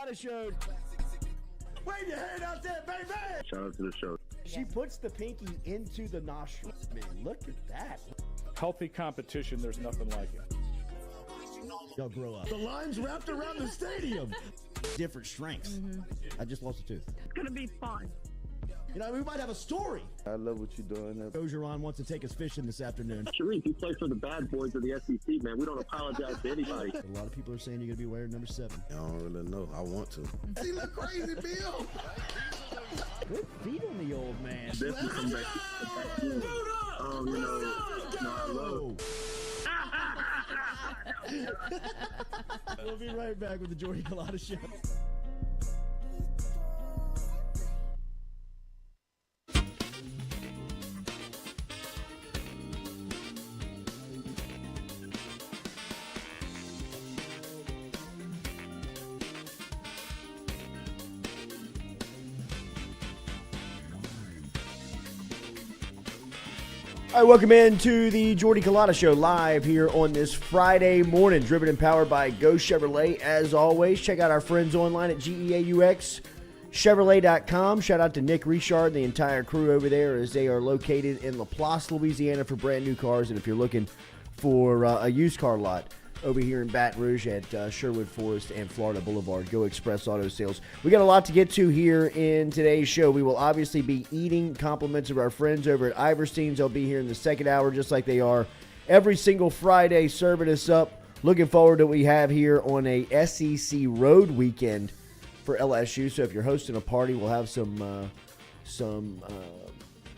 Culotta Show. Wave your hand out there, baby! Shout out to the show. She puts the pinky into the nostril. Man, look at that. Healthy competition, there's nothing like it. Y'all grow up. The line's wrapped around the stadium. Different strengths. I just lost a tooth. It's going to be fun. You know, we might have a story. I love what you're doing. Ogeron wants to take us fishing this afternoon. Sharif, you play for the bad boys of the SEC, man. We don't apologize to anybody. A lot of people are saying you're going to be wearing number 7. I don't really know. I want to. He look crazy, Bill. Good feet on the old man. Definitely come back. I love. We'll be right back with the Jordy Culotta Show. All right, welcome in to the Jordy Culotta Show live here on this Friday morning, driven and powered by Go Chevrolet. As always, check out our friends online at GEAUXChevrolet.com. Shout out to Nick Richard and the entire crew over there as they are located in Laplace, Louisiana for brand new cars. And if you're looking for a used car lot over here in Baton Rouge at Sherwood Forest and Florida Boulevard, Go Express Auto Sales. We got a lot to get to here in today's show. We will obviously be eating compliments of our friends over at Iverstein's. They'll be here in the second hour just like they are every single Friday, serving us up. Looking forward to what we have here on a SEC road weekend for LSU. So if you're hosting a party, we'll have some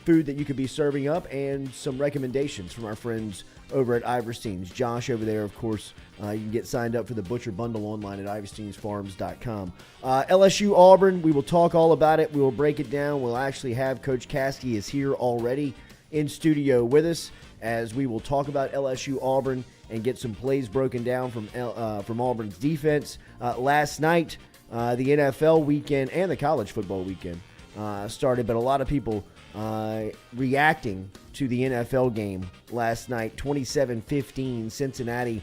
food that you could be serving up and some recommendations from our friends over at Iverstein's. Josh over there, of course, you can get signed up for the Butcher Bundle online at iversteinsfarms.com. LSU Auburn, we will talk all about it. We will break it down. We'll actually have Coach Caskey is here already in studio with us as we will talk about LSU Auburn and get some plays broken down from Auburn's defense. Last night, the NFL weekend and the college football weekend started, but a lot of people reacting to the NFL game last night. 27-15, Cincinnati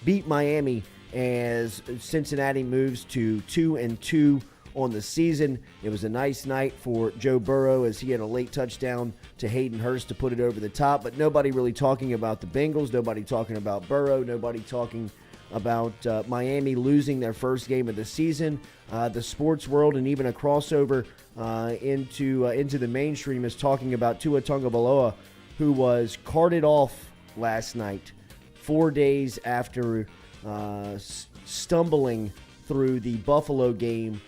beat Miami as Cincinnati moves to 2-2 on the season. It was a nice night for Joe Burrow as he had a late touchdown to Hayden Hurst to put it over the top, but nobody really talking about the Bengals, nobody talking about Burrow, nobody talking about Miami losing their first game of the season. The sports world and even a crossover into the mainstream is talking about Tua Tagovailoa, who was carted off last night 4 days after stumbling through the Buffalo game,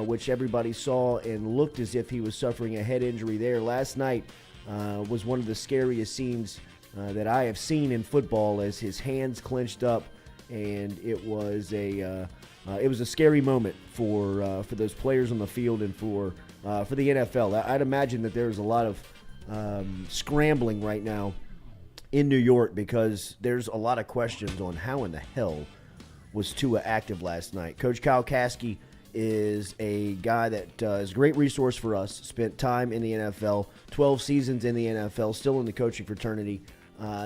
which everybody saw and looked as if he was suffering a head injury there. Last night was one of the scariest scenes that I have seen in football as his hands clenched up, and it was a scary moment for those players on the field and for the NFL. I'd imagine that there's a lot of scrambling right now in New York because there's a lot of questions on how in the hell was Tua active last night. Coach Kyle Caskey is a guy that is a great resource for us, spent time in the NFL, 12 seasons in the NFL, still in the coaching fraternity,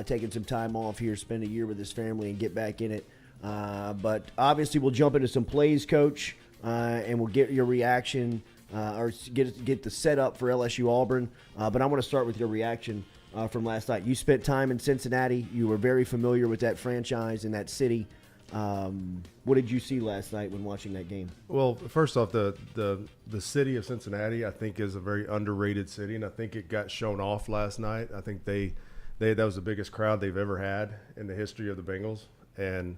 taking some time off here, spend a year with his family and get back in it. But obviously we'll jump into some plays, Coach, and we'll get your reaction or get the setup for LSU Auburn. But I want to start with your reaction from last night. You spent time in Cincinnati. You were very familiar with that franchise and that city. What did you see last night when watching that game? Well, first off, the city of Cincinnati, I think, is a very underrated city, and I think it got shown off last night. I think that was the biggest crowd they've ever had in the history of the Bengals, and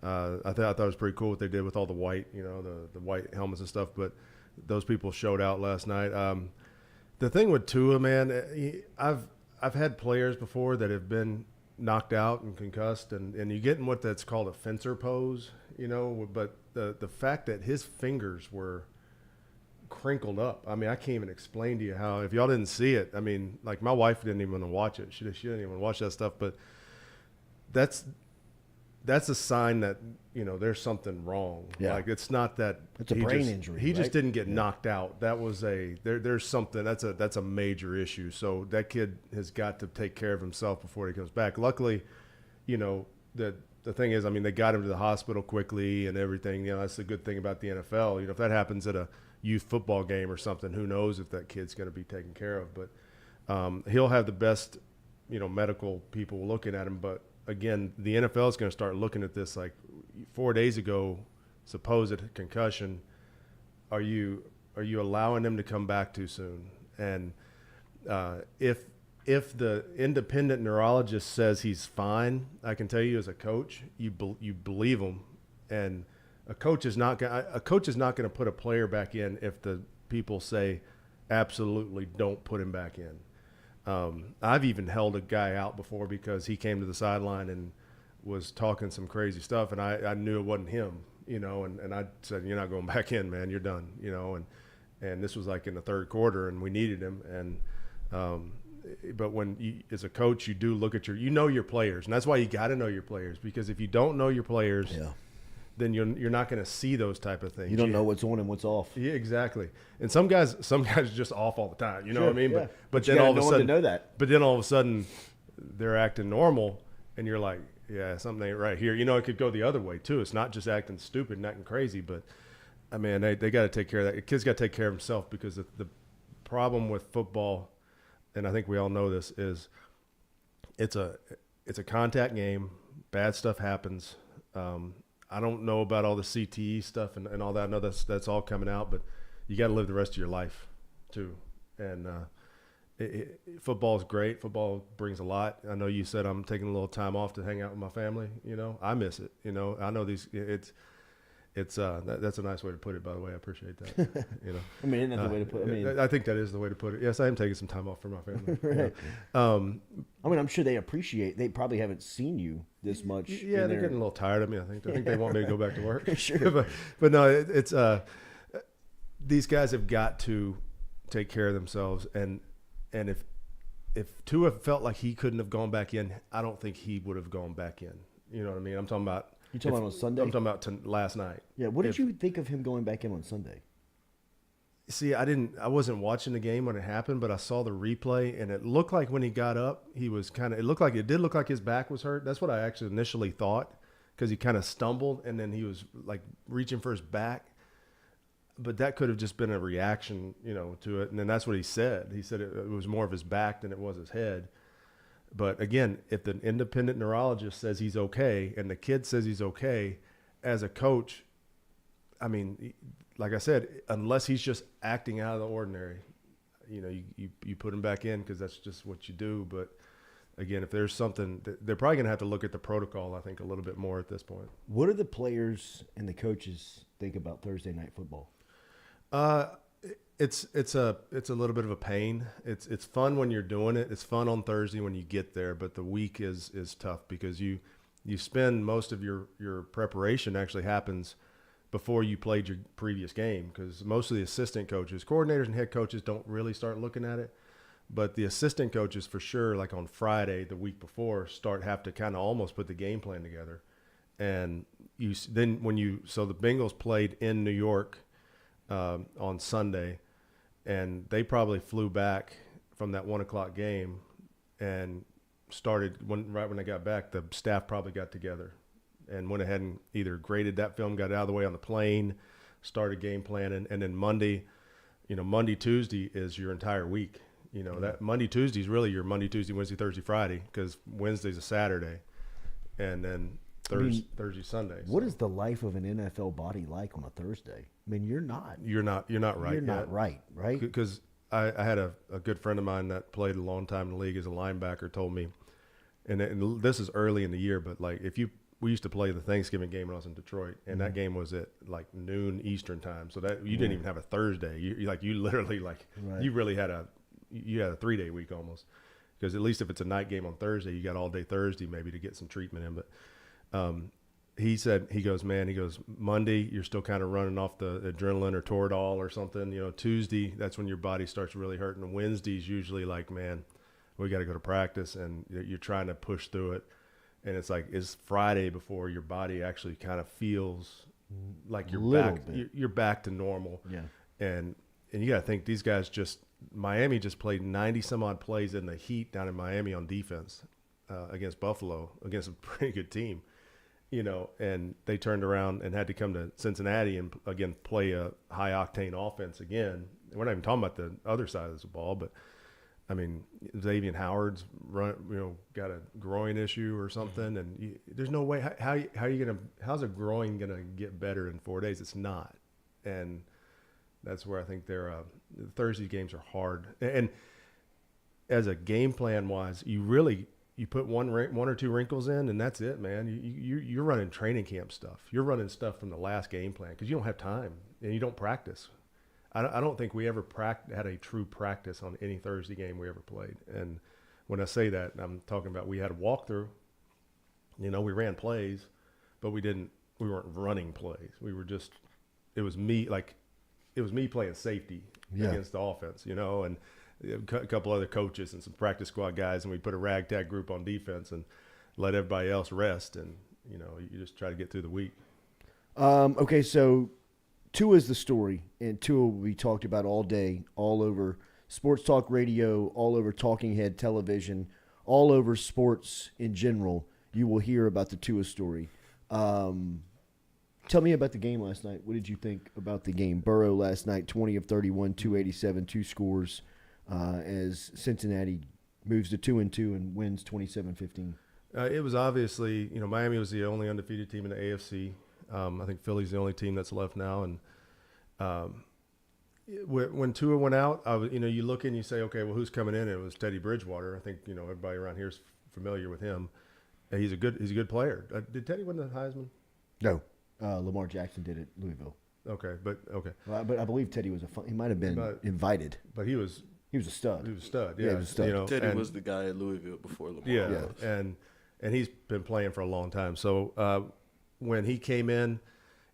I thought it was pretty cool what they did with all the white, the white helmets and stuff. But those people showed out last night. The thing with Tua, man, I've had players before that have been knocked out and concussed, and you get in what that's called a fencer pose, but the fact that his fingers were crinkled up, I mean, I can't even explain to you how, if y'all didn't see it, I mean, like my wife didn't even want to watch it. She didn't even watch that stuff, but that's a sign that, there's something wrong. Yeah. Like, it's not that it's a brain injury. He just didn't get knocked out. That was there's something that's a major issue. So that kid has got to take care of himself before he comes back. Luckily, that the thing is, I mean, they got him to the hospital quickly and everything. You know, that's the good thing about the NFL. You know, if that happens at a youth football game or something, who knows if that kid's going to be taken care of. But he'll have the best, you know, medical people looking at him. But again, the NFL is going to start looking at this like 4 days ago, supposed concussion. Are you allowing him to come back too soon? And if the independent neurologist says he's fine, I can tell you as a coach, you believe him. And a coach is not going to put a player back in if the people say absolutely don't put him back in. I've even held a guy out before because he came to the sideline and was talking some crazy stuff, and I knew it wasn't him, you know, and I said, you're not going back in, man, you're done, you know, and this was like in the third quarter, and we needed him, and but when you, as a coach, you do look at your players, and that's why you got to know your players, because if you don't know your players, then you're not going to see those type of things. You don't know what's on and what's off. Yeah, exactly. And some guys are just off all the time. You know what I mean? Yeah. But then all of a sudden, know that. But then all of a sudden, they're acting normal, and you're like, yeah, something ain't right here. You know, it could go the other way too. It's not just acting stupid and acting crazy, but I mean, they got to take care of that. The kid's got to take care of himself, because the problem with football, and I think we all know this, is it's a contact game. Bad stuff happens. I don't know about all the CTE stuff and all that. I know that's all coming out, but you got to live the rest of your life too. And football is great. Football brings a lot. I know you said I'm taking a little time off to hang out with my family. You know, I miss it. You know, I know it's that's a nice way to put it, by the way. I appreciate that. You know, I mean, isn't that the way to put it? I think that is the way to put it. Yes, I am taking some time off for my family. Right. You know? I mean, I'm sure they probably haven't seen you this much. Yeah, they're getting a little tired of me. I think they want me to go back to work. Sure. but no, it's these guys have got to take care of themselves, and if Tua felt like he couldn't have gone back in, I don't think he would have gone back in. You know what I mean? I'm talking about. You talking about on Sunday? I'm talking about last night. Yeah. What did you think of him going back in on Sunday? See, I wasn't watching the game when it happened, but I saw the replay, and it looked like when he got up, he was it did look like his back was hurt. That's what I actually initially thought, because he kind of stumbled, and then he was like reaching for his back. But that could have just been a reaction, you know, to it. And then that's what he said. He said it was more of his back than it was his head. But again, if the independent neurologist says he's okay and the kid says he's okay, as a coach, I mean, like I said, unless he's just acting out of the ordinary, you know, you put him back in because that's just what you do. But again, if there's something, they're probably going to have to look at the protocol, I think, a little bit more at this point. What do the players and the coaches think about Thursday night football? It's a little bit of a pain. It's fun when you're doing it. It's fun on Thursday when you get there, but the week is tough, because you spend most of your preparation actually happens before you played your previous game, because most of the assistant coaches, coordinators, and head coaches don't really start looking at it, but the assistant coaches for sure, like on Friday the week before, have to kind of almost put the game plan together. And so the Bengals played in New York on Sunday, and they probably flew back from that 1:00 game and started right when they got back. The staff probably got together and went ahead and either graded that film, got it out of the way on the plane, started game planning, and then Monday, Tuesday is your entire week. You know, that Monday, Tuesday is really your Monday, Tuesday, Wednesday, Thursday, Friday, because Wednesday's a Saturday, and then Thursday, Sunday. What is the life of an NFL body like on a Thursday? I mean, you're not right. You're not right? Because I had a good friend of mine that played a long time in the league as a linebacker told me, and this is early in the year, but like we used to play the Thanksgiving game when I was in Detroit, and that game was at like noon Eastern time, so that you didn't even have a Thursday. You literally you really had a 3-day week almost, because at least if it's a night game on Thursday, you got all day Thursday maybe to get some treatment in. But he goes, Monday you're still kind of running off the adrenaline or Toradol or something. You know, Tuesday, that's when your body starts really hurting. And Wednesday's usually like, man, we got to go to practice, and you're trying to push through it. And it's like, it's Friday before your body actually kind of feels like you're back to normal. Yeah. And you got to think, these guys Miami just played 90 some odd plays in the heat down in Miami on defense against Buffalo, against a pretty good team. and they turned around and had to come to Cincinnati and again play a high octane offense again. We're not even talking about the other side of the ball, but I mean, Xavier Howard's got a groin issue or something, and there's no way. How's a groin gonna get better in 4 days? It's not, and that's where I think the Thursday games are hard. And as a game plan wise, you put one or two wrinkles in, and that's it, man. You're running training camp stuff. You're running stuff from the last game plan because you don't have time and you don't practice. I don't think we ever had a true practice on any Thursday game we ever played. And when I say that, I'm talking about we had a walkthrough. We ran plays, but we weren't running plays. It was me playing safety against the offense, and a couple other coaches and some practice squad guys, and we put a ragtag group on defense and let everybody else rest. And, you just try to get through the week. Okay, so Tua is the story, and Tua will be talked about all day, all over sports talk radio, all over talking head television, all over sports in general. You will hear about the Tua story. Tell me about the game last night. What did you think about the game? Burrow last night, 20 of 31, 287, 2 scores, as Cincinnati moves to 2-2 and wins 27-15. It was obviously, Miami was the only undefeated team in the AFC. I think Philly's the only team that's left now. And when Tua went out, you look and you say, okay, well, who's coming in? And it was Teddy Bridgewater. I think everybody around here is familiar with him. He's a good player. Did Teddy win the Heisman? No, Lamar Jackson did at Louisville. Okay, but okay. Well, but I believe Teddy was he might have been invited. But he was a stud. He was a stud. Yeah, he was a stud. Teddy was the guy at Louisville before Lamar. Yeah, and he's been playing for a long time. So when he came in,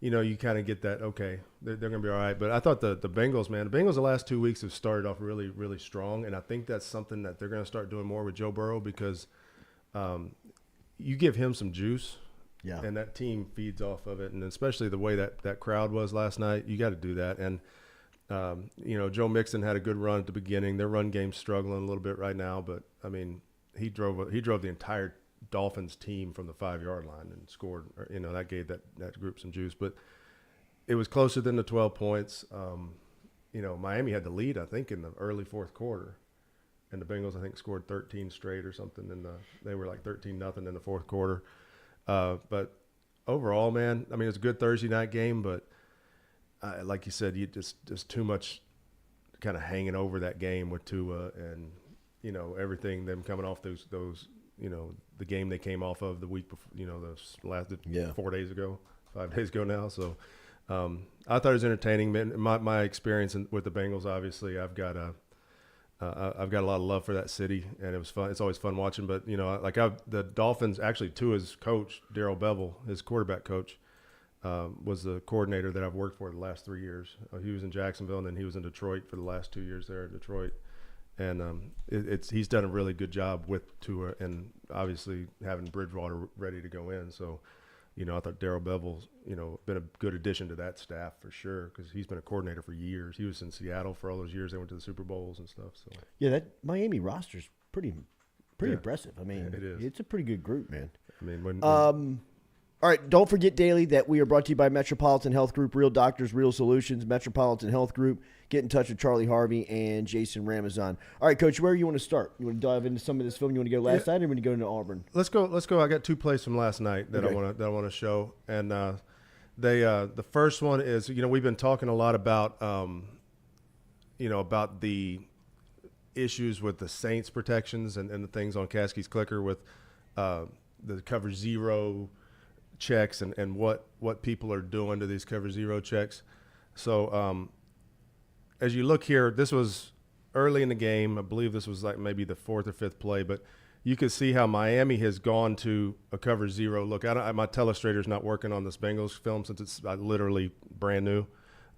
you kind of get that, okay, they're going to be all right. But I thought the Bengals, man, the last 2 weeks have started off really, really strong. And I think that's something that they're going to start doing more with Joe Burrow because you give him some juice. Yeah. And that team feeds off of it. And especially the way that crowd was last night, you got to do that. And, Joe Mixon had a good run at the beginning. Their run game's struggling a little bit right now. But, I mean, he drove the entire Dolphins team from the 5-yard line and scored. That gave that group some juice. But it was closer than the 12 points. Miami had the lead, I think, in the early fourth quarter. And the Bengals, I think, scored 13 straight or something. They were like 13-0 in the fourth quarter. But overall, man, I mean, it's a good Thursday night game, but like you said, you just too much kind of hanging over that game with Tua and, everything, them coming off those, the game they came off of the week before, those lasted 4 days ago, 5 days ago now. So I thought it was entertaining. Man, my experience with the Bengals, obviously, I've got a lot of love for that city, and it was fun. It's always fun watching. But the Dolphins, actually, Tua's coach, Darrell Bevel, his quarterback coach, was the coordinator that I've worked for the last 3 years. He was in Jacksonville, and then he was in Detroit for the last 2 years there in Detroit. And he's done a really good job with Tua, and obviously having Bridgewater ready to go in. So, I thought Darrell Bevel's, been a good addition to that staff for sure because he's been a coordinator for years. He was in Seattle for all those years. They went to the Super Bowls and stuff. So yeah, that Miami roster's pretty impressive. I mean, it is. It's a pretty good group, man. I mean, all right, don't forget, Daily, that we are brought to you by Metropolitan Health Group, real doctors, real solutions. Metropolitan Health Group. Get in touch with Charlie Harvey and Jason Ramazan. All right, Coach, where do you want to start? You want to dive into some of this film? You want to go last night, or you want to go into Auburn? Let's go. I got 2 plays from last night that I want to show, and the first one is we've been talking a lot about about the issues with the Saints protections and the things on Caskey's clicker with the cover zero checks and what people are doing to these cover zero checks. So as you look here, this was early in the game. I believe this was like maybe the 4th or 5th play, but you can see how Miami has gone to a cover zero look. My telestrator's not working on this Bengals film since it's literally brand new.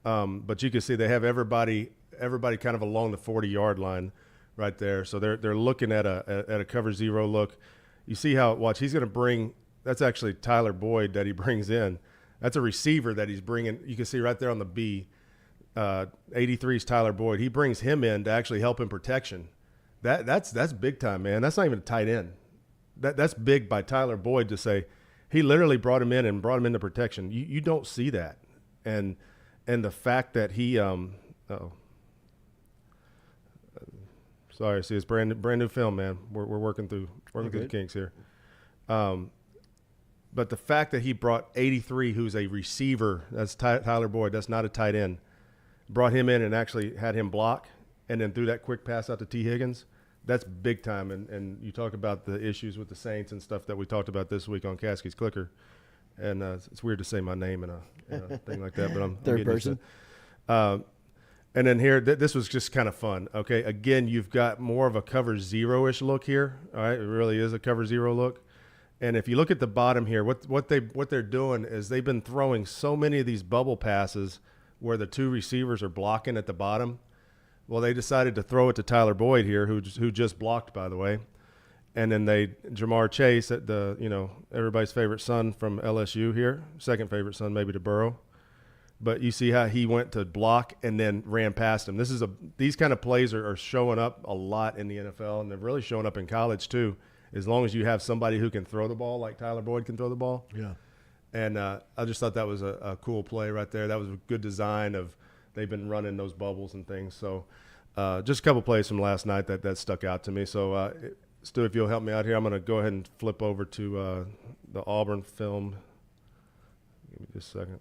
But you can see they have everybody kind of along the 40-yard line right there. So they're looking at a cover zero look. You see how, watch, he's going to bring, that's actually Tyler Boyd that he brings in. That's a receiver that he's bringing. You can see right there on the B, 83 is Tyler Boyd. He brings him in to actually help in protection. That's big time, man. That's not even a tight end. That's big by Tyler Boyd to say, He literally brought him in and brought him into protection. You don't see that, and the fact that he sorry, see, it's brand new film, man. We're working through the kinks here. But the fact that he brought 83, who's a receiver, that's Tyler Boyd, that's not a tight end, brought him in and actually had him block, and then threw that quick pass out to T. Higgins, that's big time. And you talk about the issues with the Saints and stuff that we talked about this week on Caskey's Clicker. And it's weird to say my name in a thing like that, but I'm third person. And then here, this was just kind of fun. Okay, again, you've got more of a cover zero-ish look here. All right, it really is a cover zero look. And if you look at the bottom here, what they're doing is they've been throwing so many of these bubble passes where the two receivers are blocking at the bottom. Well, they decided to throw it to Tyler Boyd here, who just blocked, by the way. And then Jamar Chase, everybody's favorite son from LSU here, second favorite son maybe to Burrow. But you see how he went to block and then ran past him. These kind of plays are showing up a lot in the NFL, and they're really showing up in college too. As long as you have somebody who can throw the ball like Tyler Boyd can throw the ball. Yeah. And I just thought that was a cool play right there. That was a good design they've been running those bubbles and things. So just a couple plays from last night that stuck out to me. So, Stu, if you'll help me out here, I'm going to go ahead and flip over to the Auburn film. Give me just a second.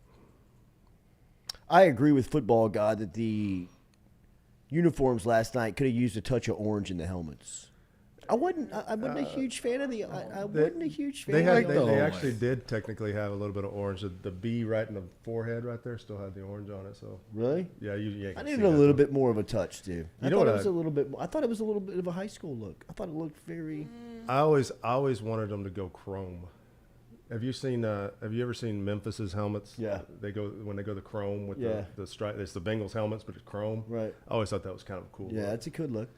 I agree with Football God that the uniforms last night could have used a touch of orange in the helmets. I wasn't a huge fan of the. I wasn't a huge fan. They actually did technically have a little bit of orange. The B right in the forehead right there still had the orange on it. So really, yeah, I needed a little bit more of a touch too. I thought it was a little bit of a high school look. I thought it looked very. I always wanted them to go chrome. Have you ever seen Memphis's helmets? Yeah. They go the chrome with the stripe. It's the Bengals helmets, but it's chrome. Right. I always thought that was kind of a cool. Yeah, look. that's a good look.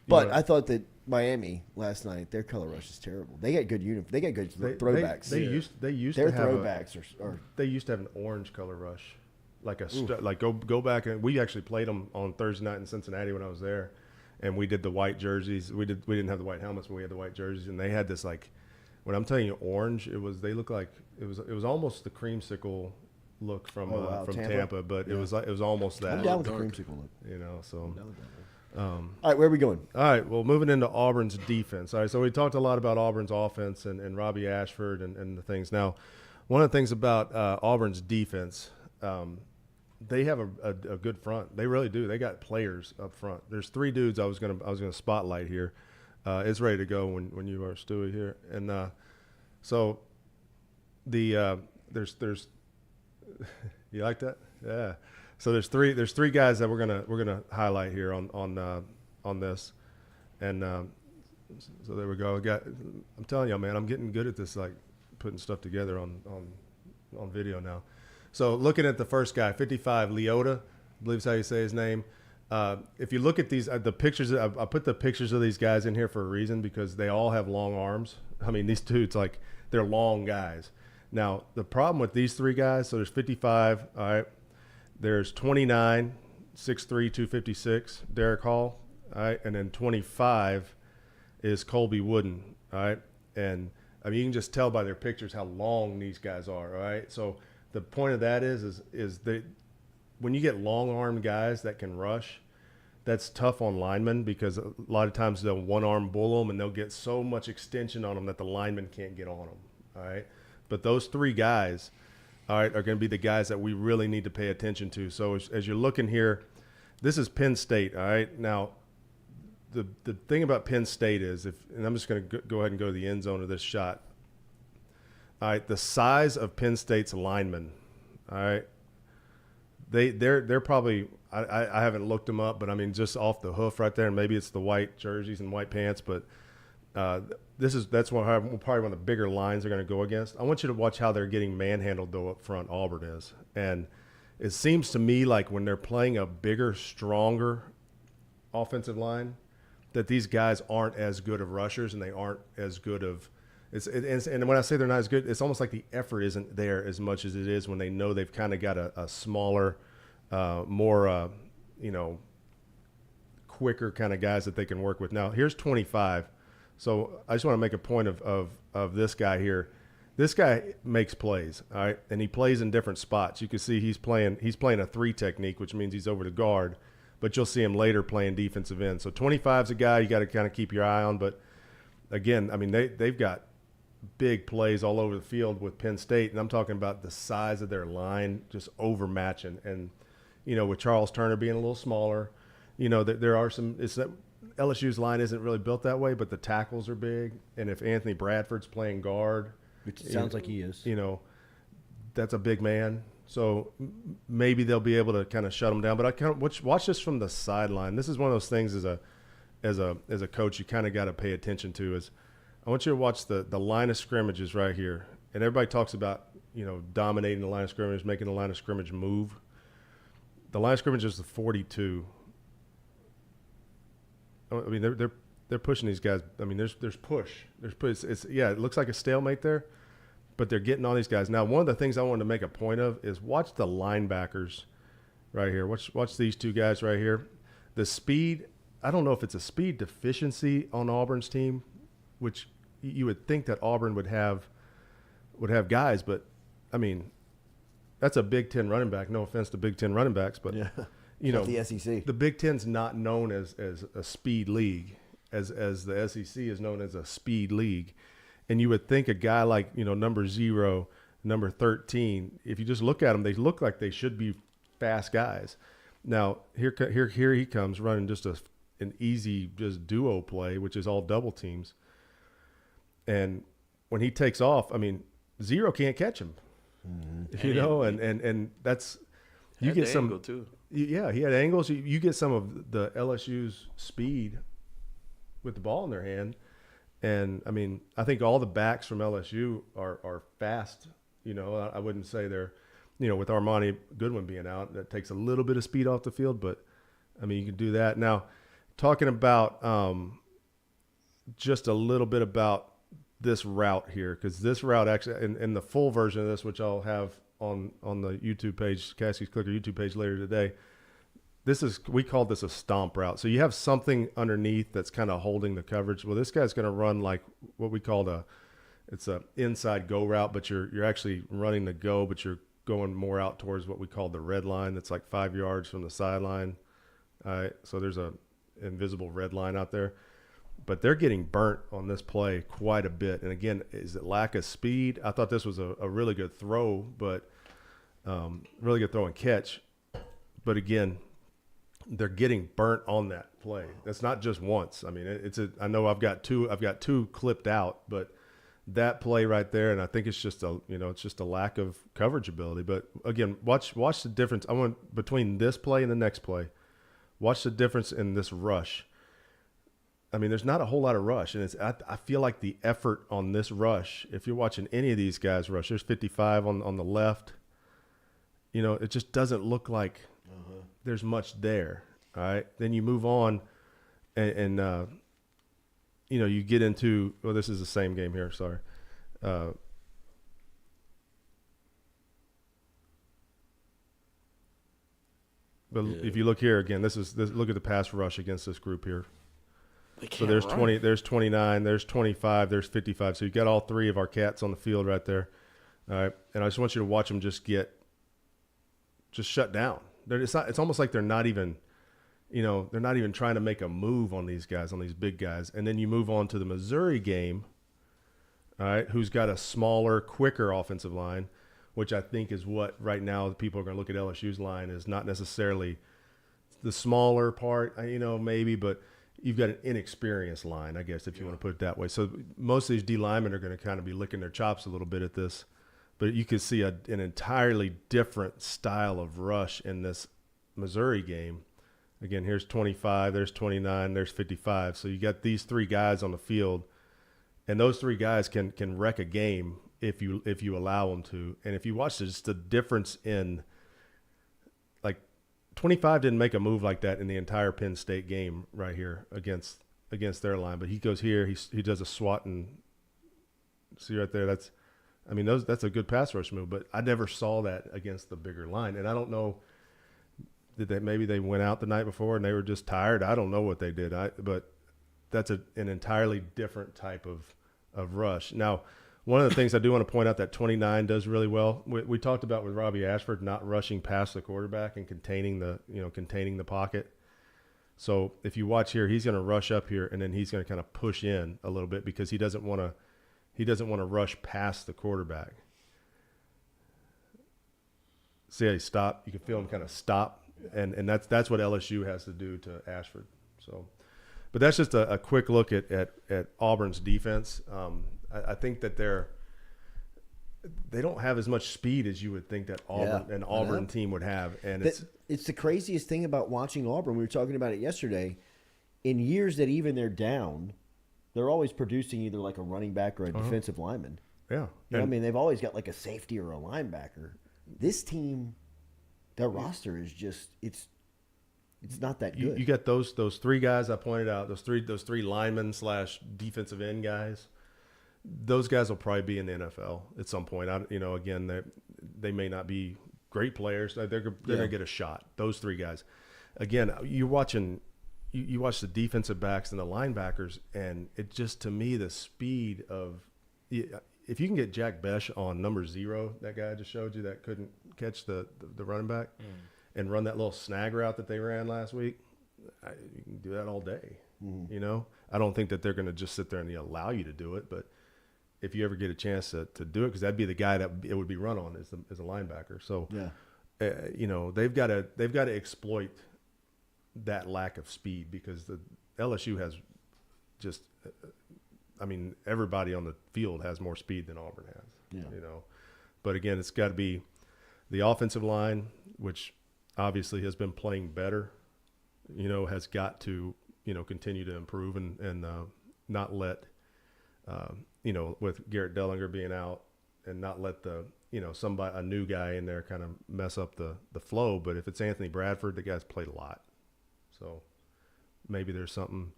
But I thought that Miami last night, their color rush is terrible. They got good They got good throwbacks. They used their to have throwbacks are. They used to have an orange color rush, like go back, and we actually played them on Thursday night in Cincinnati when I was there, and we did the white jerseys. We didn't have the white helmets, but we had the white jerseys, and they had this when I'm telling you orange, they looked like it was almost the creamsicle look from Tampa, but it was almost that. I'm down with the creamsicle look. So. All right, where are we going? All right, well, moving into Auburn's defense. All right, so we talked a lot about Auburn's offense and Robbie Ashford and the things. Now, one of the things about Auburn's defense, they have a good front. They really do. They got players up front. There's three dudes I was gonna spotlight here. It's ready to go when you are, Stewie, here. And so there's you like that? Yeah. So there's three guys that we're gonna highlight here on this, and so there we go. I'm telling you, man, I'm getting good at this, putting stuff together on video now. So looking at the first guy, 55, Leota, I believe is how you say his name. If you look at these the pictures, I put the pictures of these guys in here for a reason, because they all have long arms. I mean, these dudes, they're long guys. Now the problem with these three guys, so there's 55, all right. There's 29, 6'3", 256, Derek Hall, all right, and then 25 is Colby Wooden, all right, and I mean you can just tell by their pictures how long these guys are, all right. So the point of that is that when you get long-armed guys that can rush, that's tough on linemen, because a lot of times they'll one-arm bull them and they'll get so much extension on them that the linemen can't get on them, all right. But those three guys, all right, are going to be the guys that we really need to pay attention to. So as you're looking here, this is Penn State, all right? Now, the thing about Penn State is, and I'm just going to go ahead and go to the end zone of this shot. All right, the size of Penn State's linemen, all right, they're probably, I haven't looked them up, but I mean just off the hoof right there, and maybe it's the white jerseys and white pants, but that's probably one of the bigger lines they're going to go against. I want you to watch how they're getting manhandled, though, up front, Auburn is. And it seems to me like when they're playing a bigger, stronger offensive line, that these guys aren't as good of rushers, and they aren't as good of and when I say they're not as good, it's almost like the effort isn't there as much as it is when they know they've kind of got a smaller, more, quicker kind of guys that they can work with. Now, here's 25. So I just want to make a point of this guy here. This guy makes plays, all right, and he plays in different spots. You can see he's playing a 3 technique, which means he's over the guard, but you'll see him later playing defensive end. So 25 is a guy you got to kind of keep your eye on. But again, I mean they've got big plays all over the field with Penn State, and I'm talking about the size of their line just overmatching. And with Charles Turner being a little smaller, there are some. It's that LSU's line isn't really built that way, but the tackles are big, and if Anthony Bradford's playing guard. Which sounds like he is. That's a big man. So maybe they'll be able to kind of shut him down. But I kind of watch this from the sideline. This is one of those things as a coach you kind of got to pay attention to. Is I want you to watch the line of scrimmages right here. And everybody talks about dominating the line of scrimmage, making the line of scrimmage move. The line of scrimmage is the 42. I mean they're pushing these guys. I mean, there's push. It looks like a stalemate there, but they're getting on these guys. Now, one of the things I wanted to make a point of is watch the linebackers right here. Watch these 2 guys right here. The speed, I don't know if it's a speed deficiency on Auburn's team, which you would think that Auburn would have guys, but I mean, that's a Big Ten running back. No offense to Big Ten running backs, but yeah. The SEC. The Big Ten's not known as a speed league. As the SEC is known as a speed league. And you would think a guy like, number 0, number 13, if you just look at them, they look like they should be fast guys. Now, here he comes running just an easy just duo play, which is all double teams. And when he takes off, I mean, 0 can't catch him. Mm-hmm. And that's – you get some – angle too. Yeah, he had angles. You get some of the LSU's speed with the ball in their hand. And, I mean, I think all the backs from LSU are fast. I wouldn't say they're, with Armani Goodwin being out, that takes a little bit of speed off the field. But, I mean, you can do that. Now, talking about just a little bit about this route here, because this route actually, in the full version of this, which I'll have on the YouTube page, Caskey's Clicker YouTube page later today, we call this a stomp route. So you have something underneath that's kind of holding the coverage. Well, this guy's going to run like what we call it's a inside go route, but you're actually running the go, but you're going more out towards what we call the red line. That's like 5 yards from the sideline. All right, so there's a invisible red line out there. But they're getting burnt on this play quite a bit. And again, is it lack of speed? I thought this was a really good throw, but really good throw and catch. But again, they're getting burnt on that play. That's not just once. I mean, I know I've got two clipped out, but that play right there, and I think it's just a lack of coverage ability. But again, watch the difference. I want between this play and the next play. Watch the difference in this rush. I mean, there's not a whole lot of rush, and I feel like the effort on this rush, if you're watching any of these guys rush, there's 55 on the left. It just doesn't look like there's much there. All right, then you move on, and you get into. Well, this is the same game here. Sorry. But if you look here again, look at the pass rush against this group here. So there's 20, there's 29, there's 25, there's 55. So you got all 3 of our cats on the field right there. All right, and I just want you to watch them just shut down. It's almost like they're not even trying to make a move on these guys, on these big guys. And then you move on to the Missouri game, all right, who's got a smaller, quicker offensive line, which I think is what right now the people are going to look at LSU's line is not necessarily the smaller part, maybe, but you've got an inexperienced line, I guess, if you want to put it that way. So most of these D linemen are going to kind of be licking their chops a little bit at this. But you can see an entirely different style of rush in this Missouri game. Again, here's 25, there's 29, there's 55. So you got these 3 guys on the field, and those 3 guys can wreck a game if you allow them to. And if you watch this, the difference in, like, 25 didn't make a move like that in the entire Penn State game right here against their line. But he goes here, he does a swat, and see right there, that's a good pass rush move. But I never saw that against the bigger line. And I don't know, maybe they went out the night before and they were just tired. I don't know what they did. But an entirely different type of rush. Now, one of the things I do want to point out that 29 does really well. We talked about with Robbie Ashford not rushing past the quarterback and containing the pocket. So if you watch here, he's going to rush up here and then he's going to kind of push in a little bit because he doesn't want to rush past the quarterback. See how he stopped? You can feel him kind of stop, and that's what LSU has to do to Ashford. So, but that's just a quick look at Auburn's defense. I think that they don't have as much speed as you would think that Auburn team would have, and it's the craziest thing about watching Auburn. We were talking about it yesterday. In years that even they're down, they're always producing either like a running back or a defensive lineman. Yeah, I mean they've always got like a safety or a linebacker. This team, their roster is just it's not that good. You got those three guys I pointed out, those three linemen / defensive end guys. Those guys will probably be in the NFL at some point. Again, they may not be great players. They're going to get a shot. Those three guys. Again, you watch the defensive backs and the linebackers, and it just, to me, the speed of if you can get Jack Besh on number 0, that guy I just showed you that couldn't catch the running back, and run that little snag route that they ran last week, you can do that all day. I don't think that they're going to just sit there and allow you to do it, but if you ever get a chance to do it, because that'd be the guy that it would be run on as a linebacker. So, they've got to exploit that lack of speed because the LSU has just, everybody on the field has more speed than Auburn has. But again, it's got to be the offensive line, which obviously has been playing better. Has got to continue to improve and not let. With Garrett Dellinger being out, and not let a new guy in there kind of mess up the flow. But if it's Anthony Bradford, the guy's played a lot, so maybe there's something.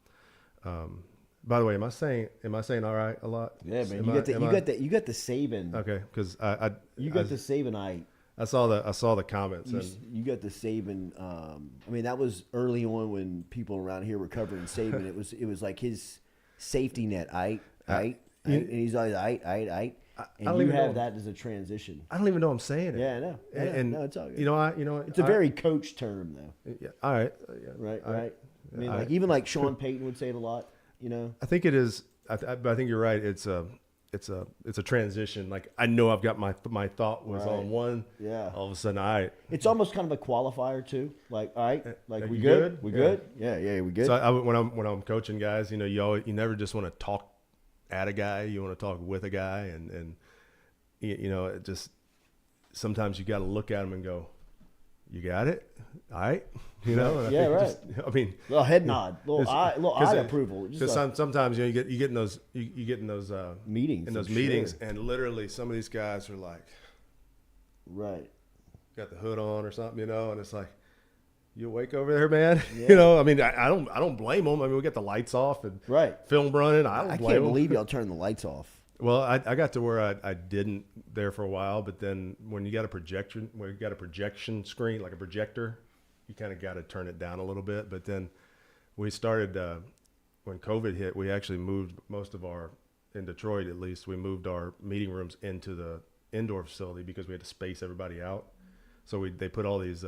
By the way, am I saying all right a lot? Yeah, man. You got the Saban. Okay, because the Sabanite. I saw the comments. You got the Saban. That was early on when people around here were covering Saban. It was like his safety net. And he's always and you have that as a transition. I don't even know I'm saying it. Yeah, I know. And no, it's all good. It's a very coach term though. Yeah. All right. Right. Even like Sean Payton would say it a lot. I think it is. I think you're right. It's a transition. Like I know I've got my thought was on one. Yeah. All of a sudden, all right. It's almost kind of a qualifier too. Like, all right, like we good? We good? Yeah, we good. So when I'm coaching guys, you never just want to talk at a guy. You want to talk with a guy, and it just sometimes you got to look at him and go, "You got it, all right." Yeah, right. Just, little head nod, little eye approval. Because sometimes you get in those meetings, and literally some of these guys are like, right, got the hood on or something, and it's like, you awake over there, man? Yeah. I don't blame them. We got the lights off and film running. I can't believe y'all turned the lights off. Well, I got to where I didn't there for a while, but then when you got a projection screen, like a projector, you kind of got to turn it down a little bit. But then we started, when COVID hit, we actually moved most of in Detroit at least, we moved our meeting rooms into the indoor facility because we had to space everybody out. So they put all these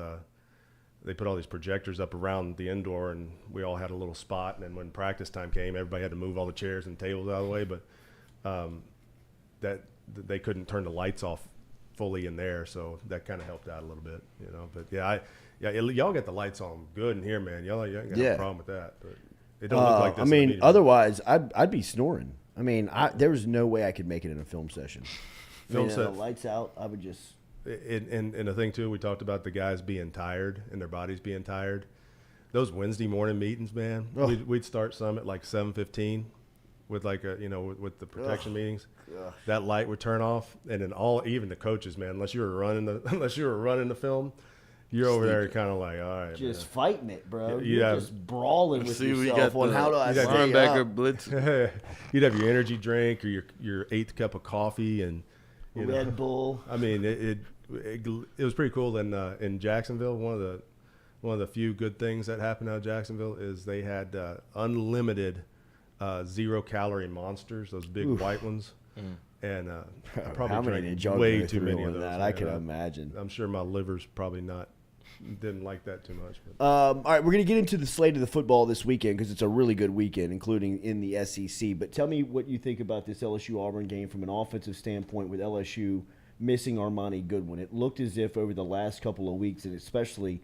projectors up around the indoor, and we all had a little spot. And then when practice time came, everybody had to move all the chairs and tables out of the way. But that they couldn't turn the lights off fully in there, so that kind of helped out a little bit, But y'all get the lights on good in here, man. Y'all ain't got no problem with that. But it don't look like this. Otherwise, I'd be snoring. There was no way I could make it in a film session. The lights out, I would just. And the thing too, we talked about the guys being tired and their bodies being tired. Those Wednesday morning meetings, man, we'd start some at like 7:15 with like with the protection meetings. Ugh. That light would turn off, and then even the coaches, man, unless you were running the film, you're over there kind of like, all right, just fighting it, bro. You're just brawling with yourself on how do I stay linebacker blitz. You'd have your energy drink or your 8th cup of coffee and Red Bull. It was pretty cool. In Jacksonville, one of the few good things that happened out of Jacksonville is they had unlimited 0-calorie monsters, those big white ones. And I probably How many drank did y'all way go too through many on of those. that? Man. I can imagine. I'm sure my liver's probably didn't like that too much. But. All right, we're going to get into the slate of the football this weekend because it's a really good weekend, including in the SEC. But tell me what you think about this LSU-Auburn game from an offensive standpoint with LSU missing Armani Goodwin. It looked as if over the last couple of weeks, and especially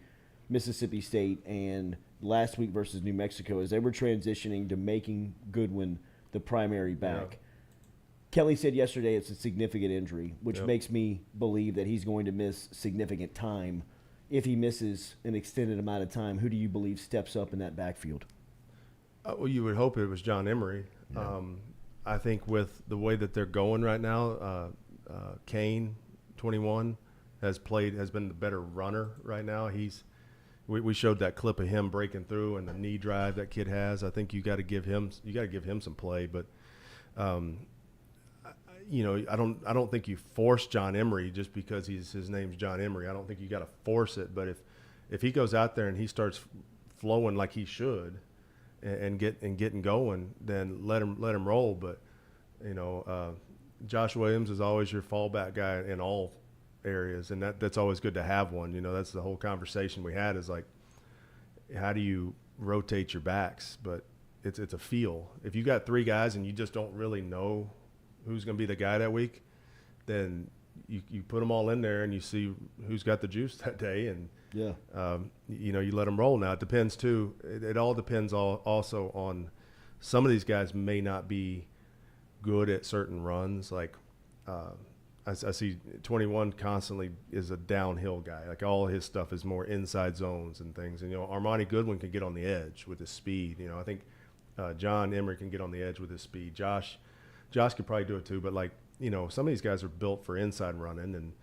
Mississippi State and last week versus New Mexico, as they were transitioning to making Goodwin the primary back. Yeah. Kelly said yesterday it's a significant injury, which makes me believe that he's going to miss significant time. If he misses an extended amount of time, who do you believe steps up in that backfield? Well, you would hope it was John Emery. Yeah. I think with the way that they're going right now, Kane, 21, has been the better runner right now. We showed that clip of him breaking through and the knee drive that kid has. I think you got to give him some play, but. I don't think you force John Emery just because his name's John Emery. I don't think you got to force it. But if he goes out there and he starts flowing like he should, and getting going, then let him roll. But Josh Williams is always your fallback guy in all areas, and that's always good to have one. That's the whole conversation we had is like, how do you rotate your backs? But it's a feel. If you got three guys and you just don't really know who's going to be the guy that week, then you put them all in there and you see who's got the juice that day, and you let them roll. Now it depends too. It all depends also on some of these guys may not be good at certain runs. Like I see 21 constantly is a downhill guy. Like all his stuff is more inside zones and things. And Armani Goodwin can get on the edge with his speed. I think John Emery can get on the edge with his speed. Josh could probably do it too, but some of these guys are built for inside running, and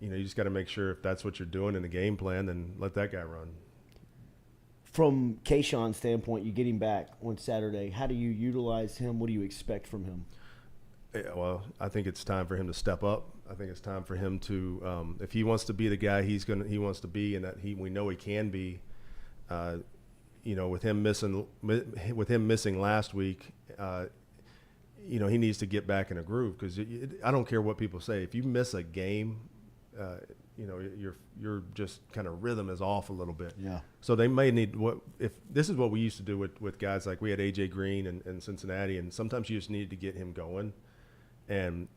you just got to make sure if that's what you're doing in the game plan, then let that guy run. From Kayshawn's standpoint, you get him back on Saturday. How do you utilize him? What do you expect from him? Yeah, well, I think it's time for him to step up. I think it's time for him to, if he wants to be the guy he wants to be, and that we know he can be. With him missing last week. He needs to get back in a groove because I don't care what people say. If you miss a game, you're just kind of rhythm is off a little bit. Yeah. So they may need if this is what we used to do with guys like we had AJ Green and Cincinnati, and sometimes you just needed to get him going. And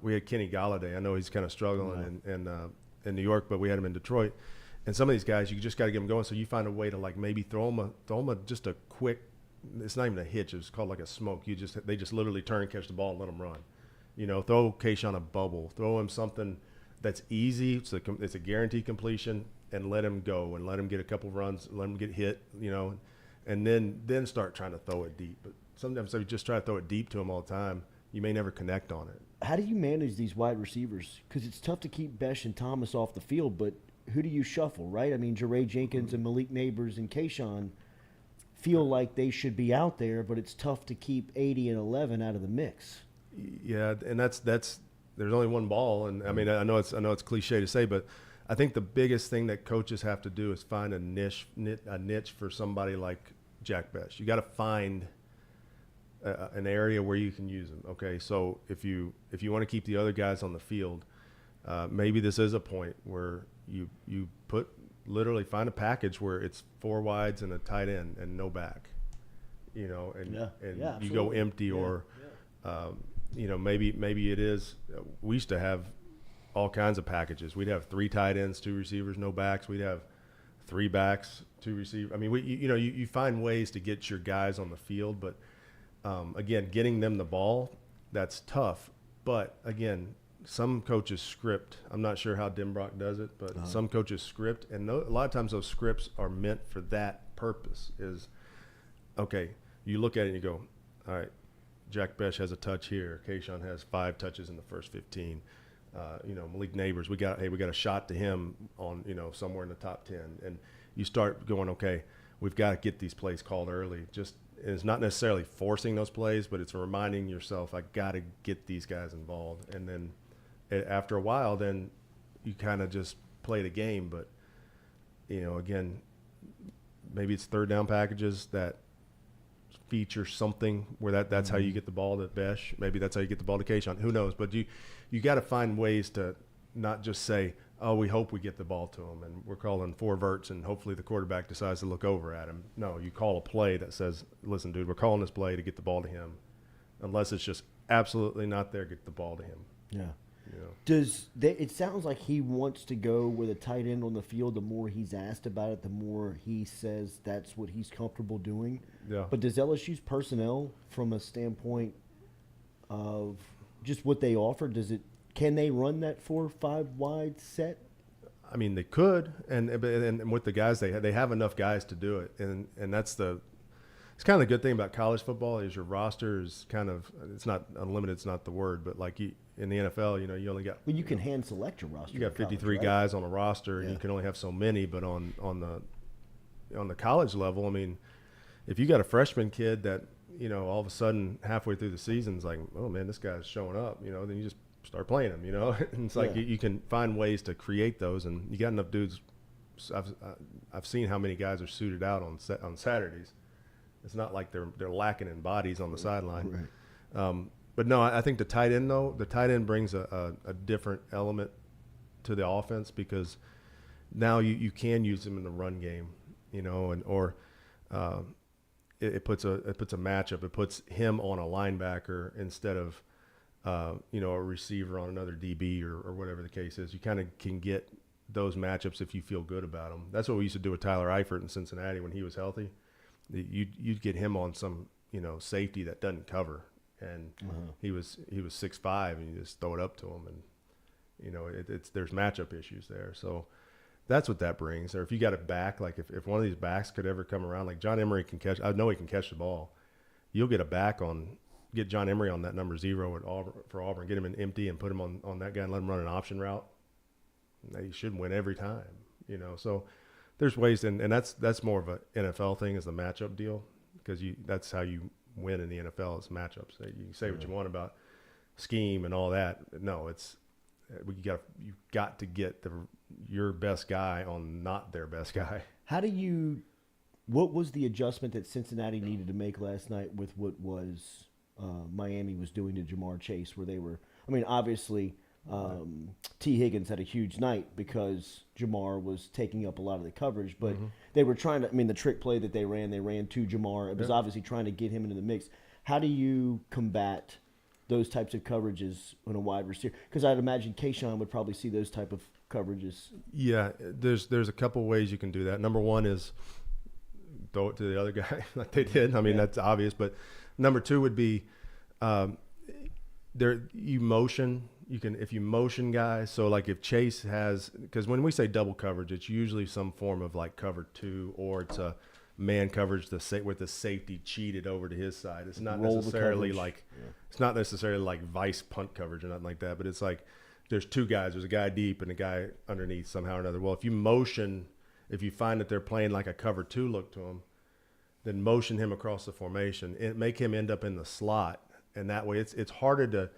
we had Kenny Galladay. I know he's kind of struggling in New York, but we had him in Detroit. And some of these guys, you just got to get them going. So you find a way to maybe throw them just a quick. It's not even a hitch. It's called like a smoke. They just literally turn, catch the ball, and let them run. Throw Kayshawn a bubble. Throw him something that's easy. It's a guaranteed completion, and let him go and let him get a couple runs, let him get hit. And then start trying to throw it deep. But sometimes if you just try to throw it deep to him all the time, you may never connect on it. How do you manage these wide receivers? Because it's tough to keep Besh and Thomas off the field, but who do you shuffle, right? I mean, Jeray Jenkins and Malik Neighbors and Kayshawn feel like they should be out there, but it's tough to keep 80 and 11 out of the mix. Yeah, and that's there's only one ball, and I mean I know it's cliche to say, but I think the biggest thing that coaches have to do is find a niche for somebody like Jack Besh. You got to find an area where you can use them. Okay, so if you want to keep the other guys on the field, maybe this is a point where you literally find a package where it's 4 wides and a tight end and no back, and you go empty or maybe it is. We used to have all kinds of packages. We'd have 3 tight ends, 2 receivers, no backs. We'd have 3 backs, 2 receivers. I mean, you find ways to get your guys on the field, but again, getting them the ball, that's tough. But again, some coaches script. I'm not sure how Denbrock does it, but some coaches script, and a lot of times those scripts are meant for that purpose. Is okay. You look at it and you go, all right, Jack Besh has a touch here. Kayshawn has 5 touches in the first 15. Malik Neighbors, we got a shot to him on somewhere in the top 10, and you start going, okay, we've got to get these plays called early. It's not necessarily forcing those plays, but it's reminding yourself, I got to get these guys involved, and then after a while, then you kind of just play the game. But, again, maybe it's third down packages that feature something where that's how you get the ball to Besh. Maybe that's how you get the ball to Kayshawn. Who knows? But you got to find ways to not just say, oh, we hope we get the ball to him, and we're calling 4 verts, and hopefully the quarterback decides to look over at him. No, you call a play that says, listen, dude, we're calling this play to get the ball to him. Unless it's just absolutely not there, get the ball to him. Yeah. You know? It sounds like he wants to go with a tight end on the field. The more he's asked about it, the more he says that's what he's comfortable doing. Yeah. But does LSU's personnel, from a standpoint of just what they offer, can they run that 4-5 wide set? I mean, they could, and with the guys they have enough guys to do it, and that's it's kind of the good thing about college football is your roster is kind of, it's not unlimited, it's not the word, but like in the NFL, you only got. Well, you can hand select your roster. You got 53 college, right? guys on a roster, and you can only have so many. But on the college level, I mean, if you got a freshman kid that all of a sudden halfway through the season's like, oh man, this guy's showing up, then you just start playing him, and it's like you can find ways to create those, and you got enough dudes. I've seen how many guys are suited out on Saturdays. It's not like they're lacking in bodies on the sideline. Right. But no, I think the tight end brings a different element to the offense because now you can use him in the run game, or it puts a matchup. It puts him on a linebacker instead of a receiver on another DB or whatever the case is. You kind of can get those matchups if you feel good about them. That's what we used to do with Tyler Eifert in Cincinnati when he was healthy. You'd get him on some safety that doesn't cover, and he was 6'5", and you just throw it up to him, and there's matchup issues there. So that's what that brings. Or if you got it back, like if one of these backs could ever come around, like John Emery can catch. I know he can catch the ball. You'll get get John Emery on that number 0 at Auburn, for Auburn, get him in empty and put him on that guy and let him run an option route. He should win every time, So there's ways, and that's more of an NFL thing, is the matchup deal, because that's how you win in the NFL is matchups. You can say what you want about scheme and all that. No, you got to get your best guy on not their best guy. What was the adjustment that Cincinnati needed to make last night with what was Miami was doing to Jamar Chase, where they were, obviously T. Higgins had a huge night because Jamar was taking up a lot of the coverage, but they were trying to, the trick play that they ran to Jamar. It was obviously trying to get him into the mix. How do you combat those types of coverages on a wide receiver? Because I'd imagine Kayshawn would probably see those type of coverages. Yeah, there's a couple ways you can do that. Number one is throw it to the other guy like they did. That's obvious. But number two would be you motion. If you motion guys, so like if Chase has, because when we say double coverage, it's usually some form of like cover 2, or it's a man coverage with the safety cheated over to his side. It's not necessarily like it's not necessarily like vice punt coverage or nothing like that, but it's like there's 2 guys. There's a guy deep and a guy underneath somehow or another. Well, if you find that they're playing like a cover 2 look to him, then motion him across the formation and make him end up in the slot, and that way it's harder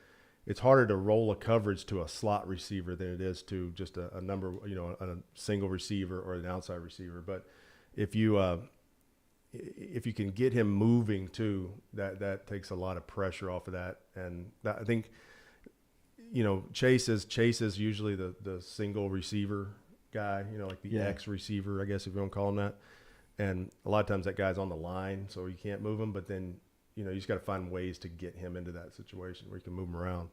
to roll a coverage to a slot receiver than it is to just a number, a single receiver or an outside receiver. But if you can get him moving too, that takes a lot of pressure off of that. And I think, Chase is usually the single receiver guy, like the X receiver, I guess, if you want to call him that. And a lot of times that guy's on the line, so you can't move him. But then, you just got to find ways to get him into that situation where you can move him around.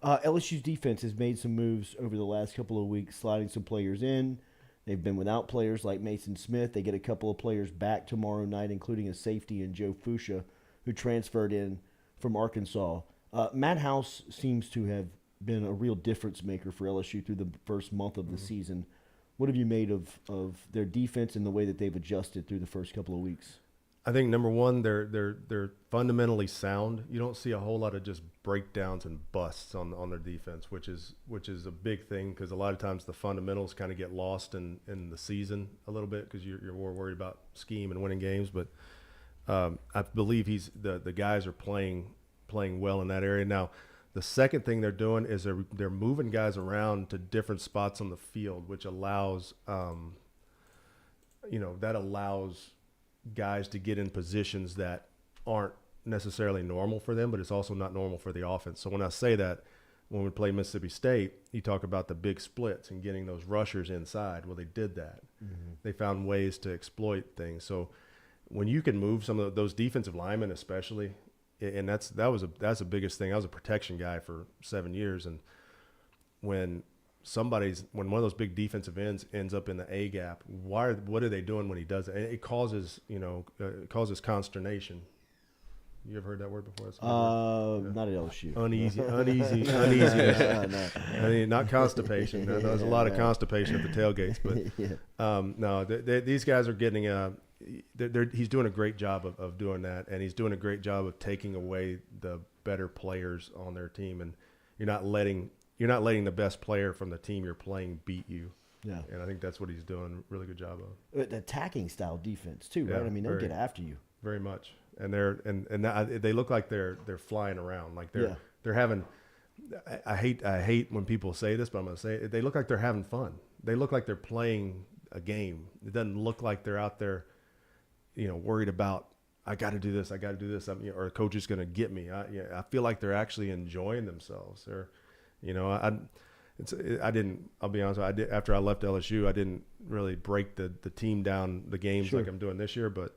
LSU's defense has made some moves over the last couple of weeks, sliding some players in. They've been without players like Mason Smith. They get a couple of players back tomorrow night, including a safety in Joe Fuchsia, who transferred in from Arkansas. Matt House seems to have been a real difference maker for LSU through the first month of the season. What have you made of their defense and the way that they've adjusted through the first couple of weeks? I think number one, they're fundamentally sound. You don't see a whole lot of just breakdowns and busts on their defense, which is a big thing, because a lot of times the fundamentals kind of get lost in the season a little bit because you're more worried about scheme and winning games. But I believe the guys are playing well in that area. Now, the second thing they're doing is they're moving guys around to different spots on the field, which allows allows guys to get in positions that aren't necessarily normal for them, but it's also not normal for the offense. So when I say that, when we play Mississippi State, you talk about the big splits and getting those rushers inside. Well, they did that. Mm-hmm. They found ways to exploit things. So when you can move some of those defensive linemen, especially, and that's the biggest thing. I was a protection guy for 7 years, and when one of those big defensive ends ends up in the A gap, what are they doing when he does it? And it causes consternation. You ever heard that word before? Not at LSU. Uneasy. I mean, not constipation. There's a lot of constipation at the tailgates, but no, these guys are getting he's doing a great job of doing that, and he's doing a great job of taking away the better players on their team, and you're not letting the best player from the team you're playing beat you. Yeah, and I think that's what he's doing a really good job of. The attacking style defense too, right? I mean, they'll get after you very much, and they look like they're flying around, like they're having. I hate when people say this, but I'm going to say it. They look like they're having fun. They look like they're playing a game. It doesn't look like they're out there, worried about, I got to do this, or a coach is going to get me. I feel like they're actually enjoying themselves. I'll be honest, after I left LSU, I didn't really break the team down the games like I'm doing this year, but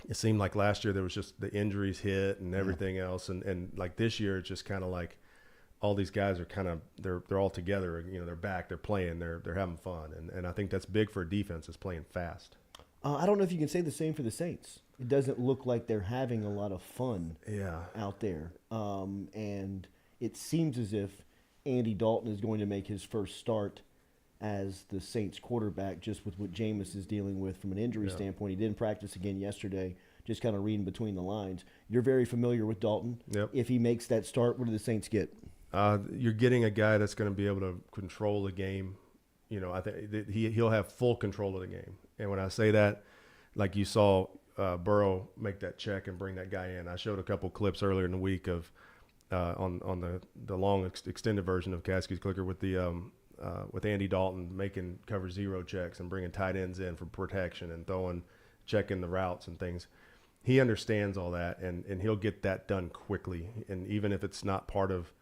it seemed like last year there was just the injuries hit and everything else. And like this year, it's just kind of like all these guys are kind of, they're all together, they're back, they're playing, they're having fun. And I think that's big for a defense, is playing fast. I don't know if you can say the same for the Saints. It doesn't look like they're having a lot of fun out there. And it seems as if Andy Dalton is going to make his first start as the Saints quarterback, just with what Jameis is dealing with from an injury standpoint. He didn't practice again yesterday, just kind of reading between the lines. You're very familiar with Dalton. Yep. If he makes that start, what do the Saints get? You're getting a guy that's going to be able to control the game. I think he'll have full control of the game. And when I say that, like you saw Burrow make that check and bring that guy in. I showed a couple clips earlier in the week of on the long extended version of Caskey's Clicker with Andy Dalton making cover zero checks and bringing tight ends in for protection and checking the routes and things. He understands all that, and he'll get that done quickly. And even if it's not part of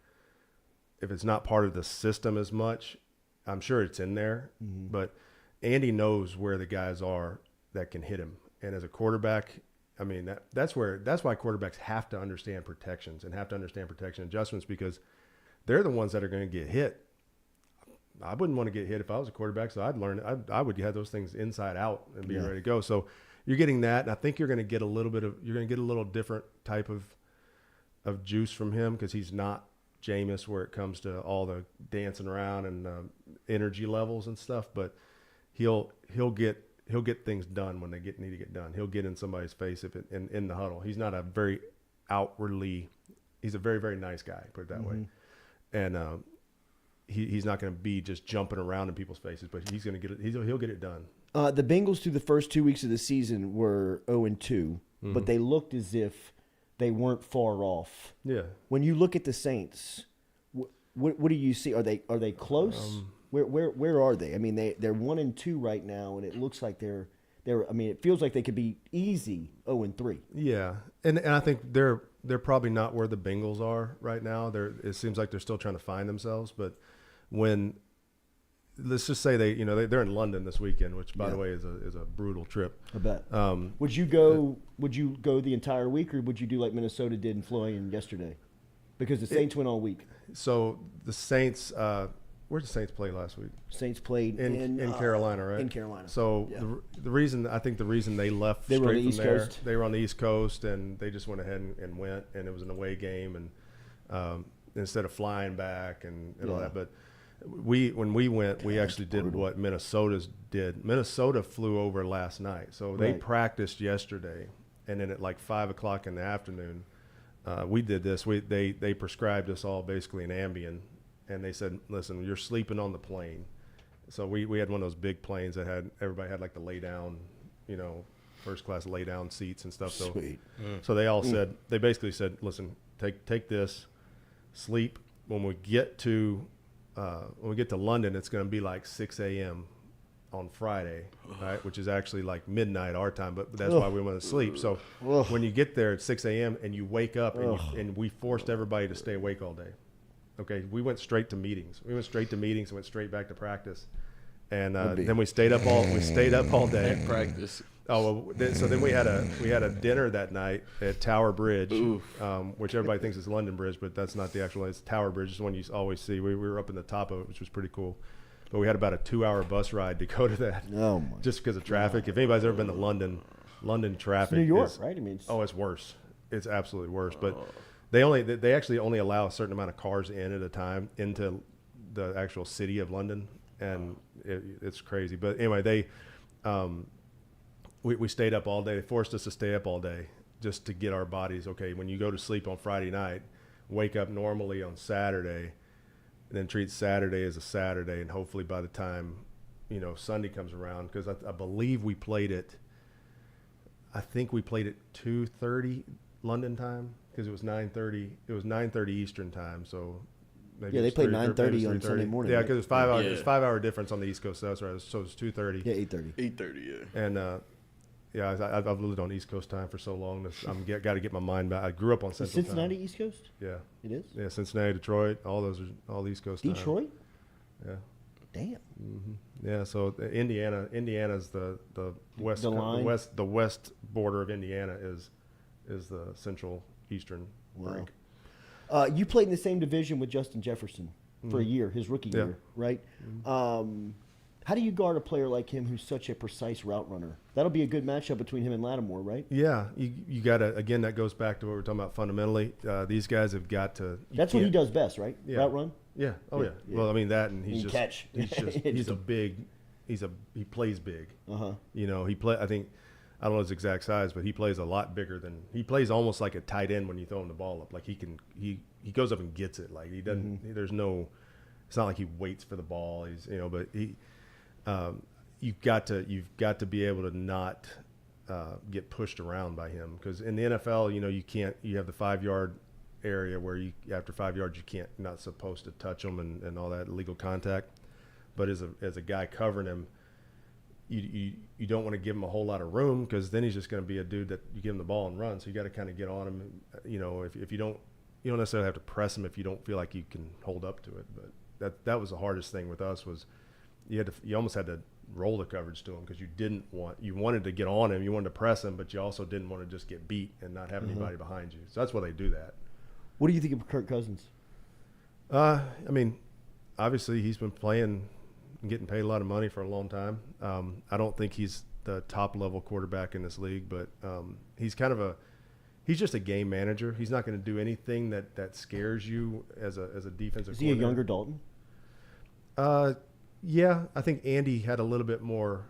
the system as much, I'm sure it's in there. Mm-hmm. But Andy knows where the guys are that can hit him. And as a quarterback, I mean, that's why quarterbacks have to understand protections and have to understand protection adjustments, because they're the ones that are going to get hit. I wouldn't want to get hit if I was a quarterback, so I'd learn. I would have those things inside out and be ready to go. So you're getting that, and I think you're going to get a little different type of juice from him, because he's not Jameis where it comes to all the dancing around and energy levels and stuff. But he'll get things done when they need to get done. He'll get in somebody's face in the huddle. He's not a very he's a very, very nice guy, put it that way. And he's not going to be just jumping around in people's faces, but he's going to get it. He'll get it done. The Bengals through the first 2 weeks of the season were 0-2, but they looked as if they weren't far off. Yeah. When you look at the Saints, what do you see? Are they close? Where are they? I mean, they're 1-2 right now, and it looks like they're. I mean, it feels like they could be easy 0-3. Yeah, and I think they're probably not where the Bengals are right now. It seems like they're still trying to find themselves. But let's just say they're in London this weekend, which by the way is a brutal trip. I bet. Would you go the entire week, or would you do like Minnesota did in Florian yesterday? Because the Saints went all week. So the Saints. Where did the Saints play last week? Saints played in Carolina, right? In Carolina. So the reason they left they straight were on the from East there, Coast. they were on the East Coast, and they just went ahead and went, and it was an away game, and instead of flying back and all that. But when we went, we actually did what Minnesota did. Minnesota flew over last night, so they practiced yesterday, and then at like 5:00 in the afternoon, we did this. They prescribed us all basically an Ambien. And they said, listen, you're sleeping on the plane. So we had one of those big planes that everybody had like the lay down, first class lay down seats and stuff. So, so they all said, they basically said, listen, take this, sleep. When we get to London, it's going to be like 6 a.m. on Friday, right, which is actually like midnight our time, but that's why we went to sleep. So when you get there at 6 a.m. and you wake up and we forced everybody to stay awake all day. Okay, we went straight to meetings. We went straight to meetings and went straight back to practice. And then we stayed up all day. At practice. Oh, well, so then we had a dinner that night at Tower Bridge, which everybody thinks is London Bridge, but that's not the actual. It's Tower Bridge. It's the one you always see. We were up in the top of it, which was pretty cool. But we had about a 2-hour bus ride to go to that. Oh my! Just because of traffic. If anybody's ever been to London traffic. It's New York, right? I mean, it's worse. It's absolutely worse. But they actually only allow a certain amount of cars in at a time into the actual city of London, and it's crazy. But anyway, we stayed up all day. They forced us to stay up all day just to get our bodies okay. When you go to sleep on Friday night, wake up normally on Saturday. And then treat Saturday as a Saturday, and hopefully by the time, Sunday comes around, because I believe we played it. I think we played at 2:30 London time, because it was 9:30. It was 9:30 Eastern time, so maybe they played 9:30 on Sunday morning. Yeah, right? because it's 5 hours. It's 5 hour difference on the East Coast. So that's right. So it's 2:30. Yeah, 8:30. 8:30, yeah. And I've lived on East Coast time for so long. Got to get my mind back. I grew up on Central Is Cincinnati time. East Coast? Yeah. It is? Yeah, Cincinnati, Detroit, all those are all East Coast time. Detroit? Yeah. Damn. Yeah, so Indiana's the west, line? the west border of Indiana is the central eastern break. You played in the same division with Justin Jefferson for a year, his rookie year, right? How do you guard a player like him who's such a precise route runner? That'll be a good matchup between him and Lattimore, right? Yeah, you got to, again, that goes back to what we're talking about fundamentally. These guys have got to. That's what he does best, right? Yeah. Route run? Yeah. Oh, yeah. Well, I mean, that, and He plays big. Uh-huh. I think, I don't know his exact size, but he plays a lot bigger he plays almost like a tight end when you throw him the ball up. Like he goes up and gets it. Like he doesn't, it's not like he waits for the ball. But you've got to be able to not get pushed around by him, because in the NFL, you have the 5-yard area where after 5 yards you're not supposed to touch them and all that illegal contact. But as a guy covering him, you don't want to give him a whole lot of room, because then he's just going to be a dude that you give him the ball and run. So you got to kind of get on him. If you don't necessarily have to press him if you don't feel like you can hold up to it. But that was the hardest thing with us, was you almost had to roll the coverage to him, because you wanted to get on him, you wanted to press him, but you also didn't want to just get beat and not have anybody behind you. So that's why they do that. What do you think of Kirk Cousins? I mean, obviously he's been playing and getting paid a lot of money for a long time. I don't think he's the top level quarterback in this league, but he's he's just a game manager. He's not going to do anything that scares you as a defensive. Is he a younger Dalton? Yeah, I think Andy had a little bit more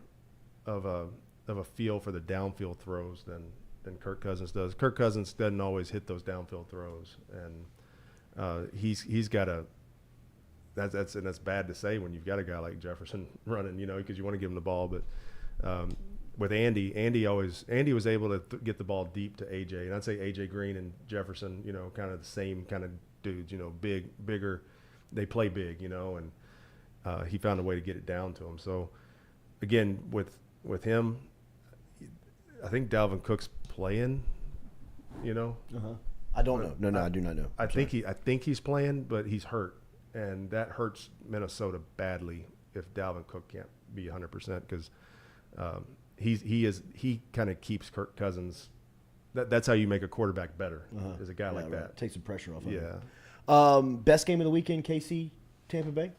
of a feel for the downfield throws than Kirk Cousins does. Kirk Cousins doesn't always hit those downfield throws, and he's got a. That's bad to say when you've got a guy like Jefferson running, because you want to give him the ball. But with Andy was able to get the ball deep to AJ, and I'd say AJ Green and Jefferson, kind of the same kind of dudes, bigger. They play big, and he found a way to get it down to him. So again, with him, I think Dalvin Cook's playing. I don't know. No, I do not know. I think he's playing, but he's hurt. And that hurts Minnesota badly if Dalvin Cook can't be 100%, because he kind of keeps Kirk Cousins. That's how you make a quarterback better, is a guy like that. Take some pressure off. Yeah. Best game of the weekend, KC, Tampa Bay?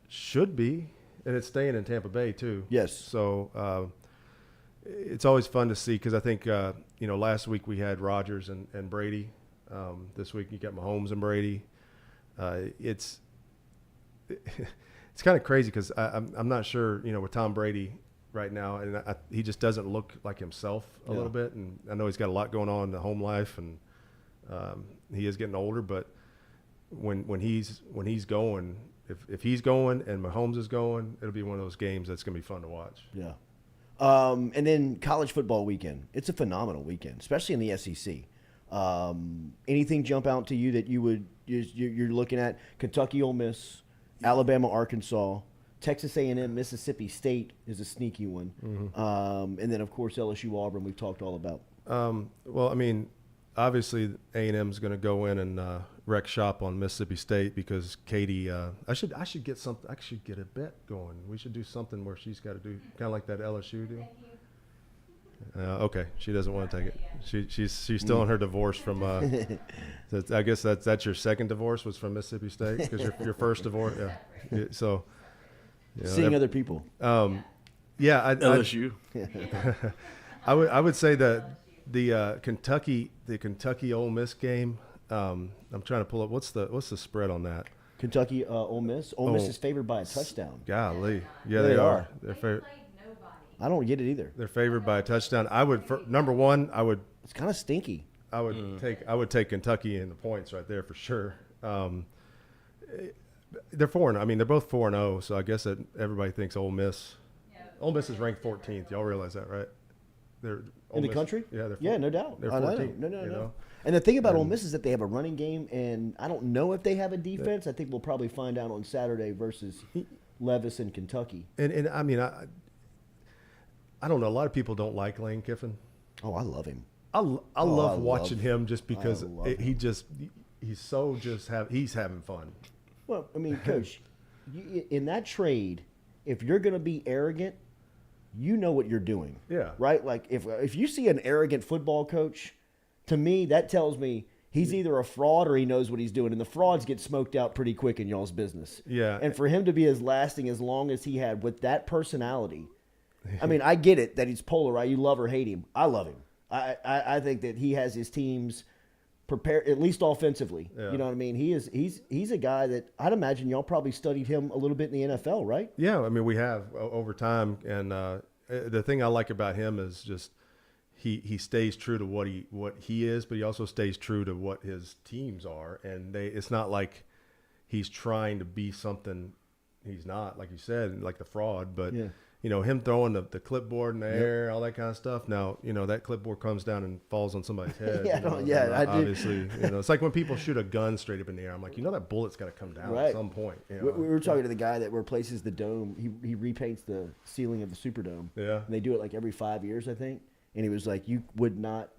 Should be, and it's staying in Tampa Bay too. Yes. So it's always fun to see, because I think last week we had Rodgers and Brady. This week you got Mahomes and Brady. It's kind of crazy, because I'm not sure, with Tom Brady right now, and he just doesn't look like himself a little bit. And I know he's got a lot going on in the home life, and he is getting older. But when he's going, if he's going and Mahomes is going, it'll be one of those games that's going to be fun to watch. Yeah. And then college football weekend. It's a phenomenal weekend, especially in the SEC. Anything jump out to you that you're looking at? Kentucky, Ole Miss, Alabama, Arkansas, Texas A&M, Mississippi State is a sneaky one. And then, of course, LSU, Auburn, we've talked all about. Well, I mean, obviously A&M is going to go in and wreck shop on Mississippi State because Katie. I should get something. I should get a bet going. We should do something where she's got to do kind of like that LSU deal. Okay, she doesn't want to take it. She's still in her divorce from. I guess that's your second divorce was from Mississippi State because your first divorce. Yeah. So. Seeing other people. Yeah. LSU. I would say that the Kentucky Ole Miss game. I'm trying to pull up what's the spread on that. Kentucky Ole Miss. Ole Miss is favored by a touchdown. Golly, yeah, they are. They're favored. I don't get it either. They're favored by a touchdown. I would number one. It's kind of stinky. I would take Kentucky in the points right there for sure. They're 4-0. I mean, they're both 4-0. So I guess that everybody thinks Ole Miss. Ole Miss is ranked 14th. Y'all realize that, right? They're in the country? Yeah, no doubt. They're 14th. No. And the thing about Ole Miss is that they have a running game, and I don't know if they have a defense. I think we'll probably find out on Saturday versus Levis and Kentucky. And I mean, I don't know. A lot of people don't like Lane Kiffin. Oh, I love him. I love watching him just because he's having fun. Well, I mean, Coach, in that trade, if you're going to be arrogant, you know what you're doing. Yeah. Right? Like, if you see an arrogant football coach, to me, that tells me he's either a fraud or he knows what he's doing. And the frauds get smoked out pretty quick in y'all's business. Yeah. And for him to be as lasting as long as he had with that personality, I mean, I get it that he's polar, right? You love or hate him. I love him. I think that he has his teams prepared, at least offensively. Yeah. You know what I mean? He's a guy that I'd imagine y'all probably studied him a little bit in the NFL, right? Yeah, I mean, we have over time. And the thing I like about him is just he stays true to what he is, but he also stays true to what his teams are. And it's not like he's trying to be something he's not, like you said, like the fraud, but yeah. You know, him throwing the clipboard in the air, all that kind of stuff. Now, you know, that clipboard comes down and falls on somebody's head. I do. Obviously, you know, it's like when people shoot a gun straight up in the air. I'm like, that bullet's got to come down at some point. You know? We were talking to the guy that replaces the dome. He repaints the ceiling of the Superdome. Yeah. And they do it like every 5 years, I think. And he was like, you would not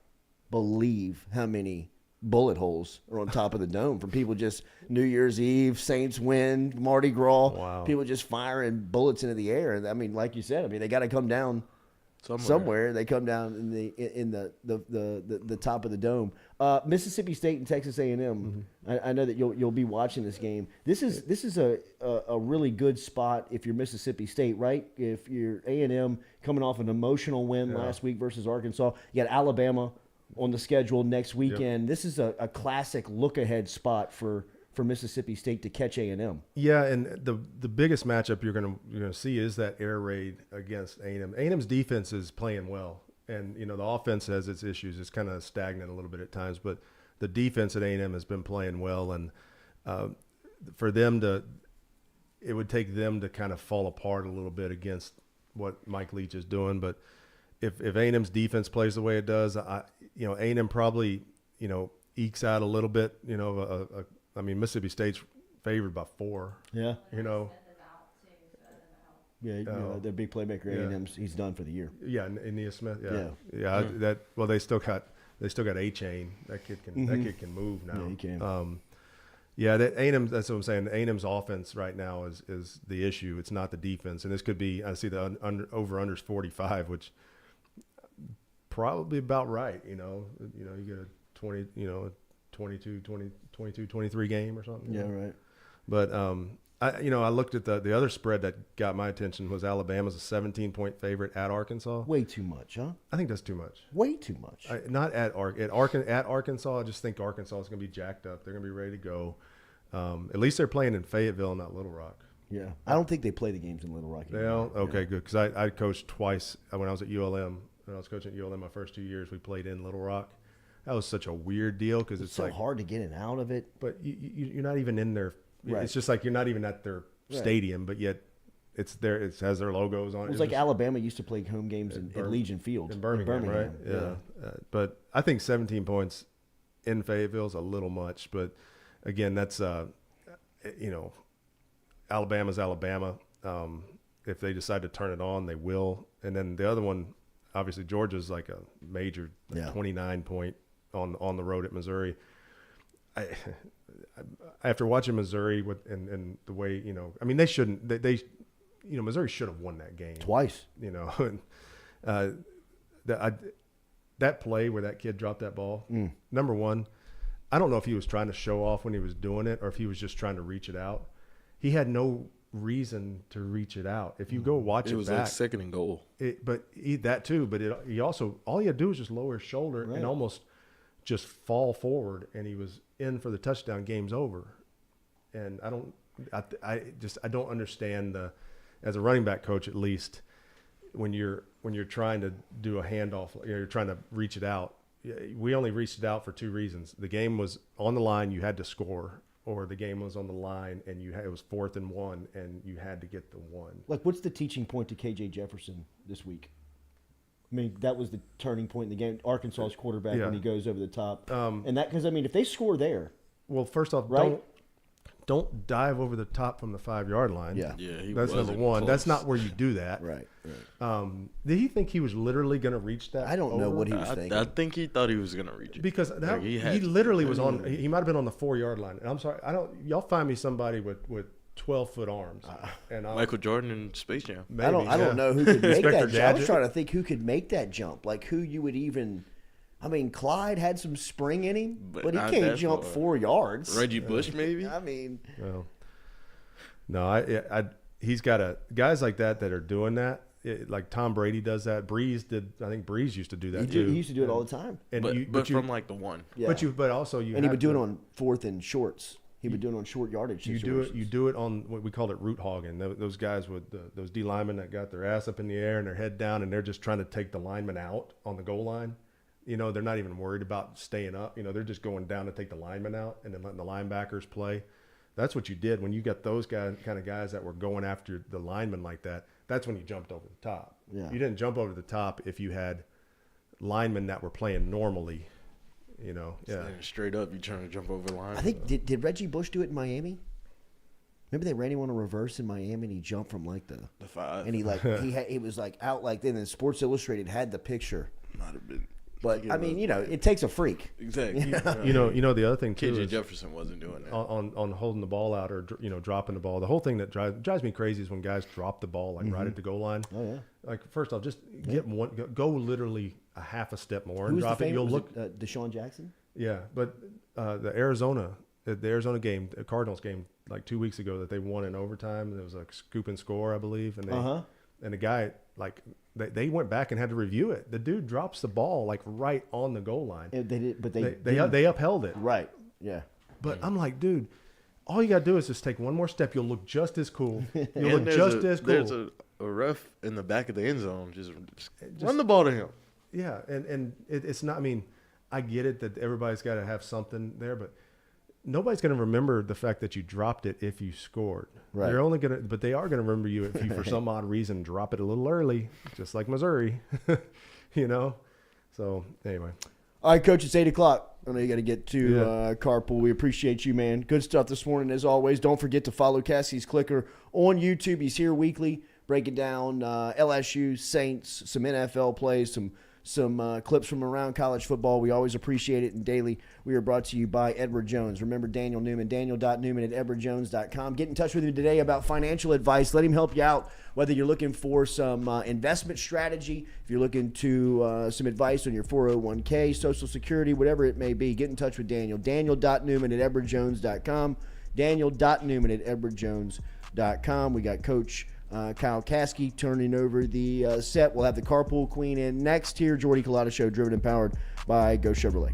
believe how many bullet holes are on top of the dome from people just New Year's Eve, Saints win, Mardi Gras. Wow. People just firing bullets into the air. And I mean, like you said, they got to come down somewhere. They come down in the top of the dome. Mississippi State and Texas A&M. Mm-hmm. I know that you'll be watching this game. This is a really good spot if you're Mississippi State, right? If you're A&M coming off an emotional win last week versus Arkansas, you got Alabama on the schedule next weekend. Yep. This is a classic look-ahead spot for Mississippi State to catch A&M. Yeah, and the biggest matchup you're gonna see is that air raid against A&M. A&M's defense is playing well, and the offense has its issues. It's kind of stagnant a little bit at times, but the defense at A&M has been playing well, and for them it would take them to kind of fall apart a little bit against what Mike Leach is doing, but if A&M's defense plays the way it does, A&M probably, ekes out a little bit. I mean, Mississippi State's favored by 4. Yeah. Yeah, their big playmaker A&M's he's done for the year. Yeah, Nia Smith. Yeah. Mm-hmm. They still got A-Chain. That kid can move now. Yeah, he can. A&M. That's what I'm saying. A&M's offense right now is the issue. It's not the defense, and this could be. I see the over/unders 45, which probably about right. You get a 20, 22, 23 game or something. Yeah, right. But I looked at the other spread that got my attention was Alabama's a 17-point favorite at Arkansas. Way too much, huh? I think that's too much. Way too much. Not at Arkansas. I just think Arkansas is going to be jacked up. They're going to be ready to go. At least they're playing in Fayetteville, not Little Rock. Yeah, I don't think they play the games in Little Rock anymore. They don't? Okay, good. Because I coached twice when I was at ULM. When I was coaching at ULM my first 2 years, we played in Little Rock. That was such a weird deal because it's so like hard to get in and out of it. But you're not even in there. Right. It's just like you're not even at their stadium, but yet it's there. It has their logos on it. It was like Alabama used to play home games at Legion Field in Birmingham, right? Yeah. But I think 17 points in Fayetteville is a little much. But again, that's Alabama's Alabama. If they decide to turn it on, they will. And then the other one, obviously, Georgia's like a major 29 point on the road at Missouri. After watching Missouri and the way, they shouldn't. They Missouri should have won that game twice. That play where that kid dropped that ball. Number one, I don't know if he was trying to show off when he was doing it or if he was just trying to reach it out. He had no reason to reach it out. If you go watch it was back, like second and goal. That too. But he also, all he had to do was just lower his shoulder and almost just fall forward, and he was in for the touchdown. Game's over. And I don't understand as a running back coach, at least when you're trying to do a handoff, you're trying to reach it out. We only reached it out for two reasons. The game was on the line, you had to score, or the game was on the line and it was 4th and 1 and you had to get the one. Like, what's the teaching point to KJ Jefferson this week? I mean, that was the turning point in the game. Arkansas's quarterback when he goes over the top. And that, because, if they score there. Well, first off, don't dive over the top from the 5-yard line. Yeah, that's number one. Close. That's not where you do that. Right. Did he think he was literally going to reach that? I don't know what he was thinking. I think he thought he was going to reach it because he literally was on. He might have been on the 4-yard line. And I'm sorry, y'all find me somebody with 12-foot arms. And Michael Jordan in Space Jam. Maybe, I don't know who could make that jump. I was trying to think who could make that jump. Like who you would even. Clyde had some spring in him, but he can't jump 4 yards. Reggie Bush, maybe. Well, no, he's got guys like that are doing that. Like Tom Brady does that. I think Breeze used to do that too. He used to do it all the time. But from like the one. Yeah. But also and he would do it on 4th and shorts. He would do it on short yardage. You do it on what we called it root hogging. Those guys with those D linemen that got their ass up in the air and their head down, and they're just trying to take the lineman out on the goal line. They're not even worried about staying up. They're just going down to take the lineman out and then letting the linebackers play. That's what you did when you got those kind of guys that were going after the lineman like that. That's when you jumped over the top. Yeah. You didn't jump over the top if you had linemen that were playing normally. Straight up, you trying to jump over the line. I think did Reggie Bush do it in Miami? Remember they ran him on a reverse in Miami and he jumped from like the 5. And he was like out like then. And Sports Illustrated had the picture. Might have been. But it takes a freak. Exactly. The other thing too KJ Jefferson wasn't doing that on holding the ball out or dropping the ball. The whole thing that drives me crazy is when guys drop the ball right at the goal line. Oh yeah. Like first off, just get one, go literally a half a step more and drop it. You'll look. Deshaun Jackson. Yeah, but the Arizona game, the Cardinals game, like 2 weeks ago that they won in overtime. It was like scoop and score, I believe, and the guy like. They went back and had to review it. The dude drops the ball like right on the goal line. They did, but they upheld it. Right. Yeah. But I'm like, dude, all you got to do is just take one more step. You'll look just as cool. You'll look just as cool. There's a ref in the back of the end zone. Just run the ball to him. Yeah, and it's not. I get it that everybody's got to have something there, but nobody's going to remember the fact that you dropped it if you scored. Right. They're only but they are going to remember you if you, for some odd reason, drop it a little early, just like Missouri. So anyway. All right, Coach, it's 8:00. I know you got to get to carpool. We appreciate you, man. Good stuff this morning, as always. Don't forget to follow Caskey's Clicker on YouTube. He's here weekly, breaking down LSU, Saints, some NFL plays, some clips from around college football. We always appreciate it. And daily, we are brought to you by Edward Jones. Remember Daniel Newman, daniel.newman@edwardjones.com. Get in touch with him today about financial advice. Let him help you out, whether you're looking for some investment strategy, if you're looking to some advice on your 401k, Social Security, whatever it may be. Get in touch with Daniel. daniel.newman@edwardjones.com. daniel.newman@edwardjones.com. We got Coach Kyle Caskey turning over the set. We'll have the Carpool Queen in next here. Jordy Culotta Show, driven and powered by Go Chevrolet.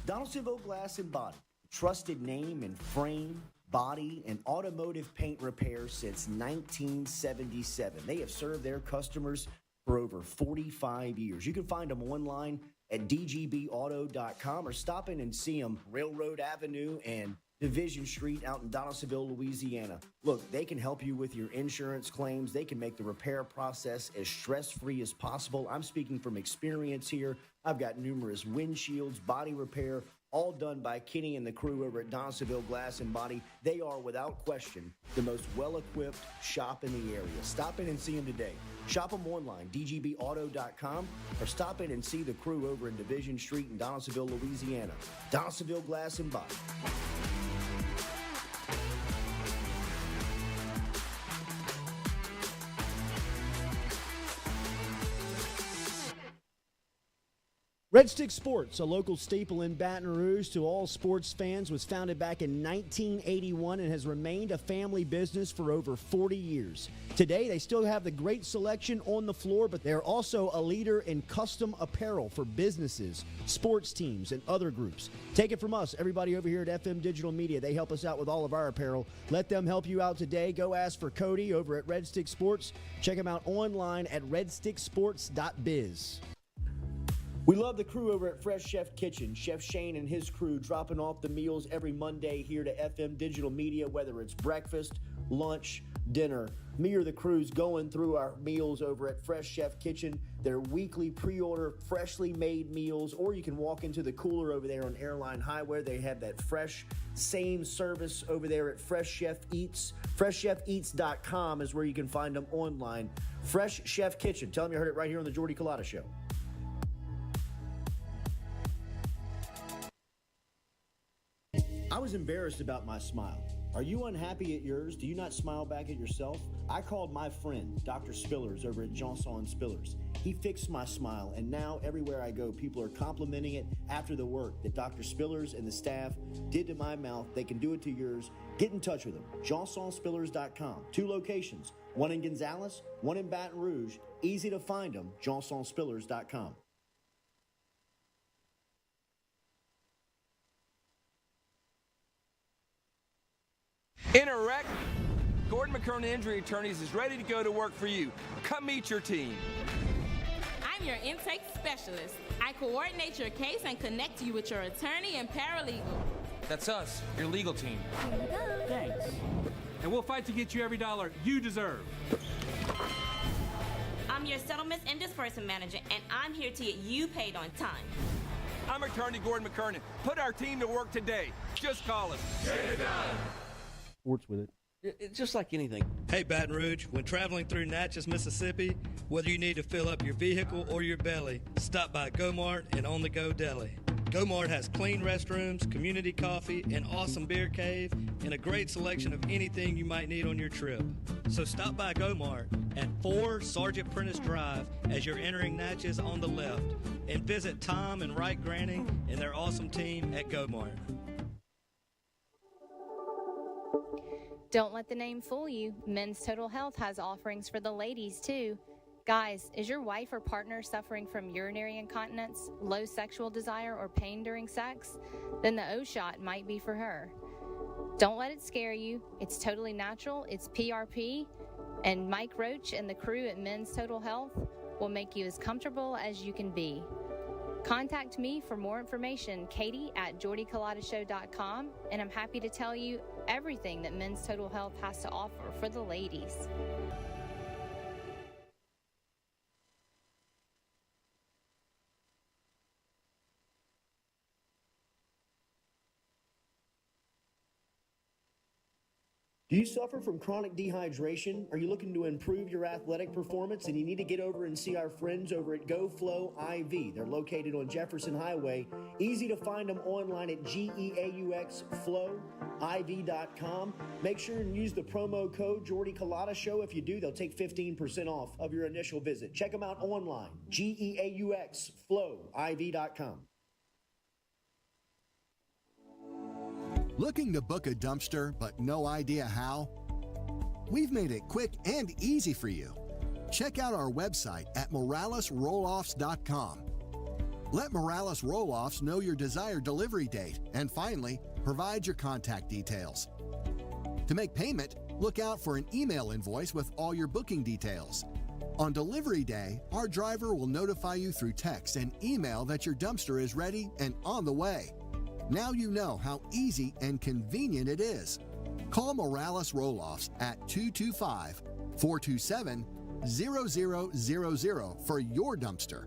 Donaldsonville Glass and Body, trusted name in frame, body, and automotive paint repair since 1977. They have served their customers for over 45 years. You can find them online at dgbauto.com or stop in and see them Railroad Avenue and Division Street out in Donaldsonville, Louisiana. Look, they can help you with your insurance claims. They can make the repair process as stress-free as possible. I'm speaking from experience here. I've got numerous windshields, body repair, all done by Kenny and the crew over at Donaldsonville Glass and Body. They are, without question, the most well-equipped shop in the area. Stop in and see them today. Shop them online, dgbauto.com, or stop in and see the crew over in Division Street in Donaldsonville, Louisiana. Donaldsonville Glass and Body. Red Stick Sports, a local staple in Baton Rouge to all sports fans, was founded back in 1981 and has remained a family business for over 40 years. Today, they still have the great selection on the floor, but they're also a leader in custom apparel for businesses, sports teams, and other groups. Take it from us, everybody over here at FM Digital Media. They help us out with all of our apparel. Let them help you out today. Go ask for Cody over at Red Stick Sports. Check them out online at redsticksports.biz. We love the crew over at Fresh Chef Kitchen. Chef Shane and his crew dropping off the meals every Monday here to FM Digital Media, whether it's breakfast, lunch, dinner. Me or the crew's going through our meals over at Fresh Chef Kitchen. Their weekly pre-order, freshly made meals, or you can walk into the cooler over there on Airline Highway. They have that fresh, same service over there at Fresh Chef Eats. FreshChefEats.com is where you can find them online. Fresh Chef Kitchen. Tell them you heard it right here on the Jordy Culotta Show. I was embarrassed about my smile. Are you unhappy at yours? Do you not smile back at yourself? I called my friend, Dr. Spillers, over at Johnson Spillers. He fixed my smile, and now everywhere I go, people are complimenting it after the work that Dr. Spillers and the staff did to my mouth. They can do it to yours. Get in touch with them. JohnsonSpillers.com. 2 locations, one in Gonzales, one in Baton Rouge. Easy to find them, JohnsonSpillers.com. In a wreck, Gordon McKernan Injury Attorneys is ready to go to work for you. Come meet your team. I'm your intake specialist. I coordinate your case and connect you with your attorney and paralegal. That's us, your legal team. Here we go. Thanks. And we'll fight to get you every dollar you deserve. I'm your settlements and disbursement manager, and I'm here to get you paid on time. I'm attorney Gordon McKernan. Put our team to work today. Just call us. Get it done. Sports with it. It's just like anything. Hey, Baton Rouge, when traveling through Natchez, Mississippi, whether you need to fill up your vehicle or your belly, stop by Go-Mart and On The Go Deli. Go-Mart has clean restrooms, community coffee, an awesome beer cave, and a great selection of anything you might need on your trip. So stop by Go-Mart at 4 Sergeant Prentice Drive as you're entering Natchez on the left, and visit Tom and Wright Granning and their awesome team at Go-Mart. Don't let the name fool you. Men's Total Health has offerings for the ladies, too. Guys, is your wife or partner suffering from urinary incontinence, low sexual desire, or pain during sex? Then the O-Shot might be for her. Don't let it scare you. It's totally natural. It's PRP. And Mike Roach and the crew at Men's Total Health will make you as comfortable as you can be. Contact me for more information, Katie at JordyCulottaShow.com, and I'm happy to tell you everything that Men's Total Health has to offer for the ladies. Do you suffer from chronic dehydration? Are you looking to improve your athletic performance and you need to get over and see our friends over at GoFlow IV? They're located on Jefferson Highway. Easy to find them online at GEAUXFlowIV.com. Make sure and use the promo code Jordy Culotta Show. If you do, they'll take 15% off of your initial visit. Check them out online, GEAUXFlowIV.com. Looking to book a dumpster but no idea how? We've made it quick and easy for you. Check out our website at moralesrolloffs.com. Let Morales Roll-Offs know your desired delivery date, and finally, provide your contact details. To make payment, look out for an email invoice with all your booking details. On delivery day, our driver will notify you through text and email that your dumpster is ready and on the way. Now you know how easy and convenient it is. Call Morales Roll-Offs at 225-427-0000 for your dumpster.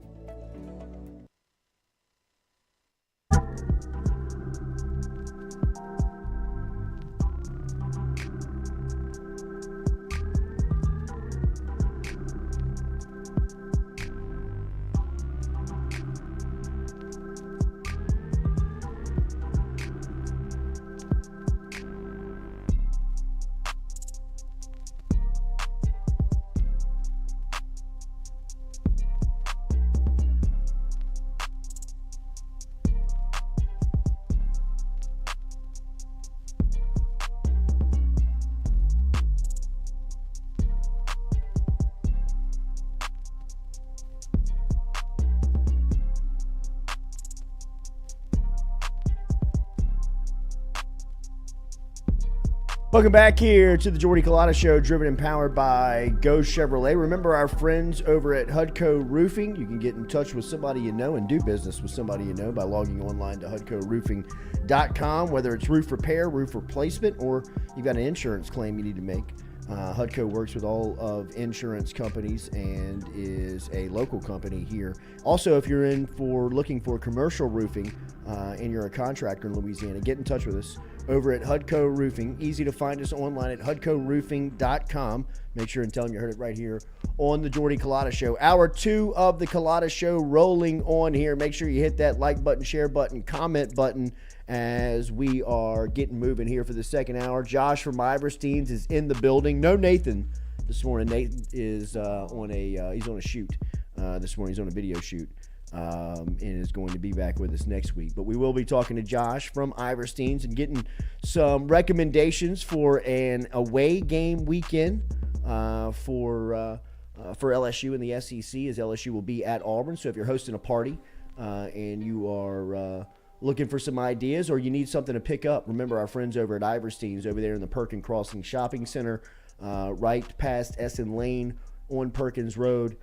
Welcome back here to the Jordy Culotta Show, driven and powered by Go Chevrolet. Remember our friends over at HUDCO Roofing. You can get in touch with somebody you know and do business with somebody you know by logging online to HUDCOroofing.com, whether it's roof repair, roof replacement, or you've got an insurance claim you need to make. HUDCO works with all of insurance companies and is a local company here. Also, if you're looking for commercial roofing and you're a contractor in Louisiana, get in touch with us over at HUDCO Roofing. Easy to find us online at HUDCOroofing.com. Make sure and tell them you heard it right here on the Jordy Culotta Show. Hour 2 of the Culotta Show rolling on here. Make sure you hit that like button, share button, comment button as we are getting moving here for the second hour. Josh from Iversteins is in the building. No Nathan this morning. Nathan is on a shoot this morning. He's on a video shoot. And is going to be back with us next week. But we will be talking to Josh from Iversteins and getting some recommendations for an away game weekend for LSU and the SEC, as LSU will be at Auburn. So if you're hosting a party and you are looking for some ideas or you need something to pick up, remember our friends over at Iversteins over there in the Perkins Crossing Shopping Center, right past Essen Lane on Perkins Road.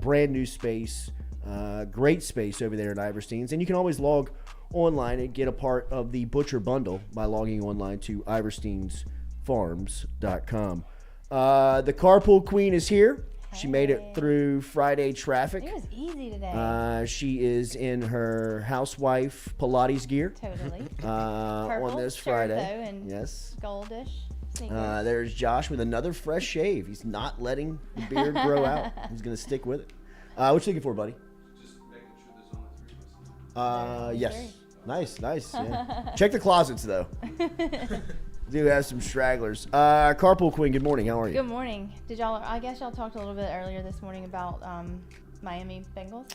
Brand new space. Great space over there at Iversteins. And you can always log online and get a part of the Butcher Bundle by logging online to iversteinsfarms.com. The Carpool Queen is here. She made it through Friday traffic. It was easy today. She is in her housewife Pilates gear. Totally. On this Friday. Though, and yes. Goldish sneakers. There's Josh with another fresh shave. He's not letting the beard grow out. He's going to stick with it. What you looking for, buddy? Yes. Nice. Yeah. Check the closets, though. Do have some stragglers. Carpool Queen, good morning. How are you? Good morning. I guess y'all talked a little bit earlier this morning about Miami Bengals?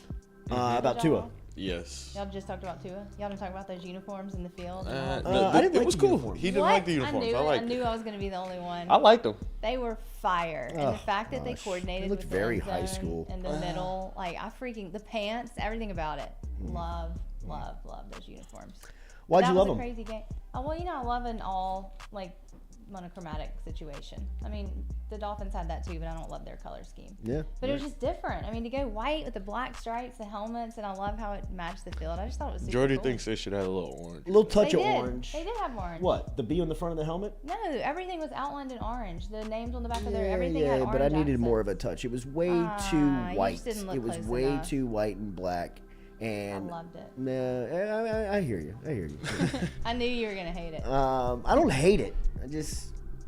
About Tua. Yes. Y'all just talked about Tua? Y'all didn't talk about those uniforms in the field? I didn't like it was cool. He didn't like the uniforms. I knew I was going to be the only one. I liked them. They were fire. And the fact that they coordinated looked with very the high school in the middle, the pants, everything about it. Love those uniforms. Why'd you love them? That was a crazy game. I love an all monochromatic situation. I mean, the Dolphins had that too, but I don't love their color scheme. Yeah. But it was just different. I mean, to go white with the black stripes, the helmets, and I love how it matched the field. I just thought it was super Jordy cool. thinks they should have a little orange. A little touch of orange. They did have orange. What? The B on the front of the helmet? No, everything was outlined in orange. The names on the back of everything had orange. But I needed accents. more of a touch. It was way too white. You just didn't look It was close way enough. too white and black. And I loved it. No, I hear you. I knew you were gonna hate it. I don't hate it. I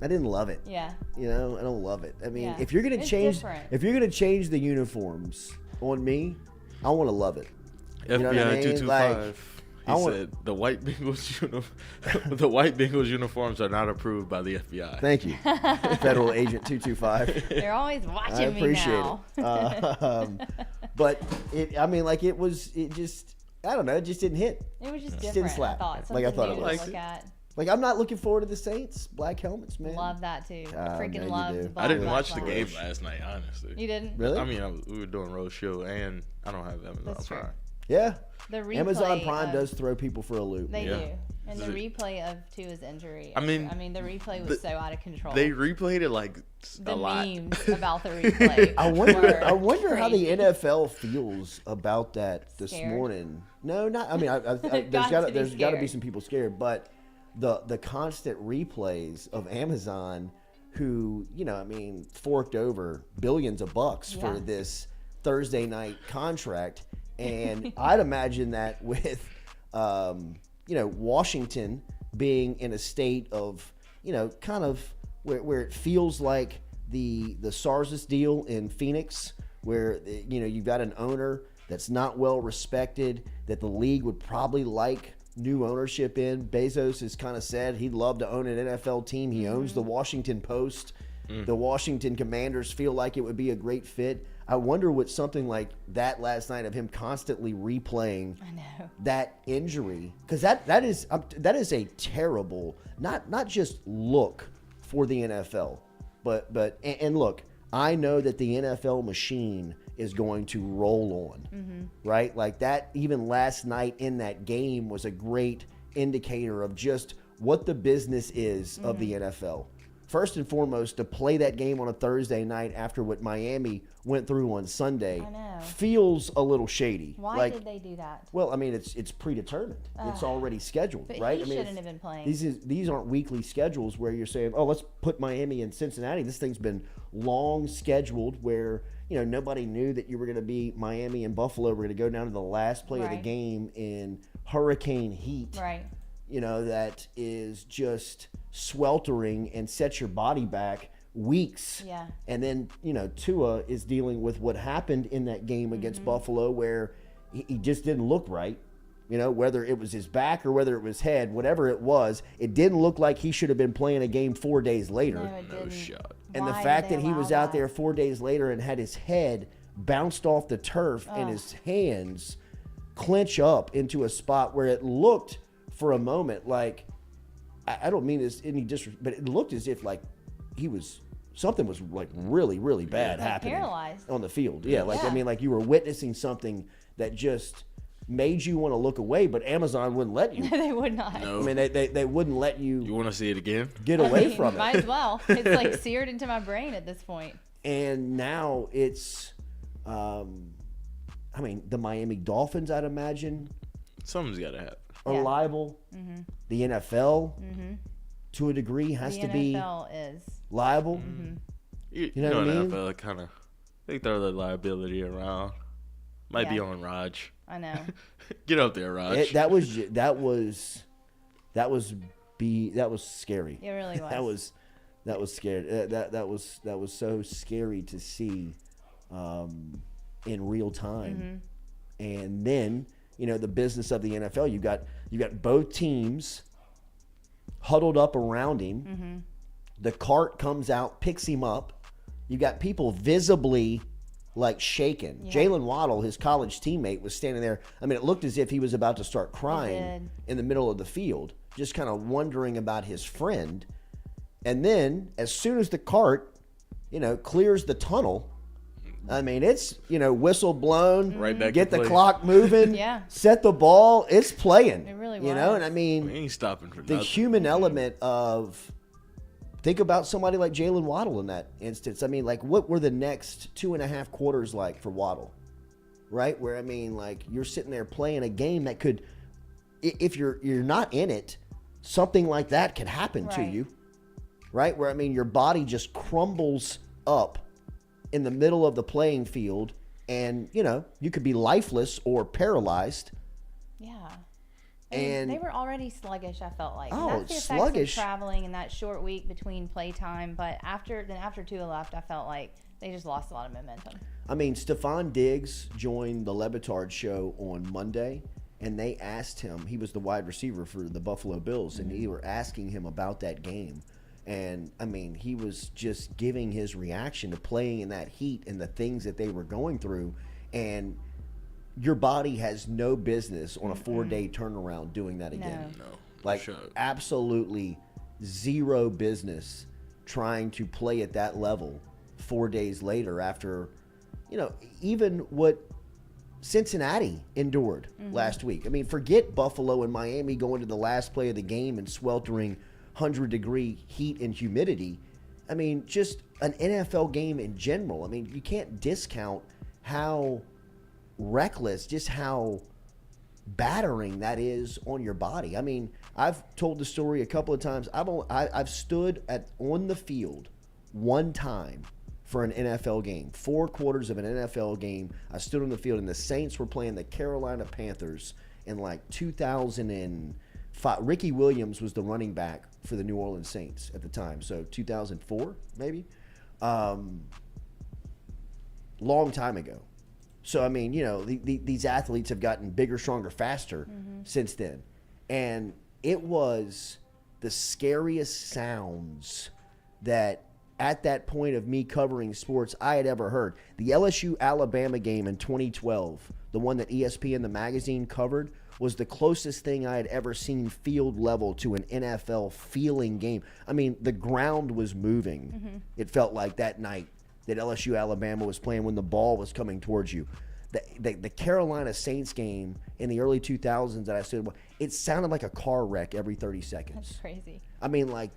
didn't love it. Yeah. I don't love it. I mean, Yeah. if you're gonna change the uniforms on me, I want to love it. FBI 225. He said the white Bengals uniforms are not approved by the FBI. Thank you, Federal Agent 225. They're always watching I appreciate me now. it. But it just didn't hit. It was just It different. didn't slap. I thought it was. Like, I'm not looking forward to the Saints black helmets, man. Love that too. No, Love you the do. ball I didn't black watch the flowers. game last night, honestly. You didn't? Really? I mean, we were doing road show, and I don't have Amazon That's true. Prime. Yeah. The replay Amazon Prime does throw people for a loop. They do. And the replay of Tua's injury. I mean, the replay was so out of control. They replayed it like a lot. The memes about the replay. I wonder how the NFL feels about that this morning. No, not. I mean, there's got to be some people scared, but the constant replays of Amazon, who forked over billions of bucks for this Thursday night contract, and I'd imagine that with Washington being in a state of, kind of where it feels like the SARS deal in Phoenix, where, you've got an owner that's not well respected, that the league would probably like new ownership in. Bezos has kind of said he'd love to own an NFL team. He owns the Washington Post. The Washington Commanders feel like it would be a great fit. I wonder what something like that last night of him constantly replaying that injury, because that is a terrible, not just look for the NFL, but look, I know that the NFL machine is going to roll on, right? Like that, even last night in that game was a great indicator of just what the business is of the NFL. First and foremost, to play that game on a Thursday night after what Miami went through on Sunday feels a little shady. Why did they do that? Well, I mean, it's predetermined. It's already scheduled, but right? He shouldn't have been playing. These aren't weekly schedules where you're saying, oh, let's put Miami and Cincinnati. This thing's been long scheduled where, nobody knew that you were going to be Miami and Buffalo. We're going to go down to the last play of the game in hurricane heat. Right. That is just sweltering and sets your body back weeks. Yeah. And then, Tua is dealing with what happened in that game against Buffalo, where he just didn't look right. Whether it was his back or whether it was head, whatever it was, it didn't look like he should have been playing a game 4 days later. No shot. And the fact that he was out there 4 days later and had his head bounced off the turf and his hands clench up into a spot where it looked for a moment like, I don't mean this any disrespect, but it looked as if like something was like really, really bad happening paralyzed on the field. Yeah, I mean, like you were witnessing something that just made you want to look away, but Amazon wouldn't let you. They would not. No. I mean, they wouldn't let you. You want to see it again? Get away from it. Might as well. It's like seared into my brain at this point. And now it's, the Miami Dolphins, I'd imagine, Something's got to happen. Are liable. The NFL, to a degree, has to be liable. You know what I mean? NFL kind of, they throw the liability around. Might be on Raj. I know. Get up there, Raj. That was scary. It really was. That was scary. That was so scary to see in real time. And then, the business of the NFL, you got both teams huddled up around him. The cart comes out, picks him up. You got people visibly like shaken. Jalen Waddle, his college teammate, was standing there. I mean, it looked as if he was about to start crying in the middle of the field, just kind of wondering about his friend. And then as soon as the cart, clears the tunnel, I mean, it's, whistle blown, right back get to the play. clock moving, set the ball, it's playing. It really was. And I mean, We ain't stopping for the nothing. human element of, think about somebody like Jalen Waddle in that instance. I mean, like, what were the next 2.5 quarters like for Waddle? Right? Where, I mean, like, you're sitting there playing a game that could, if you're not in it, something like that could happen to you. Right? Where, I mean, your body just crumbles up in the middle of the playing field, and you could be lifeless or paralyzed. Yeah. And they were already sluggish, I felt like. Oh, that's the effects sluggish. of traveling in that short week between playtime. But after Tua left, I felt like they just lost a lot of momentum. I mean, Stephon Diggs joined the Le Batard show on Monday, and they asked him, he was the wide receiver for the Buffalo Bills, and they were asking him about that game. And, I mean, he was just giving his reaction to playing in that heat and the things that they were going through. And your body has no business on a 4-day turnaround doing that again. No. Like, absolutely zero business trying to play at that level 4 days later after, even what Cincinnati endured last week. I mean, forget Buffalo and Miami going to the last play of the game in sweltering 100-degree heat and humidity. I mean, just an NFL game in general. I mean, you can't discount how reckless, just how battering that is on your body. I mean, I've told the story a couple of times. I've stood on the field one time for an NFL game, 4 quarters of an NFL game. I stood on the field, and the Saints were playing the Carolina Panthers in like 2005. Ricky Williams was the running back for the New Orleans Saints at the time, so 2004 maybe. Long time ago. So, I mean, you know, these athletes have gotten bigger, stronger, faster since then. And it was the scariest sounds that at that point of me covering sports I had ever heard. The LSU-Alabama game in 2012, the one that ESPN, the magazine, covered, was the closest thing I had ever seen field level to an NFL feeling game. I mean, the ground was moving. It felt like that night that LSU-Alabama was playing when the ball was coming towards you. The Carolina Saints game in the early 2000s that I stood, it sounded like a car wreck every 30 seconds. That's crazy. I mean, like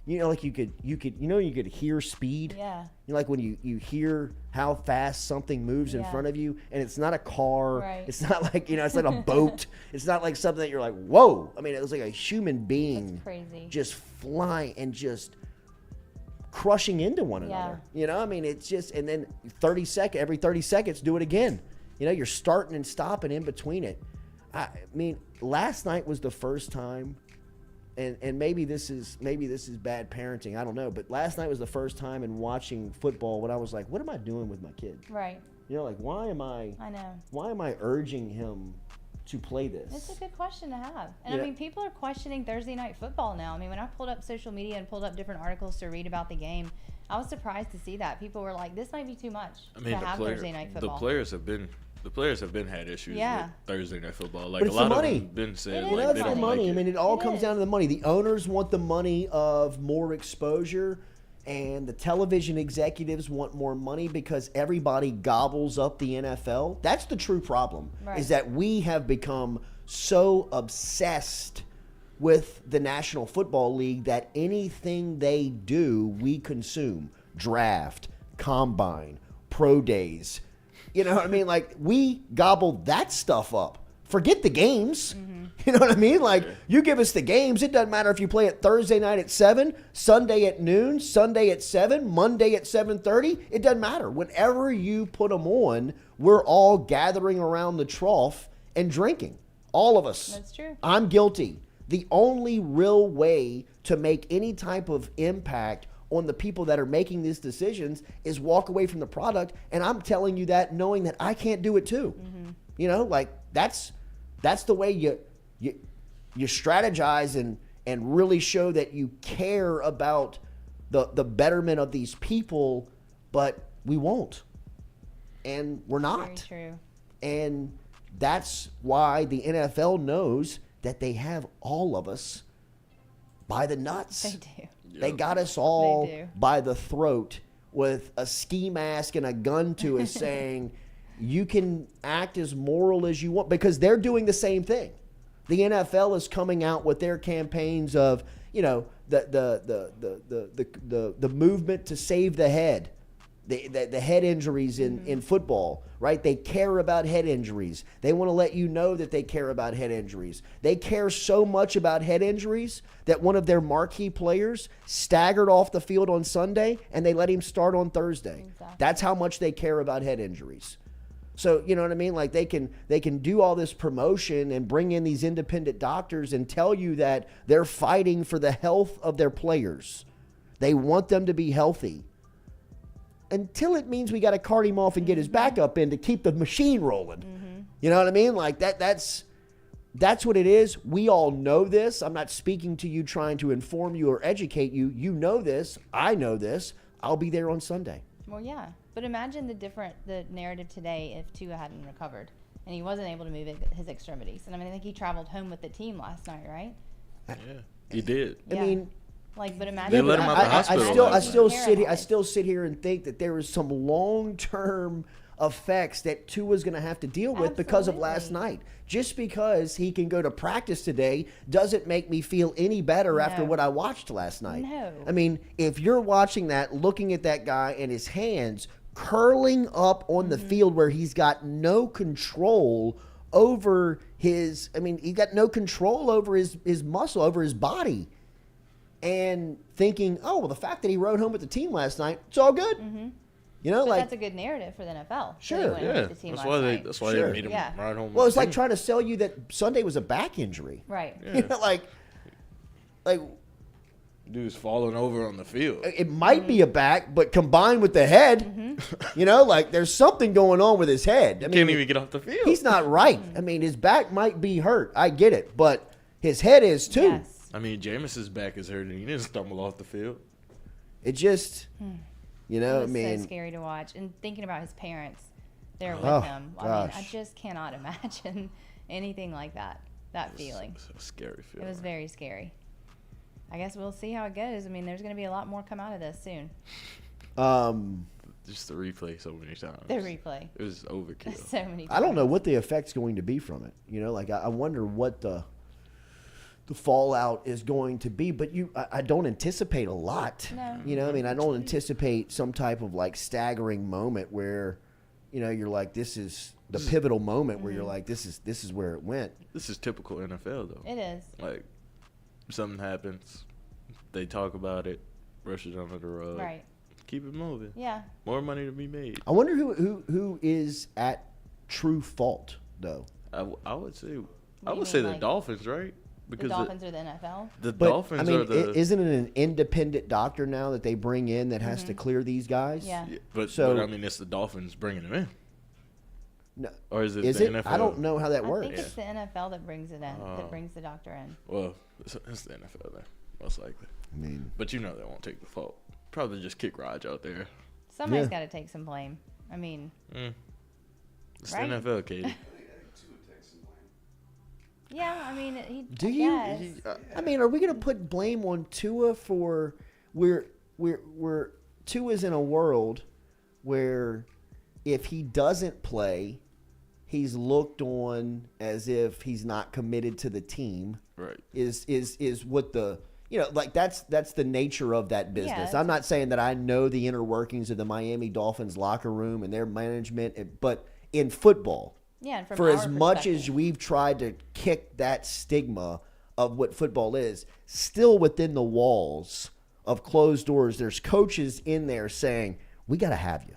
you know, like you could hear speed. Yeah. You know, like when you hear how fast something moves in front of you, and it's not a car. Right. It's not like, you know, it's not a boat. It's not like something that you're like, whoa. I mean, it was like a human being. That's crazy. Just flying and just crushing into one another. You know, I mean, it's just, and then every 30 seconds, do it again. You know, you're starting and stopping in between it. I mean, last night was the first time. And maybe this is bad parenting. I don't know. But last night was the first time in watching football when I was like, what am I doing with my kid? Right. You know, like, why am I urging him to play this? It's a good question to have. And Yeah. I mean, people are questioning Thursday night football now. I mean, when I pulled up social media and pulled up different articles to read about the game, I was surprised to see that. People were like, this might be too much to have Thursday night football. The players have been had issues with Thursday night football. Like, but a it's lot the of money. them been said, You know, it's the money. I mean, it all comes down to the money. The owners want the money of more exposure, and the television executives want more money because everybody gobbles up the NFL. That's the true problem, is that we have become so obsessed with the National Football League that anything they do, we consume. Draft, combine, pro days. You know what I mean? Like, we gobble that stuff up. Forget the games. You know what I mean? Like, you give us the games. It doesn't matter if you play it Thursday night at 7, Sunday at noon, Sunday at 7, Monday at 7:30. It doesn't matter. Whenever you put them on, we're all gathering around the trough and drinking. All of us. That's true. I'm guilty. The only real way to make any type of impact on the people that are making these decisions is walk away from the product. And I'm telling you that knowing that I can't do it too. You know, like that's the way you strategize and really show that you care about the betterment of these people, but we won't. And we're not. Very true. And that's why the NFL knows that they have all of us by the nuts. They do. They got us all by the throat with a ski mask and a gun to us saying, you can act as moral as you want, because they're doing the same thing. The NFL is coming out with their campaigns of, you know, the movement to save the head. The head injuries in football, right? They care about head injuries. They want to let you know that they care about head injuries. They care so much about head injuries that one of their marquee players staggered off the field on Sunday and they let him start on Thursday. Exactly. That's how much they care about head injuries. So, you know what I mean? Like, they can do all this promotion and bring in these independent doctors and tell you that they're fighting for the health of their players. They want them to be healthy. Until it means we got to cart him off and get his backup in to keep the machine rolling. You know what I mean? Like, that's what it is. We all know this. I'm not speaking to you trying to inform you or educate you. You know this. I know this. I'll be there on Sunday. Well, yeah. But imagine the narrative today if Tua hadn't recovered and he wasn't able to move his extremities. And I mean, I think he traveled home with the team last night, right? Yeah, he did. I mean, like, but imagine they let him out the hospital. I still sit here and think that there is some long-term effects that Tua's going to have to deal with because of last night. Just because he can go to practice today doesn't make me feel any better after what I watched last night. No. I mean, if you're watching that, looking at that guy and his hands curling up on the field where he's got no control over his, he got no control over his muscle, over his body. And thinking, oh, well, the fact that he rode home with the team last night, it's all good. You know, but that's a good narrative for the NFL. Sure. The team that's why they made him ride home. Well, it's like trying to sell you that Sunday was a back injury. Right. You know, like dude's falling over on the field. It might be a back, but combined with the head, you know, like there's something going on with his head. He can't even get off the field. He's not right. I mean, his back might be hurt. I get it, but his head is too. Yes. I mean, Jameis's back is hurt and he didn't stumble off the field. It just, you know, it was so scary to watch. And thinking about his parents there with him. Gosh. I just cannot imagine anything like that feeling. It's a scary feeling. It was very scary. I guess we'll see how it goes. I mean, there's going to be a lot more come out of this soon. Just the replay so many times. The replay. It was overkill. So many times. I don't know what the effect's going to be from it. You know, like I wonder what the fallout is going to be, but I don't anticipate a lot. No. You know, I mean, I don't anticipate some type of like staggering moment where, you know, you're like, this is the pivotal moment where you're like, this is where it went. This is typical NFL though. It is. Like something happens, they talk about it, brush it under the rug. Right. Keep it moving. Yeah. More money to be made. I wonder who is at true fault though. I would say the Dolphins, right? Because the Dolphins are the NFL. The Dolphins are the. Isn't it an independent doctor now that they bring in that has to clear these guys? Yeah. But I mean, it's the Dolphins bringing them in. No. Or is it the NFL? I don't know how that works. I think it's the NFL that brings it in, that brings the doctor in. Well, it's the NFL then, most likely. I mean, but you know they won't take the fault. Probably just kick Raj out there. Somebody's got to take some blame. I mean, it's the NFL, Katie. Yeah, I mean, I mean, are we going to put blame on Tua for we're Tua's in a world where if he doesn't play, he's looked on as if he's not committed to the team. Right. Is what the, you know, like that's the nature of that business. Yeah, I'm not saying that I know the inner workings of the Miami Dolphins locker room and their management, but in football. Yeah, and from for our as much as perspective. we've tried to kick that stigma of what football is, still within the walls of closed doors, there's coaches in there saying, we got to have you.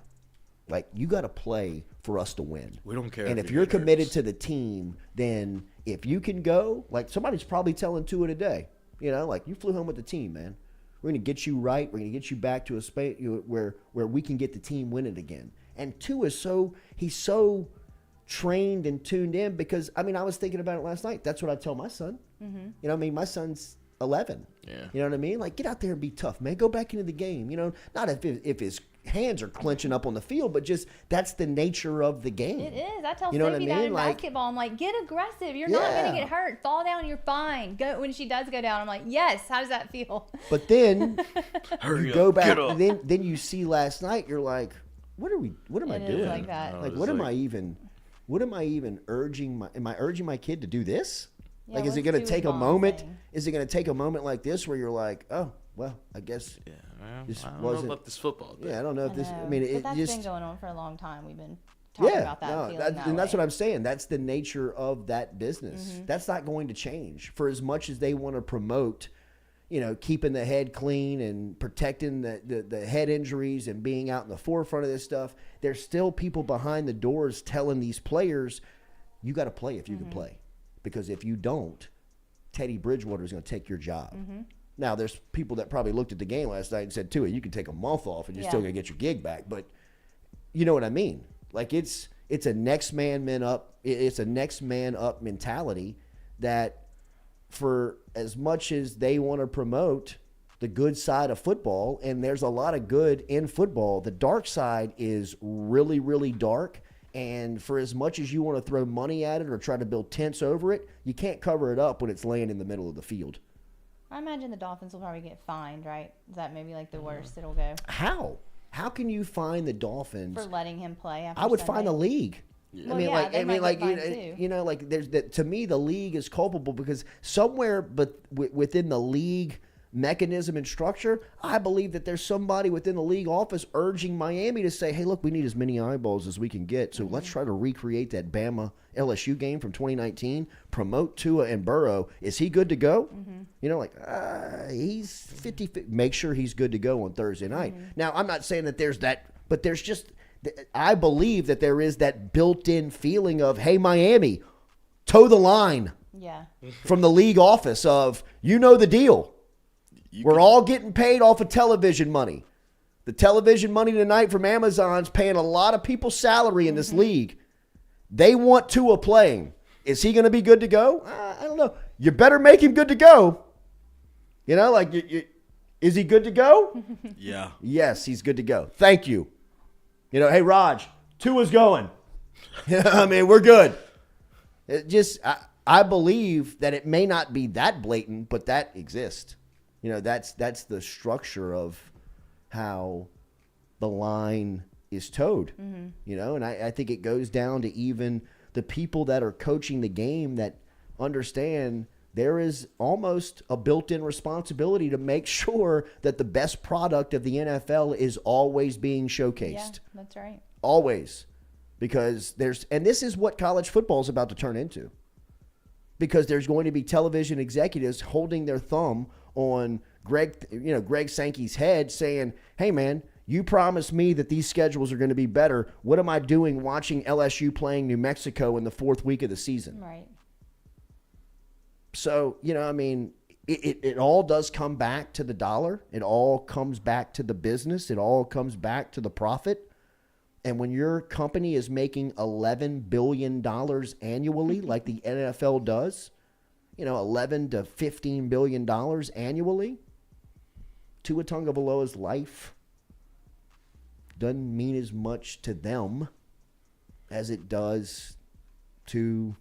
Like, you got to play for us to win. We don't care. And if you're committed to the team, then if you can go, like somebody's probably telling Tua today, you know, like you flew home with the team, man. We're going to get you right. We're going to get you back to a space where we can get the team winning again. And Tua is he's so trained and tuned in because, I mean, I was thinking about it last night. That's what I tell my son. Mm-hmm. You know what I mean? My son's 11. Yeah. You know what I mean? Like, get out there and be tough, man. Go back into the game. You know, not if his hands are clenching up on the field, but just that's the nature of the game. It is. I tell You know what Sophie I that mean? in Like- basketball. I'm like, get aggressive. You're not going to get hurt. Fall down. You're fine. Go when she does go down. I'm like, yes. How does that feel? But then Hurry you up, go back, get up. and then you see last night, you're like, what am I It is doing? like that. Like, what am I even urging am I urging my kid to do this? Yeah, like, is it what's going to take a Tua's moment? saying? Is it going to take a moment like this where you're like, oh, well, I guess Yeah, man. this I don't know wasn't. about this football thing. Yeah, I don't know if this. I mean, but it that's just. been going on for a long time. We've been talking about that. No, feeling that and that's way. what I'm saying. That's the nature of that business. Mm-hmm. That's not going to change. For as much as they want to promote, you know, keeping the head clean and protecting the head injuries and being out in the forefront of this stuff, there's still people behind the doors telling these players, you got to play if you Mm-hmm. can play. Because if you don't, Teddy Bridgewater is going to take your job. Mm-hmm. Now, there's people that probably looked at the game last night and said, Tua, you can take a month off and you're still going to get your gig back. But you know what I mean? Like, it's a next man up. It's a next man up mentality that for as much as they want to promote the good side of football, and there's a lot of good in football, the dark side is really, really dark. And for as much as you want to throw money at it or try to build tents over it, you can't cover it up when it's laying in the middle of the field. I imagine the Dolphins will probably get fined, right? Is that maybe like the worst it'll go? How? How can you find the Dolphins for letting him play? After I would Sunday? find the league. Yeah. There's that. To me, the league is culpable because somewhere, but within the league mechanism and structure, I believe that there's somebody within the league office urging Miami to say, "Hey, look, we need as many eyeballs as we can get. So let's try to recreate that Bama LSU game from 2019. Promote Tua and Burrow. Is he good to go? He's 50. Make sure he's good to go on Thursday night. Now, I'm not saying that there's that, but there's just." I believe that there is that built-in feeling of, hey, Miami, toe the line from the league office of, the deal. We're all getting paid off of television money. The television money tonight from Amazon's paying a lot of people's salary in this league. They want Tua playing. Is he going to be good to go? I don't know. You better make him good to go. Is he good to go? Yeah. Yes, he's good to go. Thank you. Hey, Raj, Tua's going. We're good. I believe that it may not be that blatant, but that exists. That's the structure of how the line is towed. And I think it goes down to even the people that are coaching the game that understand there is almost a built-in responsibility to make sure that the best product of the NFL is always being showcased. Yeah, that's right. Always. Because this is what college football is about to turn into. Because there's going to be television executives holding their thumb on Greg Sankey's head saying, hey, man, you promised me that these schedules are going to be better. What am I doing watching LSU playing New Mexico in the 4th week of the season? Right. So, it all does come back to the dollar. It all comes back to the business. It all comes back to the profit. And when your company is making $11 billion annually, like the NFL does, $11 to $15 billion annually, Tua Tagovailoa's life doesn't mean as much to them as it does to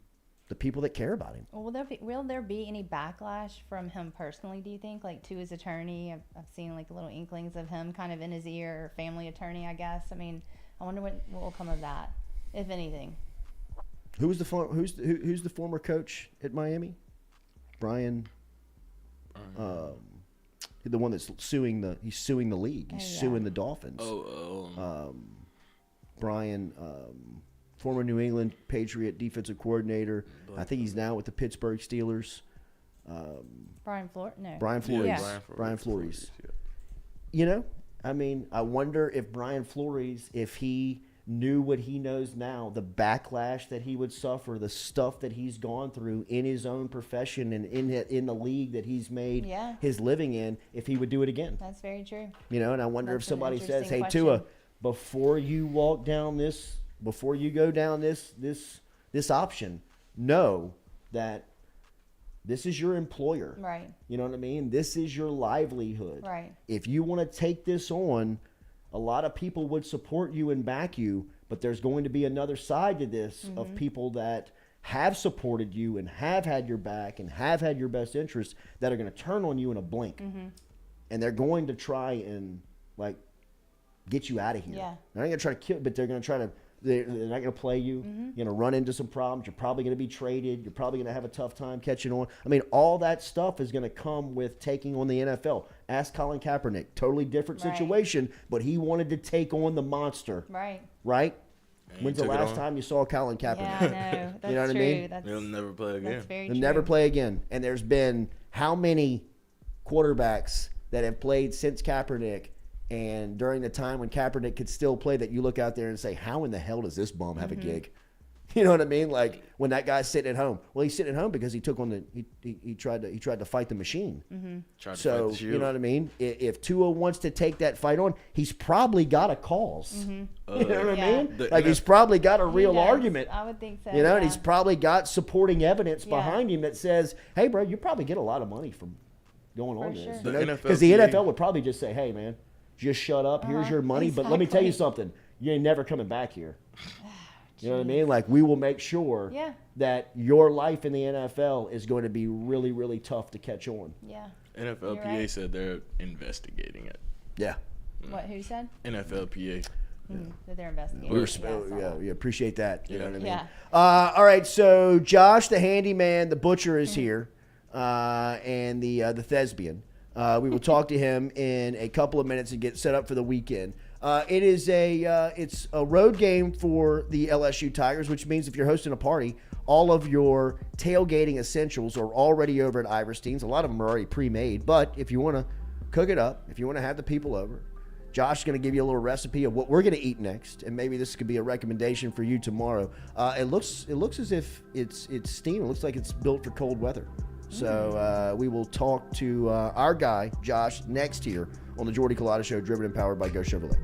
the people that care about him. Well, will there be any backlash from him personally, do you think? Like, to his attorney? I've seen, little inklings of him kind of in his ear, or family attorney, I guess. I wonder what will come of that, if anything. Who's the former coach at Miami? Brian. The one that's suing the league. He's suing the Dolphins. Brian, former New England Patriot defensive coordinator. I think he's now with the Pittsburgh Steelers. Brian Flores. No. Brian Flores. Yeah. Brian Flores. I wonder if Brian Flores, if he knew what he knows now, the backlash that he would suffer, the stuff that he's gone through in his own profession and in the league that he's made his living in, if he would do it again. That's very true. And I wonder if somebody says, hey, Tua, before you go down this option, know that this is your employer. Right. You know what I mean? This is your livelihood. Right. If you want to take this on, a lot of people would support you and back you, but there's going to be another side to this of people that have supported you and have had your back and have had your best interest that are going to turn on you in a blink. And they're going to try and get you out of here. Yeah. They're not going to try to kill, but they're going to try to. They're not going to play you. You're going to run into some problems. You're probably going to be traded. You're probably going to have a tough time catching on. All that stuff is going to come with taking on the NFL. Ask Colin Kaepernick. Totally different situation, but he wanted to take on the monster. Right? When's the last time you saw Colin Kaepernick? Yeah, I know. That's you know what true. I mean? He'll never play again. That's very He'll true. never play again. And there's been how many quarterbacks that have played since Kaepernick, and during the time when Kaepernick could still play, that you look out there and say, how in the hell does this bum have a gig? You know what I mean? Like when that guy's sitting at home. Well, he's sitting at home because he took on he tried to fight the machine. So you know what I mean? If Tua wants to take that fight on, he's probably got a cause. You know what I mean? He's probably got a real argument. I would think so. And he's probably got supporting evidence behind him that says, hey, bro, you probably get a lot of money from going on this. Because the NFL would probably just say, hey, man, just shut up. Here's your money. But let me tell you something. You ain't never coming back here. You know what I mean? Like, we will make sure that your life in the NFL is going to be really, really tough to catch on. Yeah. NFLPA said they're investigating it. Yeah. What? Who said? NFLPA. That they're investigating. We appreciate that. You know what I mean? Yeah. All right, so Josh, the handyman, the butcher is here, and the thespian. We will talk to him in a couple of minutes and get set up for the weekend. It's a road game for the LSU Tigers, which means if you're hosting a party, all of your tailgating essentials are already over at Iverstein's. A lot of them are already pre-made, but if you want to cook it up, if you want to have the people over, Josh is going to give you a little recipe of what we're going to eat next, and maybe this could be a recommendation for you tomorrow. It looks as if it's steam. It looks like it's built for cold weather. So we will talk to our guy, Josh, next here on the Jordy Culotta Show, driven and powered by Go Chevrolet.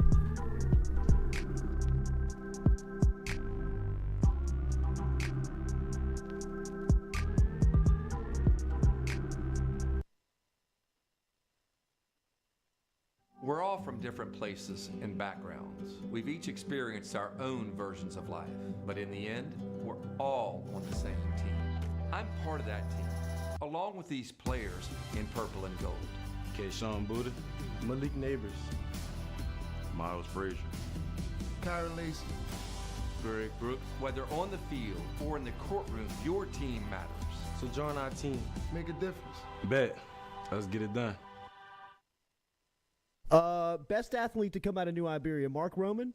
We're all from different places and backgrounds. We've each experienced our own versions of life, but in the end, we're all on the same team. I'm part of that team, along with these players in purple and gold. Kayshawn Buddha, Malik Neighbors, Miles Frazier, Kyron Lacy, Greg Brooks. Whether on the field or in the courtroom, your team matters. So join our team. make a difference. Bet. Let's get it done. Best athlete to come out of New Iberia, Mark Roman?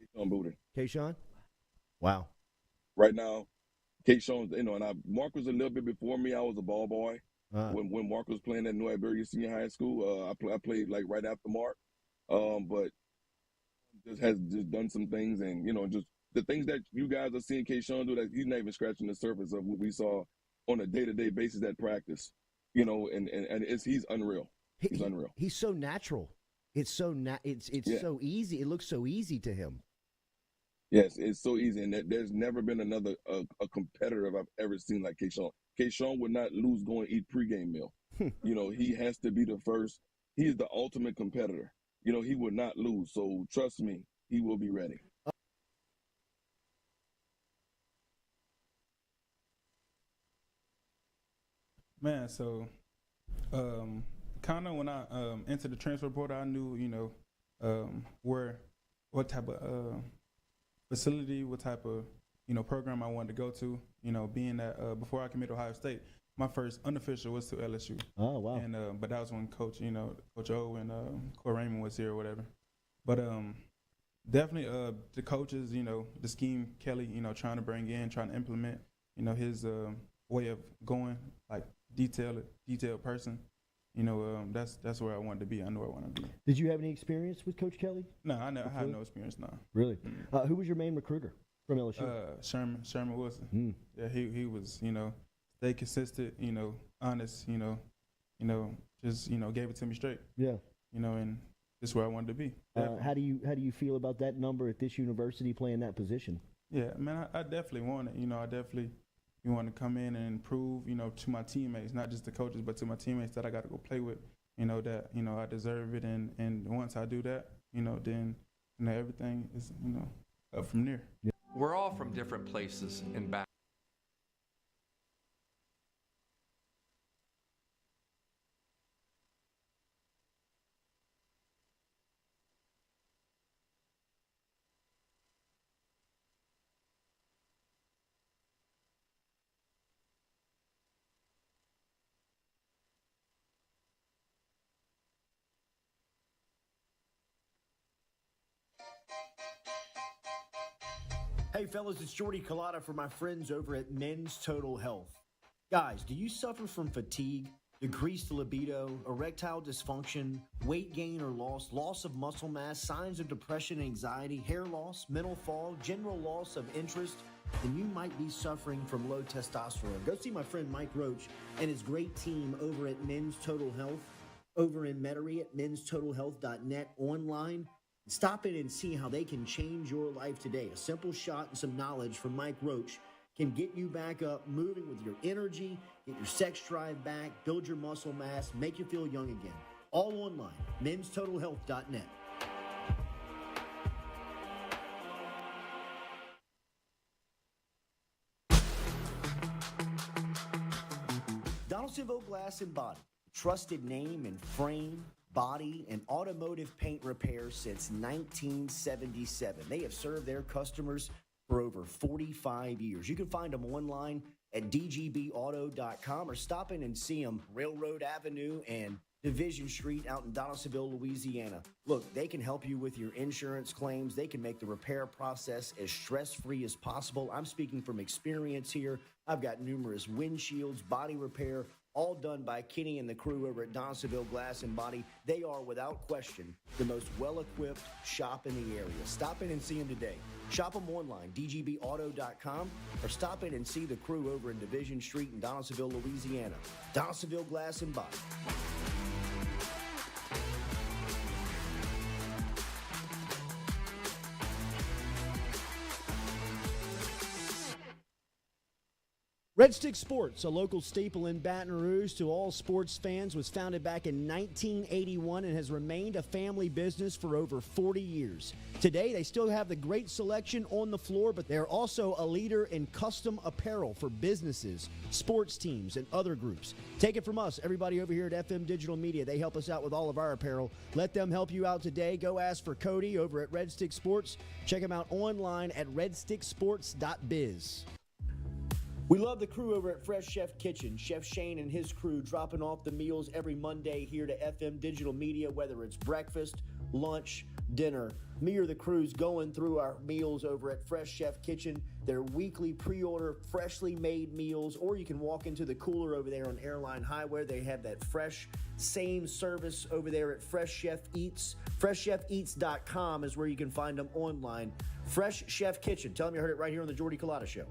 Kayshawn Buddha. Kayshawn? Wow. Right now, Kayshawn, and Mark was a little bit before me. I was a ball boy. When Mark was playing at New Iberia Senior High School. I played like right after Mark. But has done some things, and just the things that you guys are seeing Kayshawn do, that he's not even scratching the surface of what we saw on a day-to-day basis at practice. And he's unreal. He's unreal. He's so natural. It's so so easy. It looks so easy to him. Yes, it's so easy, and there's never been another a competitor I've ever seen like Kayshawn. Kayshawn would not lose going to eat pregame meal. He has to be the first. He is the ultimate competitor. He would not lose. So trust me, he will be ready. Man, so kind of when I entered the transfer portal, I knew, what type of facility, what type of, program I wanted to go to. Being that before I committed to Ohio State, my first unofficial was to LSU. Oh, wow. And but that was when Coach O and Coach Raymond was here or whatever. But definitely the coaches, the scheme Kelly, trying to bring in, trying to implement, his way of going, like detailed person. That's where I wanted to be. I knew I wanted to be. Did you have any experience with Coach Kelly? No, I had no experience. No. Really? Who was your main recruiter from LSU? Sherman Wilson. Yeah, he was. Stay consistent. Honest. Just gave it to me straight. Yeah. And this is where I wanted to be. How do you feel about that number at this university playing that position? Yeah, man, I definitely want it. I definitely. You want to come in and prove, to my teammates, not just the coaches, but to my teammates that I got to go play with, that, I deserve it. And once I do that, then, everything is, up from there. Yeah. We're all from different places and back. Hey fellas, it's Jordy Culotta for my friends over at Men's Total Health. Guys, do you suffer from fatigue, decreased libido, erectile dysfunction, weight gain or loss of muscle mass, signs of depression and anxiety, hair loss, mental fog, general loss of interest? Then you might be suffering from low testosterone. Go see my friend Mike Roach and his great team over at Men's Total Health, over in Metairie at menstotalhealth.net, online. Stop in and see how they can change your life today. A simple shot and some knowledge from Mike Roach can get you back up, moving with your energy, get your sex drive back, build your muscle mass, make you feel young again. All online, menstotalhealth.net. Donaldsonville Glass and Body, Trusted name in frame, body, and automotive paint repair since 1977. They have served their customers for over 45 years. You can find them online at dgbauto.com or stop in and see them Railroad Avenue and Division Street out in Donaldsonville, Louisiana. Look, they can help you with your insurance claims. They can make the repair process as stress-free as possible. I'm speaking from experience here. I've got numerous windshields, body repair, all done by Kenny and the crew over at Donaldsonville Glass and Body. They are, without question, the most well-equipped shop in the area. Stop in and see them today. Shop them online, dgbauto.com, or stop in and see the crew over in Division Street in Donaldsonville, Louisiana. Donaldsonville Glass and Body. Red Stick Sports, a local staple in Baton Rouge to all sports fans, was founded back in 1981 and has remained a family business for over 40 years. Today, they still have the great selection on the floor, but they're also a leader in custom apparel for businesses, sports teams, and other groups. Take it from us, everybody over here at FM Digital Media. They help us out with all of our apparel. Let them help you out today. Go ask for Cody over at Red Stick Sports. Check them out online at redsticksports.biz. We love the crew over at Fresh Chef Kitchen. Chef Shane and his crew dropping off the meals every Monday here to FM Digital Media, whether it's breakfast, lunch, dinner. Me or the crew's going through our meals over at Fresh Chef Kitchen. Their weekly pre-order, freshly made meals, or you can walk into the cooler over there on Airline Highway. They have that fresh, same service over there at Fresh Chef Eats. FreshChefEats.com is where you can find them online. Fresh Chef Kitchen. Tell them you heard it right here on the Jordy Culotta Show.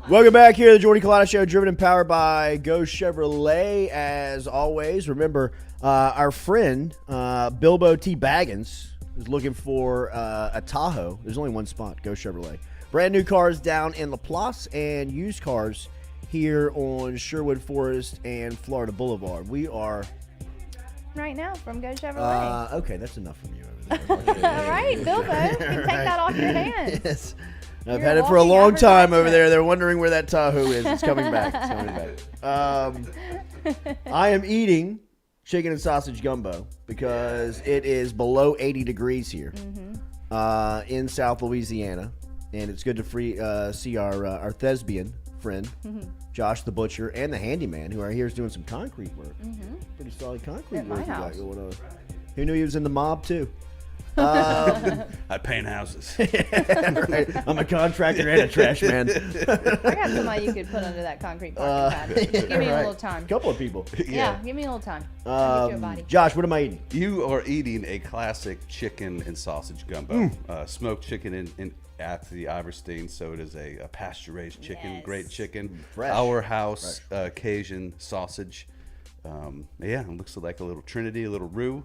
Welcome back here to the Jordy Culotta Show, driven and powered by Go Chevrolet. As always, remember our friend Bilbo T. Baggins is looking for a Tahoe. There's only one spot, Go Chevrolet. Brand new cars down in Laplace and used cars here on Sherwood Forest and Florida Boulevard. We are right now from Go Chevrolet. Okay, that's enough from you over there. All right, Bilbo, you can take that off your hands. Yes. I've had it for a long time over there. They're wondering where that Tahoe is. It's coming back. It's coming back. I am eating chicken and sausage gumbo because it is below 80 degrees here in South Louisiana. And it's good to see our thespian friend, Josh the Butcher, and the handyman who are here is doing some concrete work. Pretty solid concrete work you got going on. Who knew he was in the mob, too? I paint houses. Right. I'm a contractor and a trash man. I got somebody you could put under that concrete parking pad. Give me a little time. A couple of people. Yeah, give me a little time. I'll get you a body. Josh, what am I eating? You are eating a classic chicken and sausage gumbo. Smoked chicken at the Iverstein, so it is a pasture-raised chicken, great chicken. Fresh. Our house Cajun sausage. It looks like a little Trinity, a little roux.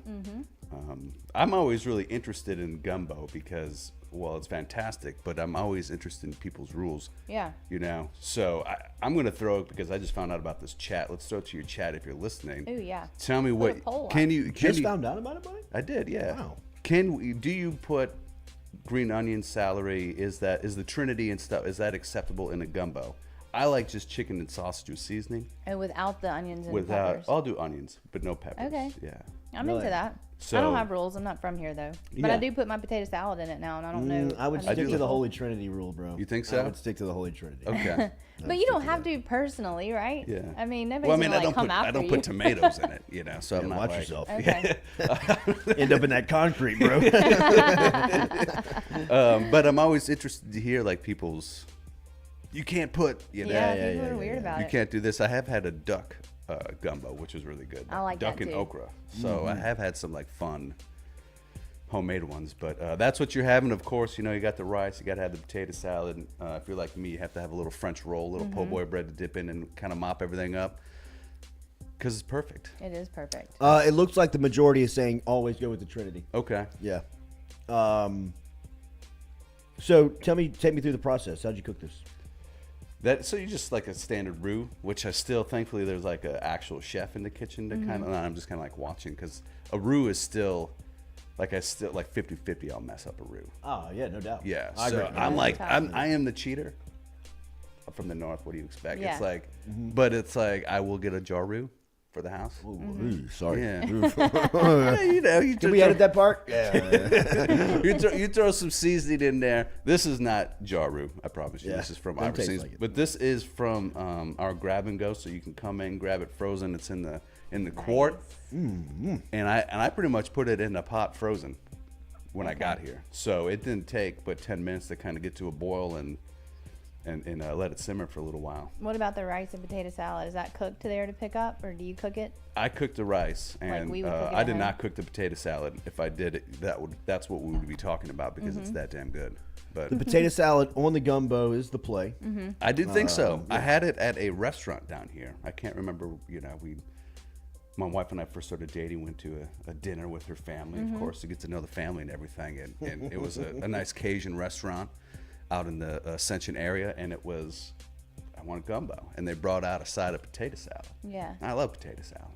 I'm always really interested in gumbo because, well, it's fantastic, but I'm always interested in people's rules. Yeah. You know, so I'm going to throw it because I just found out about this chat. Let's throw it to your chat if you're listening. Oh, yeah. Tell me what can you found out about it, buddy? I did, yeah. Wow. Do you put green onion, celery? Is the Trinity and stuff? Is that acceptable in a gumbo? I like just chicken and sausage with seasoning. And without the onions and peppers. I'll do onions, but no peppers. Okay. Yeah. I'm into that. So, I don't have rules. I'm not from here, though. But I do put my potato salad in it now, and I don't know. I would stick to the Holy Trinity rule, bro. You think so? I would stick to the Holy Trinity. Okay. But you don't have to personally, right? Yeah. I mean, nobody's gonna come after you. I don't put tomatoes in it, you know. So I'm not watch like, yourself. Okay. End up in that concrete, bro. But I'm always interested to hear like people's. You can't put, you know. Yeah, people are weird about it. You can't do this. I have had a duck gumbo, which was really good. I like duck that and too. okra. So I have had some like fun homemade ones, but that's what you're having. Of course, you got the rice, you got to have the potato salad. If you're like me, you have to have a little French roll, a little po' boy bread to dip in and kind of mop everything up. Because it's perfect. It is perfect. It looks like the majority is saying always go with the Trinity. Okay. Yeah. So take me through the process. How'd you cook this? So you just like a standard roux, which I still, thankfully, there's like an actual chef in the kitchen to kind of, I'm just kind of like watching, because a roux is still, like 50-50 I'll mess up a roux. Oh, yeah, no doubt. Yeah. I So agree. I'm like, I am the cheater. I'm from the north. What do you expect? Yeah. It's like, but it's like, I will get a jar roux for the house. Ooh, sorry. Yeah. Can we edit that part? Yeah. you throw some seasoning in there. This is not jar roux, I promise you. Yeah, This is from doesn't taste Iverson's, like it. but this is from our grab and go. So you can come in, grab it frozen. It's in the quart, and I pretty much put it in a pot frozen when I got here. So it didn't take but 10 minutes to kind of get to a boil and let it simmer for a little while. What about the rice and potato salad? Is that cooked there to pick up, or do you cook it? I cooked the rice, and we would cook it I at did home? not cook the potato salad. If I did it, that's what we would be talking about, because it's that damn good. But The potato salad on the gumbo is the play. I did think so. I had it at a restaurant down here. I can't remember. My wife and I first started dating, went to a dinner with her family, of course, to get to know the family and everything. And it was a nice Cajun restaurant out in the Ascension area, and I wanted gumbo. And they brought out a side of potato salad. Yeah. I love potato salad.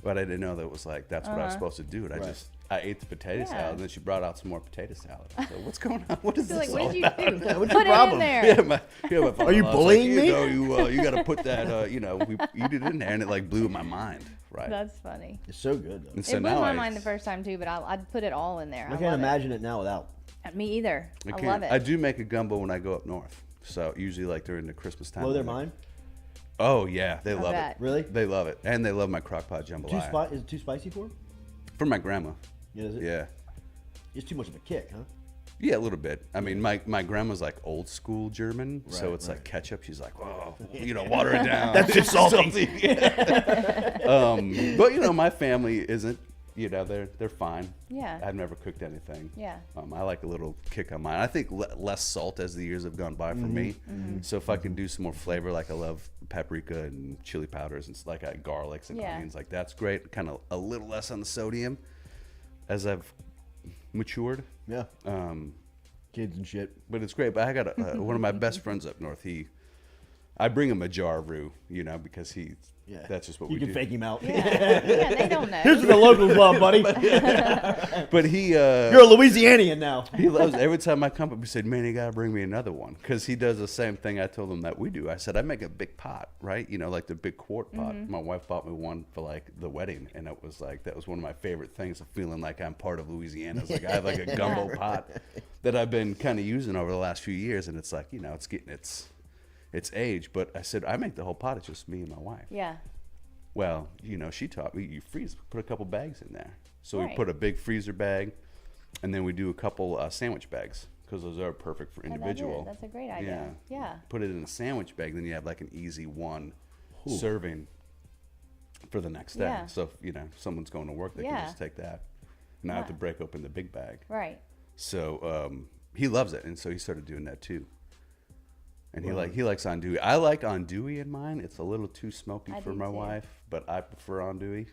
But I didn't know that it was like, that's what I was supposed to do. And I ate the potato salad, and then she brought out some more potato salad. I said, what's going on? What is You're this like, all what did you about? do? What's Put your problem? it in there. Yeah, my Are you father-in-law was bullying me? You got to put that, you did it in there, and it like blew my mind. Right. That's funny. It's so good, though. And so It blew now my mind the first time too, but I'd put it all in there. I can't imagine it now without. Me either. I can't. love it. I do make a gumbo when I go up north. So usually like during the Christmas time. Blow their mind? Oh yeah, they love bet. it. Really? They love it, and they love my crock pot jambalaya. Is it too spicy for them? For my grandma. Yeah, is it? Yeah. It's too much of a kick, huh? Yeah, a little bit. I mean, my grandma's like old school German, so Right, it's right. like ketchup. She's like, whoa, water it down. That's too salty. But my family isn't. They're fine. Yeah. I've never cooked anything. Yeah. I like a little kick on mine. I think less salt as the years have gone by for me. So if I can do some more flavor, like I love paprika and chili powders and like garlics and onions, like that's great. Kind of a little less on the sodium as I've matured. Yeah. Kids and shit. But it's great. But I got one of my best friends up north. I bring him a jar of roux, because that's just what we do. You can fake him out. Yeah, they don't know. Here's what the locals love, buddy. But You're a Louisianian now. He loves every time I come up. He said, "Man, you gotta bring me another one," because he does the same thing I told him that we do. I said, "I make a big pot, right? Like the big quart pot." My wife bought me one for like the wedding, and it was like that was one of my favorite things of feeling like I'm part of Louisiana. It's like I have like a gumbo pot that I've been kind of using over the last few years, and it's like it's getting its age. But I said, I make the whole pot. It's just me and my wife. Yeah. Well, she taught me you put a couple bags in there. So we Right. put a big freezer bag, and then we do a couple sandwich bags, because those are perfect for individual. That's a great idea. Yeah. Put it in a sandwich bag, then you have like an easy one serving for the next day. Yeah. So if someone's going to work, they can just take that. Not have to break open the big bag. Right. So he loves it, and so he started doing that too. And he likes andouille. I like andouille in mine. It's a little too smoky for my wife, but I prefer andouille.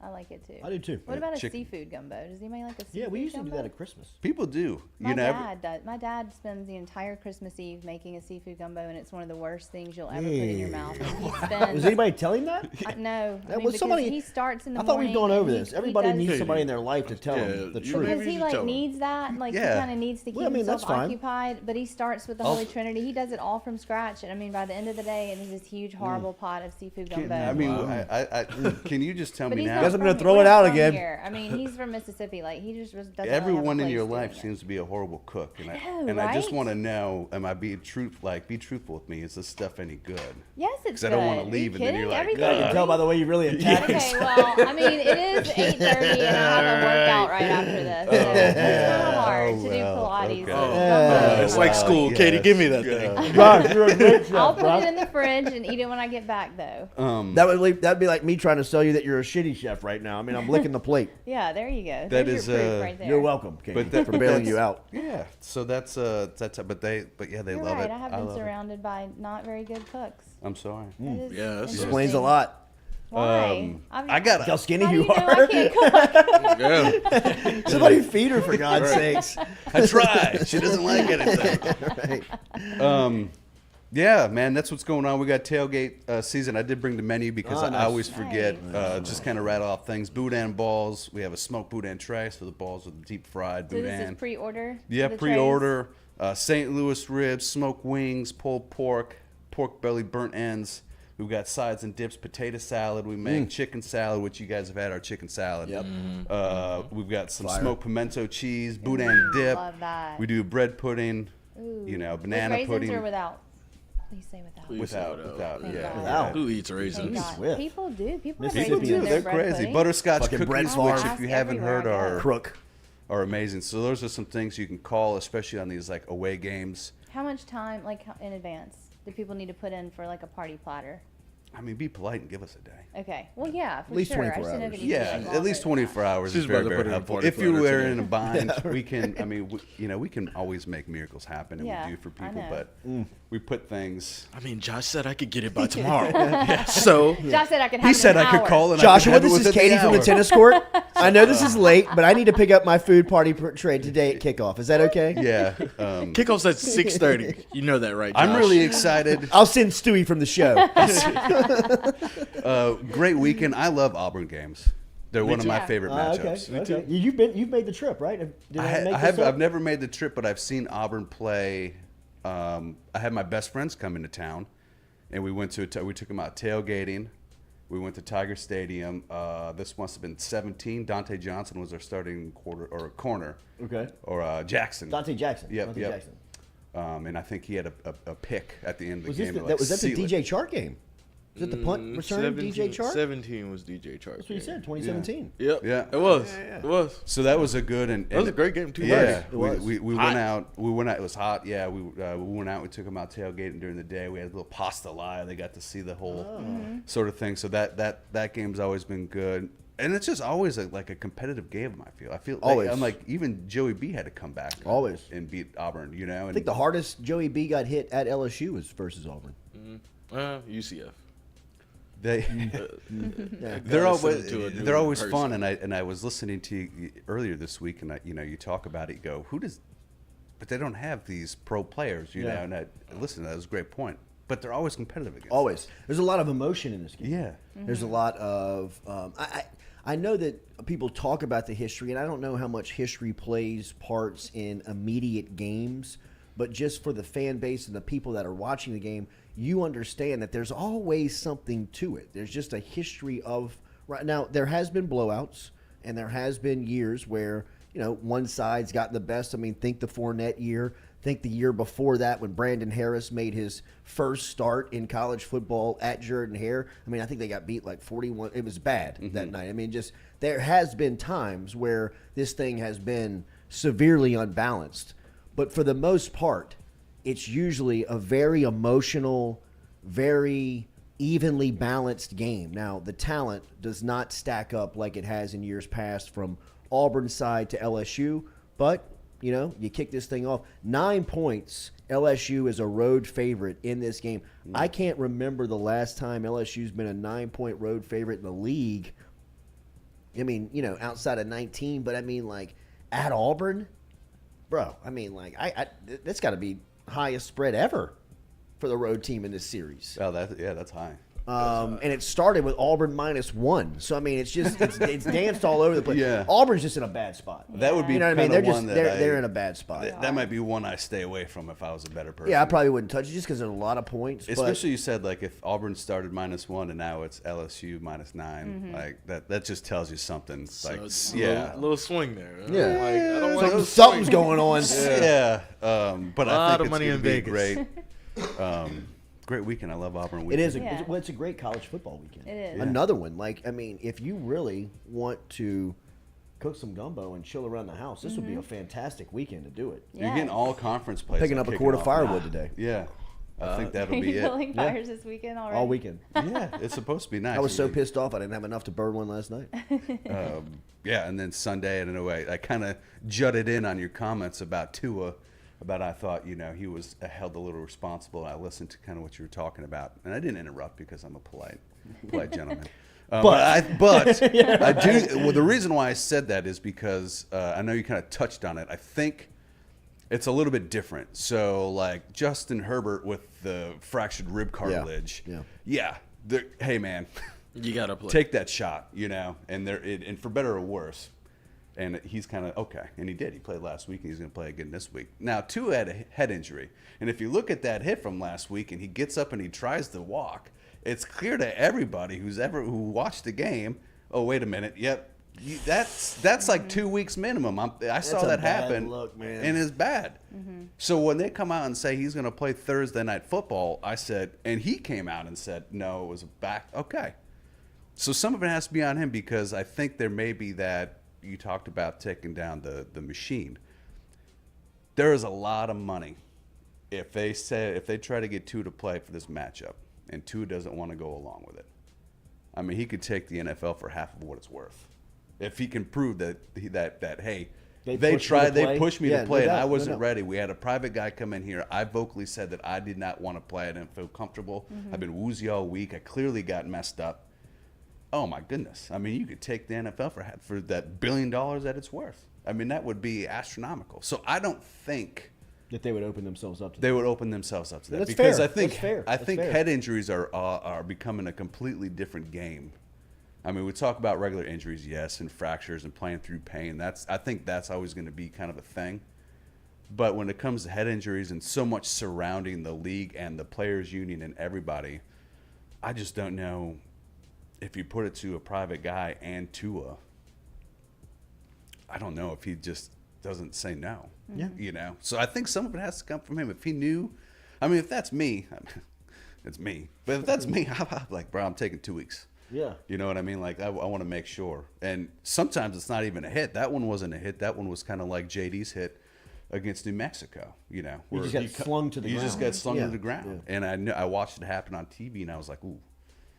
I like it too. I do too. What about Chicken. a seafood gumbo? Does anybody like a seafood Yeah, we used to do gumbo? that at Christmas. People do. My dad does. My dad spends the entire Christmas Eve making a seafood gumbo, and it's one of the worst things you'll ever put in your mouth. And he spends. Was anybody telling that? No. That was because somebody. he starts in the I thought morning. we've gone over and this. he Everybody does- needs somebody in their life to tell them the truth. Because he needs that, he kind of needs to keep himself that's fine. occupied. But he starts with the Holy Trinity. He does it all from scratch, and I mean, by the end of the day, it is this huge, horrible pot of seafood gumbo. I mean, can you just tell But me he's now? not I'm going to throw it out again. Here. I mean, he's from Mississippi. Like, he just doesn't really Everyone have a in your place life doing seems to be a horrible cook, and right? I just want to know: am I being be truthful with me? Is this stuff any good? Yes, it's good. Because I don't want to leave, and then you're like, I can tell by the way you really attack Okay, well, I mean, it is 8:30, and I have a workout right after this. So it's kind of hard to do Pilates. Okay. It's like school. Yes. Katie, give me that thing. Josh, you're a great chef, I'll put it in the fridge and eat it when I get back, though. That'd be like me trying to sell you that you're a shitty chef right now. I mean, I'm licking the plate. Yeah, there you go. That There's is, your proof right there. You're welcome, Katie, for bailing you out. Yeah. So that's but they You're love right. it. I have been surrounded by not very good cooks. I'm sorry. That is Explains a lot. Why? I got how skinny How do you you know are. I can't cook? Somebody feed her for God's sakes. I tried. She doesn't like anything. Right. Yeah, man, that's what's going on. We got tailgate season. I did bring the menu because I always forget. Just kind of rattle off things. Boudin balls. We have a smoked boudin tray, so the balls are deep fried So boudin. this is pre-order? Yeah, the pre-order. St. Louis ribs, smoked wings, pulled pork, pork belly, burnt ends. We've got sides and dips, potato salad. We make chicken salad, which you guys have had our chicken salad. Yep. We've got some smoked pimento cheese, boudin dip. Love that. We do bread pudding. Ooh. You know, banana With raisins pudding. or without? Please say without. Without, Thank yeah. God. Without. Who eats Thank raisins? God. People do. People have People raisins do. in their They're bread crazy. pudding. Butterscotch Fucking cookies, Brent's which Farm. if you haven't Everywhere heard I go. Crook. are amazing. So those are some things you can call, especially on these like away games. How much time, like in advance, do people need to put in for like a party platter? I mean, be polite and give us a day. Okay. Well, yeah, for At least sure. 24 I just didn't know hours. if it needs to Yeah, be at least longer than 24 that. hours She's is very, about to very put in a helpful. party If you platter were today. in a bind, we can. I mean, we can always make miracles happen, and Yeah, we do for I people. know. But we put things. I mean, Josh said I could get it by tomorrow. So Josh said I could have He it in said an I could hour. call and Joshua, I could have this it is within Katie the from the hour. tennis court. I know this is late, but I need to pick up my food party trade today at kickoff. Is that okay? Yeah. kickoff's at 6:30. You know that, right, Josh? I'm really excited. I'll send Stewie from the show. Great weekend. I love Auburn games. They're one of my too. favorite matchups. Okay. You've made the trip, right? Did I make this up? I've never made the trip, but I've seen Auburn play. I had my best friends come into town, and we went to we took them out tailgating. We went to Tiger Stadium. This must have been 17. Dante Johnson was our starting corner. Okay. Or Jackson. Dante Jackson. Yep. Dante Jackson. And I think he had a pick at the end of the Was game. that the DJ Chark game? Was it the punt return, DJ Chark? 17 was DJ Chark. That's what you said, 2017. Yep. Yeah. It was. Yeah. It was. So that was a good and That was a great game too. Yeah, It was. we went out. We went out. It was hot. Yeah, we went out. We took them out tailgating during the day. We had a little pasta lie. They got to see the whole sort of thing. So that game's always been good. And it's just always like a competitive game. I feel Always. I'm like even Joey B had to come back Always. and beat Auburn. You know, I think the hardest Joey B got hit at LSU was versus Auburn. UCF. They're always fun, and I was listening to you earlier this week, and you talk about it. You go, but they don't have these pro players, you know. And listen, that was a great point. But they're always competitive against. Always. There's a lot of emotion in this game. Yeah. There's a lot of. I know that people talk about the history, and I don't know how much history plays parts in immediate games. But just for the fan base and the people that are watching the game, you understand that there's always something to it. There's just a history of right now. There has been blowouts, and there has been years where one side's got the best. I mean, think the Fournette year. Think the year before that when Brandon Harris made his first start in college football at Jordan-Hare. I mean, I think they got beat like 41. It was bad that night. I mean, just there has been times where this thing has been severely unbalanced. But for the most part, it's usually a very emotional, very evenly balanced game. Now, the talent does not stack up like it has in years past from Auburn's side to LSU, but you kick this thing off. 9 points, LSU is a road favorite in this game. I can't remember the last time LSU's been a 9-point road favorite in the league. I mean, outside of 19, but I mean, like, at Auburn? Bro, I mean, like, that's got to be highest spread ever for the road team in this series. Oh, that's high. And it started with Auburn -1. So I mean, it's just it's danced all over the place. Yeah. Auburn's just in a bad spot. That would be, you know what I mean? They're one they're in a bad spot. That might be one I stay away from if I was a better person. Yeah, I probably wouldn't touch it just because there's a lot of points. Especially you said like if Auburn started -1 and now it's LSU -9, like that just tells you something. Like a little swing there. Yeah, like, I don't want something's going on. Yeah, but I think money it's in going to be Vegas. great. Great weekend. I love Auburn It weekend. is. It's a great college football weekend. It is. Another one. Like, I mean, if you really want to cook some gumbo and chill around the house, this would be a fantastic weekend to do it. You're getting all conference plays. Picking up a quart of firewood today. Yeah. I think that'll Are be you it. building fires this weekend already? All weekend. Yeah, it's supposed to be nice. I was so pissed off I didn't have enough to burn one last night. Yeah, and then Sunday, I don't know, I kind of jutted in on your comments about Tua, about I thought, he was held a little responsible. I listened to kind of what you were talking about, and I didn't interrupt because I'm a polite gentleman. But I do. Well, the reason why I said that is because I know you kind of touched on it. I think it's a little bit different. So, like Justin Herbert with the fractured rib cartilage. Yeah. Hey, man, you gotta play. Take that shot, and for better or worse. And he's kind of okay, and he did. He played last week, and he's going to play again this week. Now, Tua had a head injury, and if you look at that hit from last week, and he gets up and he tries to walk, it's clear to everybody who watched the game. Oh, wait a minute. Yep, that's like 2 weeks minimum. I saw that happen, look, man. and it's bad. So when they come out and say he's going to play Thursday night football, I said, and he came out and said, no, it was a back. Okay, so some of it has to be on him because I think there may be that. You talked about taking down the machine. There is a lot of money if they try to get Tua to play for this matchup, and Tua doesn't want to go along with it. I mean, he could take the NFL for half of what it's worth if he can prove that hey, they pushed me to play, and I wasn't ready. We had a private guy come in here. I vocally said that I did not want to play. I didn't feel comfortable. I've been woozy all week. I clearly got messed up. Oh my goodness! I mean, you could take the NFL for that $1 billion that it's worth. I mean, that would be astronomical. So I don't think that they would open themselves up to that. They would open themselves up to that. That's because fair. I think That's fair. I think head injuries are becoming a completely different game. I mean, we talk about regular injuries, yes, and fractures and playing through pain. I think that's always going to be kind of a thing. But when it comes to head injuries and so much surrounding the league and the players' union and everybody, I just don't know. If you put it to a private guy and Tua, I don't know if he just doesn't say no. Yeah. So I think some of it has to come from him. If he knew, I mean, if that's me, it's me. But if that's me, I'm like, bro, I'm taking 2 weeks. Yeah. You know what I mean? Like, I want to make sure. And sometimes it's not even a hit. That one wasn't a hit. That one was kind of like JD's hit against New Mexico. You just got slung to the ground. You just got slung to the ground. Yeah. And I watched it happen on TV, and I was like, ooh.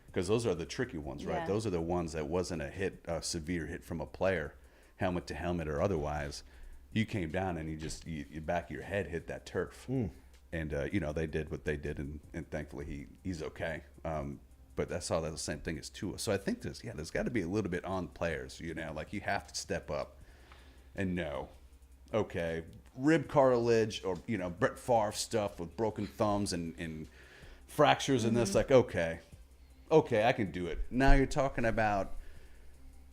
Because those are the tricky ones, right? Yeah. Those are the ones that wasn't a severe hit from a player, helmet to helmet or otherwise. You came down and you back of your head hit that turf. And, they did what they did, and thankfully he's okay. But I saw that the same thing as Tua. So I think there's got to be a little bit on players, like you have to step up and know, okay, rib cartilage or, Brett Favre stuff with broken thumbs and fractures and this, like, okay, I can do it. Now you're talking about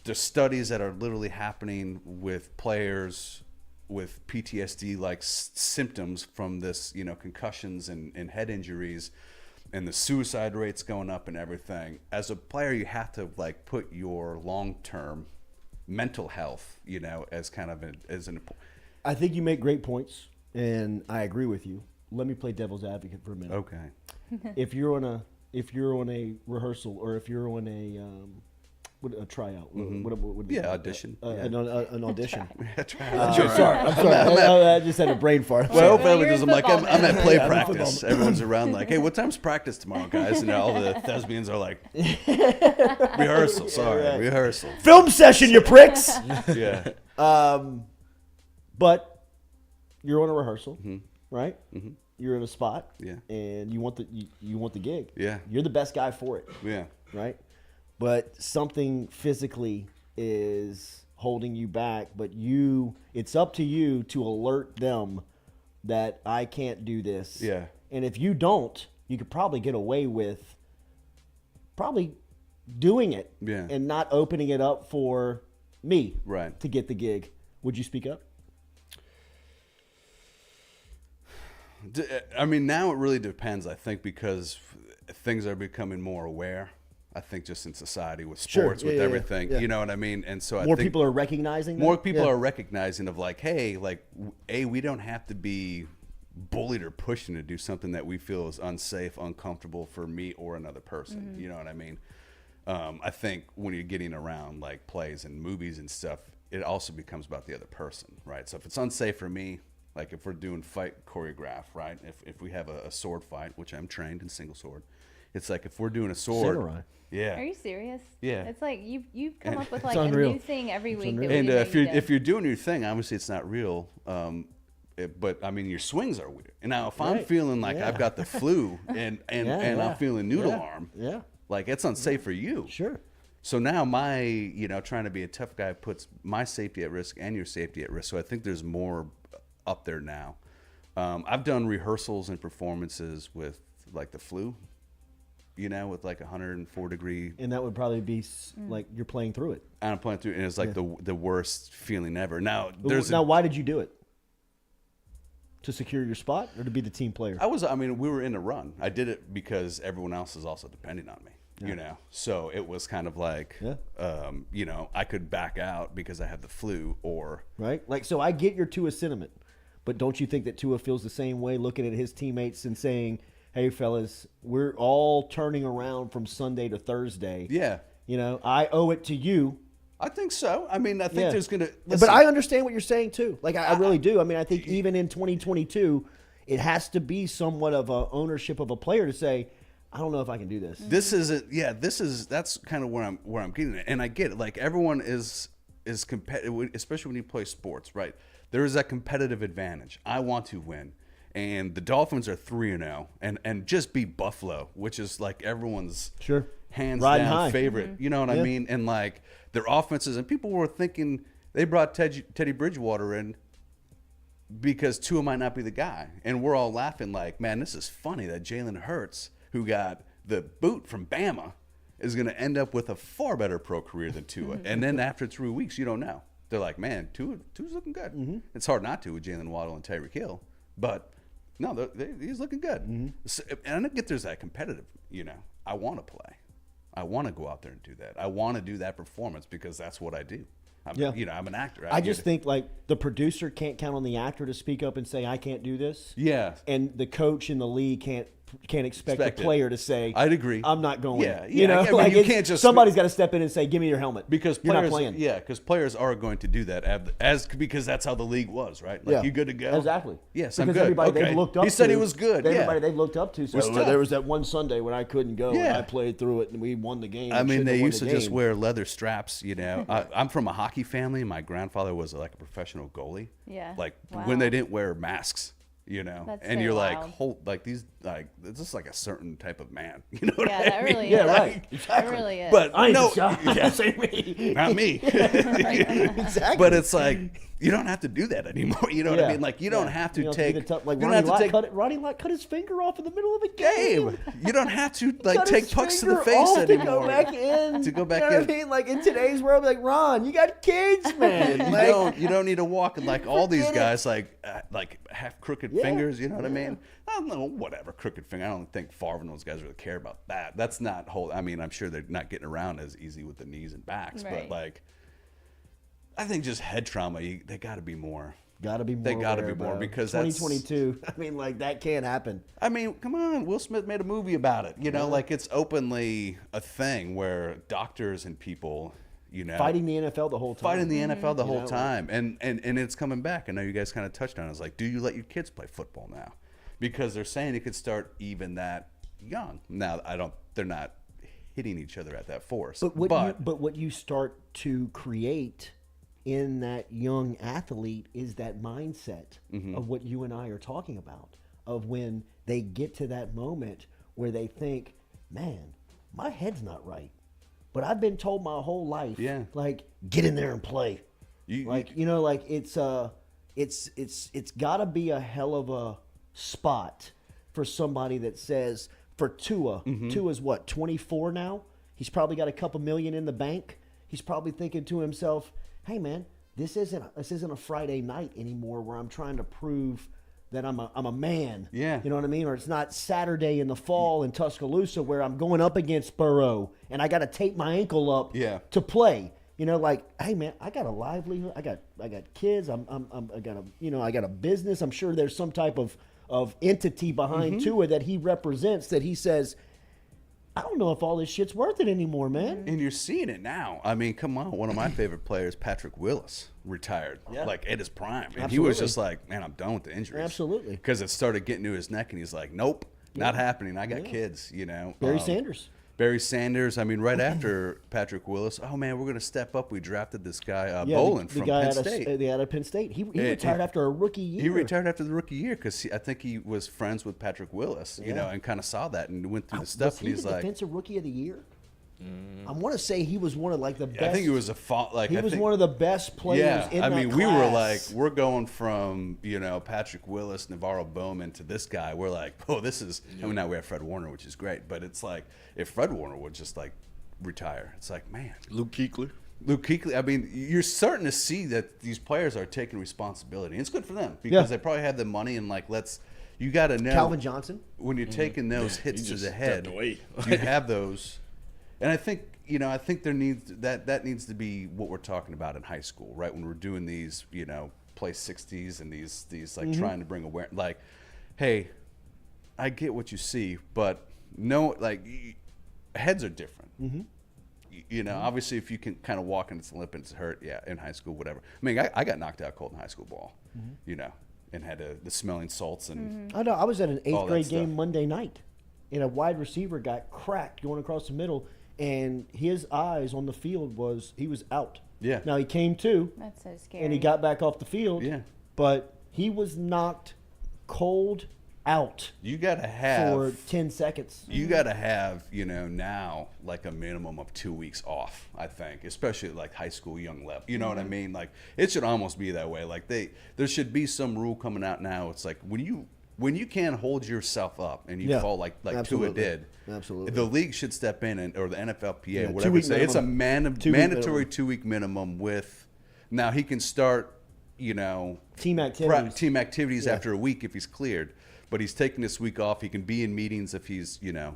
the studies that are literally happening with players with PTSD-like symptoms from this, concussions and head injuries, and the suicide rates going up and everything. As a player, you have to put your long-term mental health, as kind of as an. I think you make great points, and I agree with you. Let me play devil's advocate for a minute. Okay. If you're on a rehearsal, or if you're on a tryout, audition. An audition. Sorry, I just had a brain fart. Well, I'm like, I'm at play practice. Everyone's around like, hey, what time's practice tomorrow, guys? And all the thespians are like, rehearsal. Sorry, rehearsal. Film session, you pricks. Yeah. But you're on a rehearsal, right? Mm-hmm. You're in a spot, and you want the gig. Yeah. You're the best guy for it. Yeah. Right? But something physically is holding you back, but it's up to you to alert them that I can't do this. Yeah. And if you don't, you could probably get away with probably doing it Yeah. and not opening it up for me Right. to get the gig. Would you speak up? I mean, now it really depends, I think, because things are becoming more aware. I think just in society with sports, with everything, you know what I mean? And so I More think people are recognizing that? more people Yeah. are recognizing of like, hey, like, we don't have to be bullied or pushed into do something that we feel is unsafe, uncomfortable for me or another person. You know what I mean? I think when you're getting around like plays and movies and stuff, it also becomes about the other person, right? So if it's unsafe for me, like if we're doing fight choreograph, right? If we have a sword fight, which I'm trained in single sword, it's like if we're doing a sword. Samurai. Yeah. Are you serious? Yeah. It's like you come up with It's like a unreal. new thing every week. And if you're doing your thing, obviously it's not real. But I mean, your swings are weird. And now if I'm Right. feeling like Yeah. I've got the flu and I'm feeling noodle arm, like it's unsafe for you. Sure. So now my, trying to be a tough guy puts my safety at risk and your safety at risk. So I think there's more up there now. I've done rehearsals and performances with like the flu, with like 104 degree. And that would probably be like you're playing through it. I'm playing through, and it's like the worst feeling ever. Now why did you do it? To secure your spot or to be the team player? We were in a run. I did it because everyone else is also depending on me, So it was kind of like, I could back out because I had the flu or. Right? Like, so I get your Tua sentiment, but don't you think that Tua feels the same way looking at his teammates and saying, hey, fellas, we're all turning around from Sunday to Thursday. Yeah. I owe it to you. I think so. I mean, I think there's going to... But I understand what you're saying, too. Like, I really do. I mean, I think even in 2022, it has to be somewhat of a ownership of a player to say, I don't know if I can do this. That's kind of where I'm getting at. And I get it. Like, everyone is competitive, especially when you play sports, right? There is that competitive advantage. I want to win. And the Dolphins are 3-0 and just beat Buffalo, which is like everyone's hands Riding down high. favorite. You know what I mean? And like their offenses, and people were thinking they brought Teddy Bridgewater in because Tua might not be the guy. And we're all laughing like, man, this is funny that Jalen Hurts, who got the boot from Bama, is going to end up with a far better pro career than Tua. And then after 3 weeks, you don't know. They're like, man, Tua's looking good. It's hard not to with Jalen Waddle and Tyreek Hill. But no, he's looking good. So, and I get there's that competitive, I want to play. I want to go out there and do that. I want to do that performance because that's what I do. I'm an actor. I just think like the producer can't count on the actor to speak up and say, I can't do this. Yeah. And the coach in the league can't expect the player to say, I'd agree. I'm not going. Yeah. You can't just somebody's got to step in and say, give me your helmet because you're players, not playing. Yeah, because players are going to do that because that's how the league was, right? Like you good to go? Exactly. Yes, because I'm good. Everybody okay. they've looked up. He said to, he was good. Everybody they've looked up to. So tough. there was that one Sunday when I couldn't go, Yeah. and I played through it, and we won the game. I mean, they used to just game. wear leather straps. I'm from a hockey family. My grandfather was like a professional goalie. Yeah. Like Wow. when they didn't wear masks. That's and so you're wild. like these, like it's just like a certain type of man. You know what I that mean? really Yeah, is. right. It really is. But I ain't no, this guy. Say me. not me. Exactly. But it's like you don't have to do that anymore. You know what I mean? Like you don't have to take. Like you don't Ronnie have to Lott take Ronnie Lott cut his finger off in the middle of the game. You don't have to like Cut take his pucks to the finger face off anymore. To go back in. To go back you know in. What I mean? Like in today's world, like Ron, you got kids, man. You don't need to walk and like all these guys like half crooked Yeah. fingers. You know what I mean? I don't know, whatever crooked finger. I don't think Favre and those guys really care about that. That's not whole. I mean, I'm sure they're not getting around as easy with the knees and backs, Right. but like, I think just head trauma. They got to be more. Got to be more. They got to aware, be more bro. because 2022. I mean, like that can't happen. I mean, come on. Will Smith made a movie about it. Like it's openly a thing where doctors and people, fighting the NFL the whole time. Fighting the NFL the whole time. And it's coming back. I know you guys kind of touched on it. It's like, do you let your kids play football now? Because they're saying it could start even that young. Now, they're not hitting each other at that force. But what you start to create in that young athlete is that mindset of what you and I are talking about, of when they get to that moment where they think, man, my head's not right. But I've been told my whole life, like, get in there and play. It's got to be a hell of a spot for somebody that says, for Tua, Tua's what, 24 now? He's probably got a couple million in the bank. He's probably thinking to himself, hey, man, this isn't a Friday night anymore where I'm trying to prove that I'm a man. Yeah. You know what I mean? Or it's not Saturday in the fall in Tuscaloosa where I'm going up against Burrow and I got to tape my ankle up to play. You know, like, hey man, I got a livelihood. I got kids. I got a business. I'm sure there's some type of entity behind Tua that he represents that he says, I don't know if all this shit's worth it anymore, man. And you're seeing it now. I mean, come on. One of my favorite players, Patrick Willis, retired like at his prime. And he was just like, man, I'm done with the injuries. Absolutely. Because it started getting to his neck and he's like, nope, not happening. I got kids, you know. Barry Sanders. I mean, right after Patrick Willis, oh man, we're going to step up. We drafted this guy, Bolin from Penn State. The guy out of Penn State. He retired after a rookie year. He retired after the rookie year because I think he was friends with Patrick Willis, you know, and kind of saw that and went through the stuff. Was he the defensive rookie of the year? I want to say he was one of like the best. I think he was one of the best players in that class. We were like, we're going from, you know, Patrick Willis, Navarro Bowman to this guy. We're like, oh, this is, I mean, now we have Fred Warner, which is great, but it's like, if Fred Warner would just like retire, it's like, man. Luke Kuechly, I mean, you're starting to see that these players are taking responsibility. And it's good for them because they probably have the money and like, you got to know. Calvin Johnson. When you're taking those hits to the head, you have those. And I think, you know, there needs that needs to be what we're talking about in high school, right? When we're doing these, you know, play 60s and these like trying to bring awareness, like, hey, I get what you see, but no, like, heads are different. You know, obviously, if you can kind of walk and it's limp and it's hurt, in high school, whatever. I mean, I got knocked out cold in high school ball, you know, and had the smelling salts and. I know. I was at an 8th grade game Monday night, and a wide receiver got cracked going across the middle. And his eyes on the field he was out. Yeah. Now he came to. That's so scary. And he got back off the field. Yeah. But he was knocked cold out. You got to have for 10 seconds. You got to have, you know, now like a minimum of 2 weeks off, I think, especially at like high school young level. You know what I mean? Like it should almost be that way. Like there should be some rule coming out now. It's like when you can't hold yourself up and you fall like Tua did, the league should step in or the NFLPA or whatever say it's a mandatory 2 week minimum with. Now he can start, you know, team activities after a week if he's cleared, but he's taking this week off. He can be in meetings if he's, you know,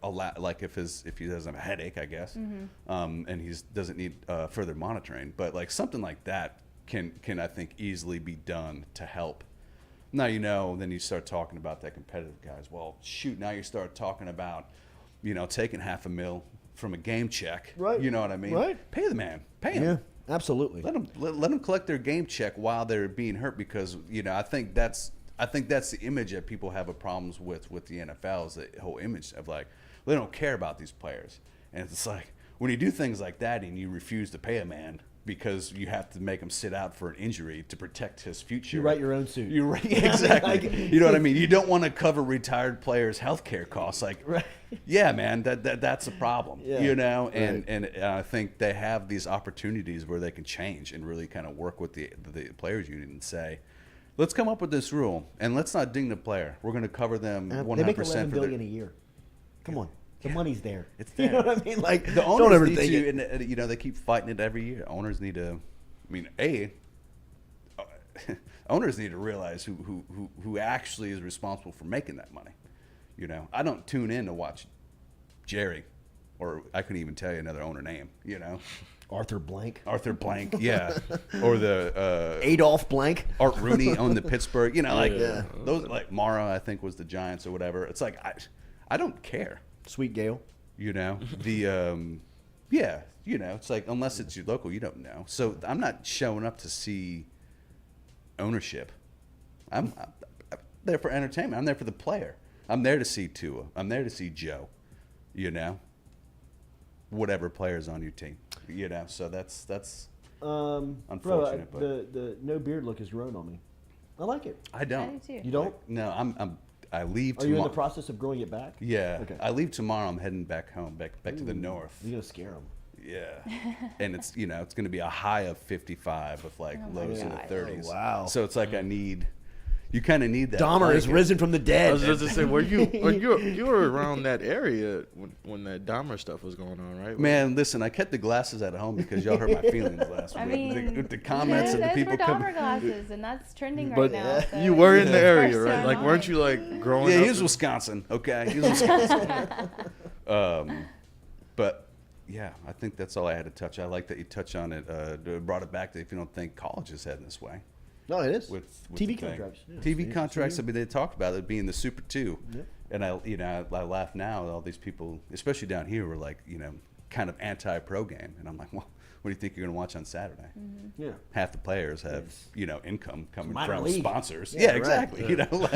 like if he doesn't have a headache, I guess, and he doesn't need further monitoring. But like something like that can I think easily be done to help. Now, you know, then you start talking about that competitive guys. Well, shoot, now you start talking about, you know, taking $500,000 from a game check. Right. You know what I mean? Right. Pay the man. Pay him. Yeah, absolutely. Let them collect their game check while they're being hurt because, you know, I think that's the image that people have problems with the NFL is the whole image of like, they don't care about these players. And it's like, when you do things like that and you refuse to pay a man because you have to make him sit out for an injury to protect his future. You write your own suit. You right, exactly. You know what I mean? You don't want to cover retired players' health care costs. Like, yeah, man, that's a problem. Yeah. You know, and I think they have these opportunities where they can change and really kind of work with the players' union and say, let's come up with this rule and let's not ding the player. We're going to cover them 100%. They make $11 billion a year. Come on. The money's there. It's there. You know what I mean? Like the owners need to, and you know, they keep fighting it every year. Owners need to, I mean, owners need to realize who actually is responsible for making that money. You know, I don't tune in to watch Jerry, or I couldn't even tell you another owner name. You know, Arthur Blank, yeah, or the Adolph Blank, Art Rooney owned the Pittsburgh. You know, like those, like Mara, I think was the Giants or whatever. It's like I don't care. Sweet Gale. You know, yeah, you know, it's like, unless it's your local, you don't know. So I'm not showing up to see ownership. I'm there for entertainment. I'm there for the player. I'm there to see Tua. I'm there to see Joe, you know, whatever player's on your team, you know. So that's unfortunate. Bro, the no beard look has grown on me. I like it. I don't. I do too. You don't? No, I leave Are tomorrow. you in the process of growing it back? Yeah. Okay. I leave tomorrow. I'm heading back home, back to the north. You're going to scare them. Yeah. And it's, you know, it's going to be a high of 55 with like lows in the 30s. Oh, wow. So it's like I need, You kind of need that. Dahmer has risen from the dead. I was just to say, you were around that area when that Dahmer stuff was going on, right? Man, listen, I kept the glasses at home because y'all hurt my feelings last week. I mean, the comments of the people those were coming. Dahmer glasses, and that's trending right But now. So you were in the area, first right? time Like, on weren't it. you like growing Yeah, up? he was Wisconsin. Okay, he was Wisconsin. But yeah, I think that's all I had to touch. I like that you touch on it. Brought it back to if you don't think college is heading this way. No, it is. With TV the thing. contracts. Yeah. TV contracts. I mean, they talked about it being the Super 2. Yeah. And I laugh now. All these people, especially down here, were like, kind of anti-pro game. And I'm like, well, what do you think you're going to watch on Saturday? Mm-hmm. Yeah. Half the players have, income coming Minor from league. sponsors. Yeah, Yeah, exactly. right. Like,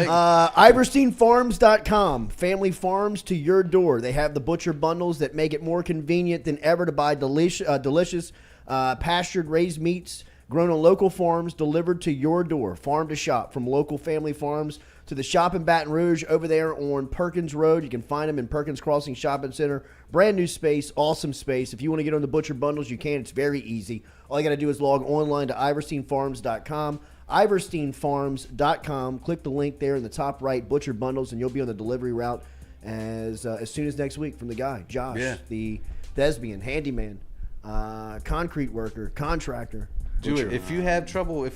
IversteinFarms.com. Family farms to your door. They have the butcher bundles that make it more convenient than ever to buy delicious pastured raised meats grown on local farms delivered to your door. Farm to shop, from local family farms to the shop in Baton Rouge over there on Perkins Road. You can find them in Perkins Crossing Shopping Center. Brand new space, awesome space. If you want to get on the butcher bundles, you can. It's very easy. All you got to do is log online to IversteinFarms.com. IversteinFarms.com. Click the link there in the top right, butcher bundles, and you'll be on the delivery route as soon as next week from the guy, Josh, the thespian, handyman, concrete worker, contractor. do it. If you have trouble,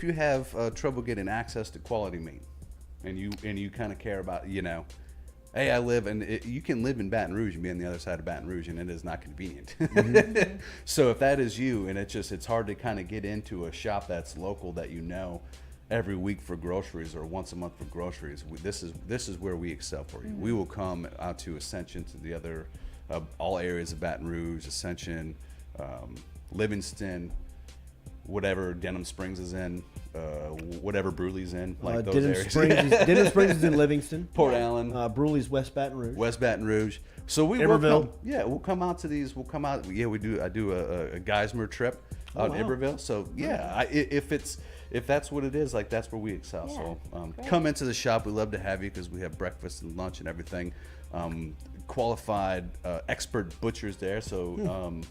trouble getting access to quality meat, and you kind of care about, hey, I live, and you can live in Baton Rouge and be on the other side of Baton Rouge, and it is not convenient. Mm-hmm. So if that is you, and it's hard to kind of get into a shop that's local that every week for groceries or once a month for groceries, this is where we excel for you. Mm-hmm. We will come out to Ascension, to the other all areas of Baton Rouge, Ascension, Livingston, whatever Denham Springs is in, whatever Brewley's in, like those areas. Denham Springs is in Livingston. Port Allen. Brewley's West Baton Rouge. West Baton Rouge. So we will come. Yeah, we'll come out to these. We'll come out. Yeah, we do. I do a Geismar trip out in Iberville. So yeah, if that's what it is, like that's where we excel. Yeah, so come into the shop. We love to have you because we have breakfast and lunch and everything. Qualified, expert butchers there. So.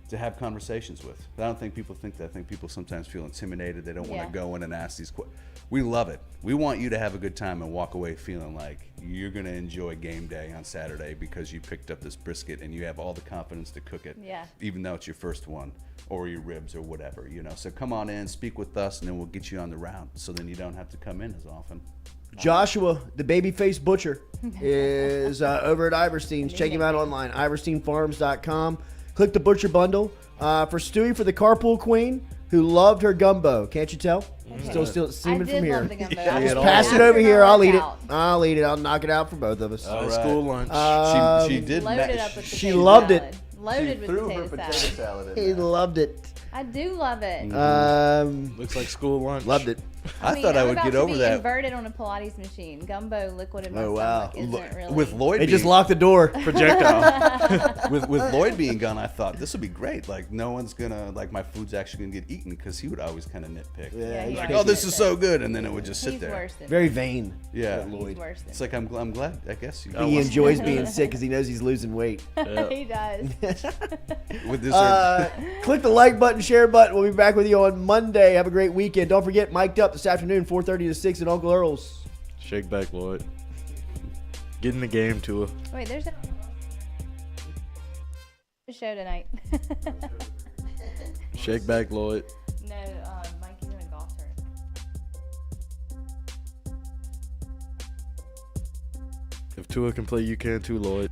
To have conversations with. But I don't think people think that. I think people sometimes feel intimidated. They don't want to go in and ask these questions. We love it. We want you to have a good time and walk away feeling like you're going to enjoy game day on Saturday because you picked up this brisket and you have all the confidence to cook it, even though it's your first one, or your ribs or whatever, So come on in, speak with us, and then we'll get you on the route so then you don't have to come in as often. Joshua, the babyface butcher, is over at Iverstein's. Check him out online, IversteinFarms.com. Click the butcher bundle. For Stewie, for the carpool queen who loved her gumbo. Can't you tell? Okay. Still seeming from here. Love the gumbo. Just pass it over here. I'll eat it. I'll eat it. I'll knock it out for both of us. All right. School lunch. She did. Loaded up with she loved it. Loaded She with threw her potato potato salad. salad in He there. loved it. I do love it. Looks like school lunch. Loved it. I thought I would I'm get about over to be that. inverted on a Pilates machine. Gumbo liquid in my wow. stomach isn't really. With Lloyd They being, just locked the door. Projectile. with Lloyd being gone, I thought this would be great. Like no one's gonna my food's actually gonna get eaten because he would always kind of nitpick. Yeah, he like, always oh, this nitpicks. is so good, and then it would just sit He's there. worse than Very vain. Yeah, He's worse than it's like I'm glad. I guess you. He enjoys being sick because he knows he's losing weight. He does. With this, Click the like button, share button. We'll be back with you on Monday. Have a great weekend. Don't forget, mic'd up this afternoon, 4:30 to 6 at Uncle Earl's. Shake back, Lloyd. Get in the game, Tua. Wait, there's a show tonight. Shake back, Lloyd. No, Mikey's in a golf tournament. If Tua can play, you can too, Lloyd.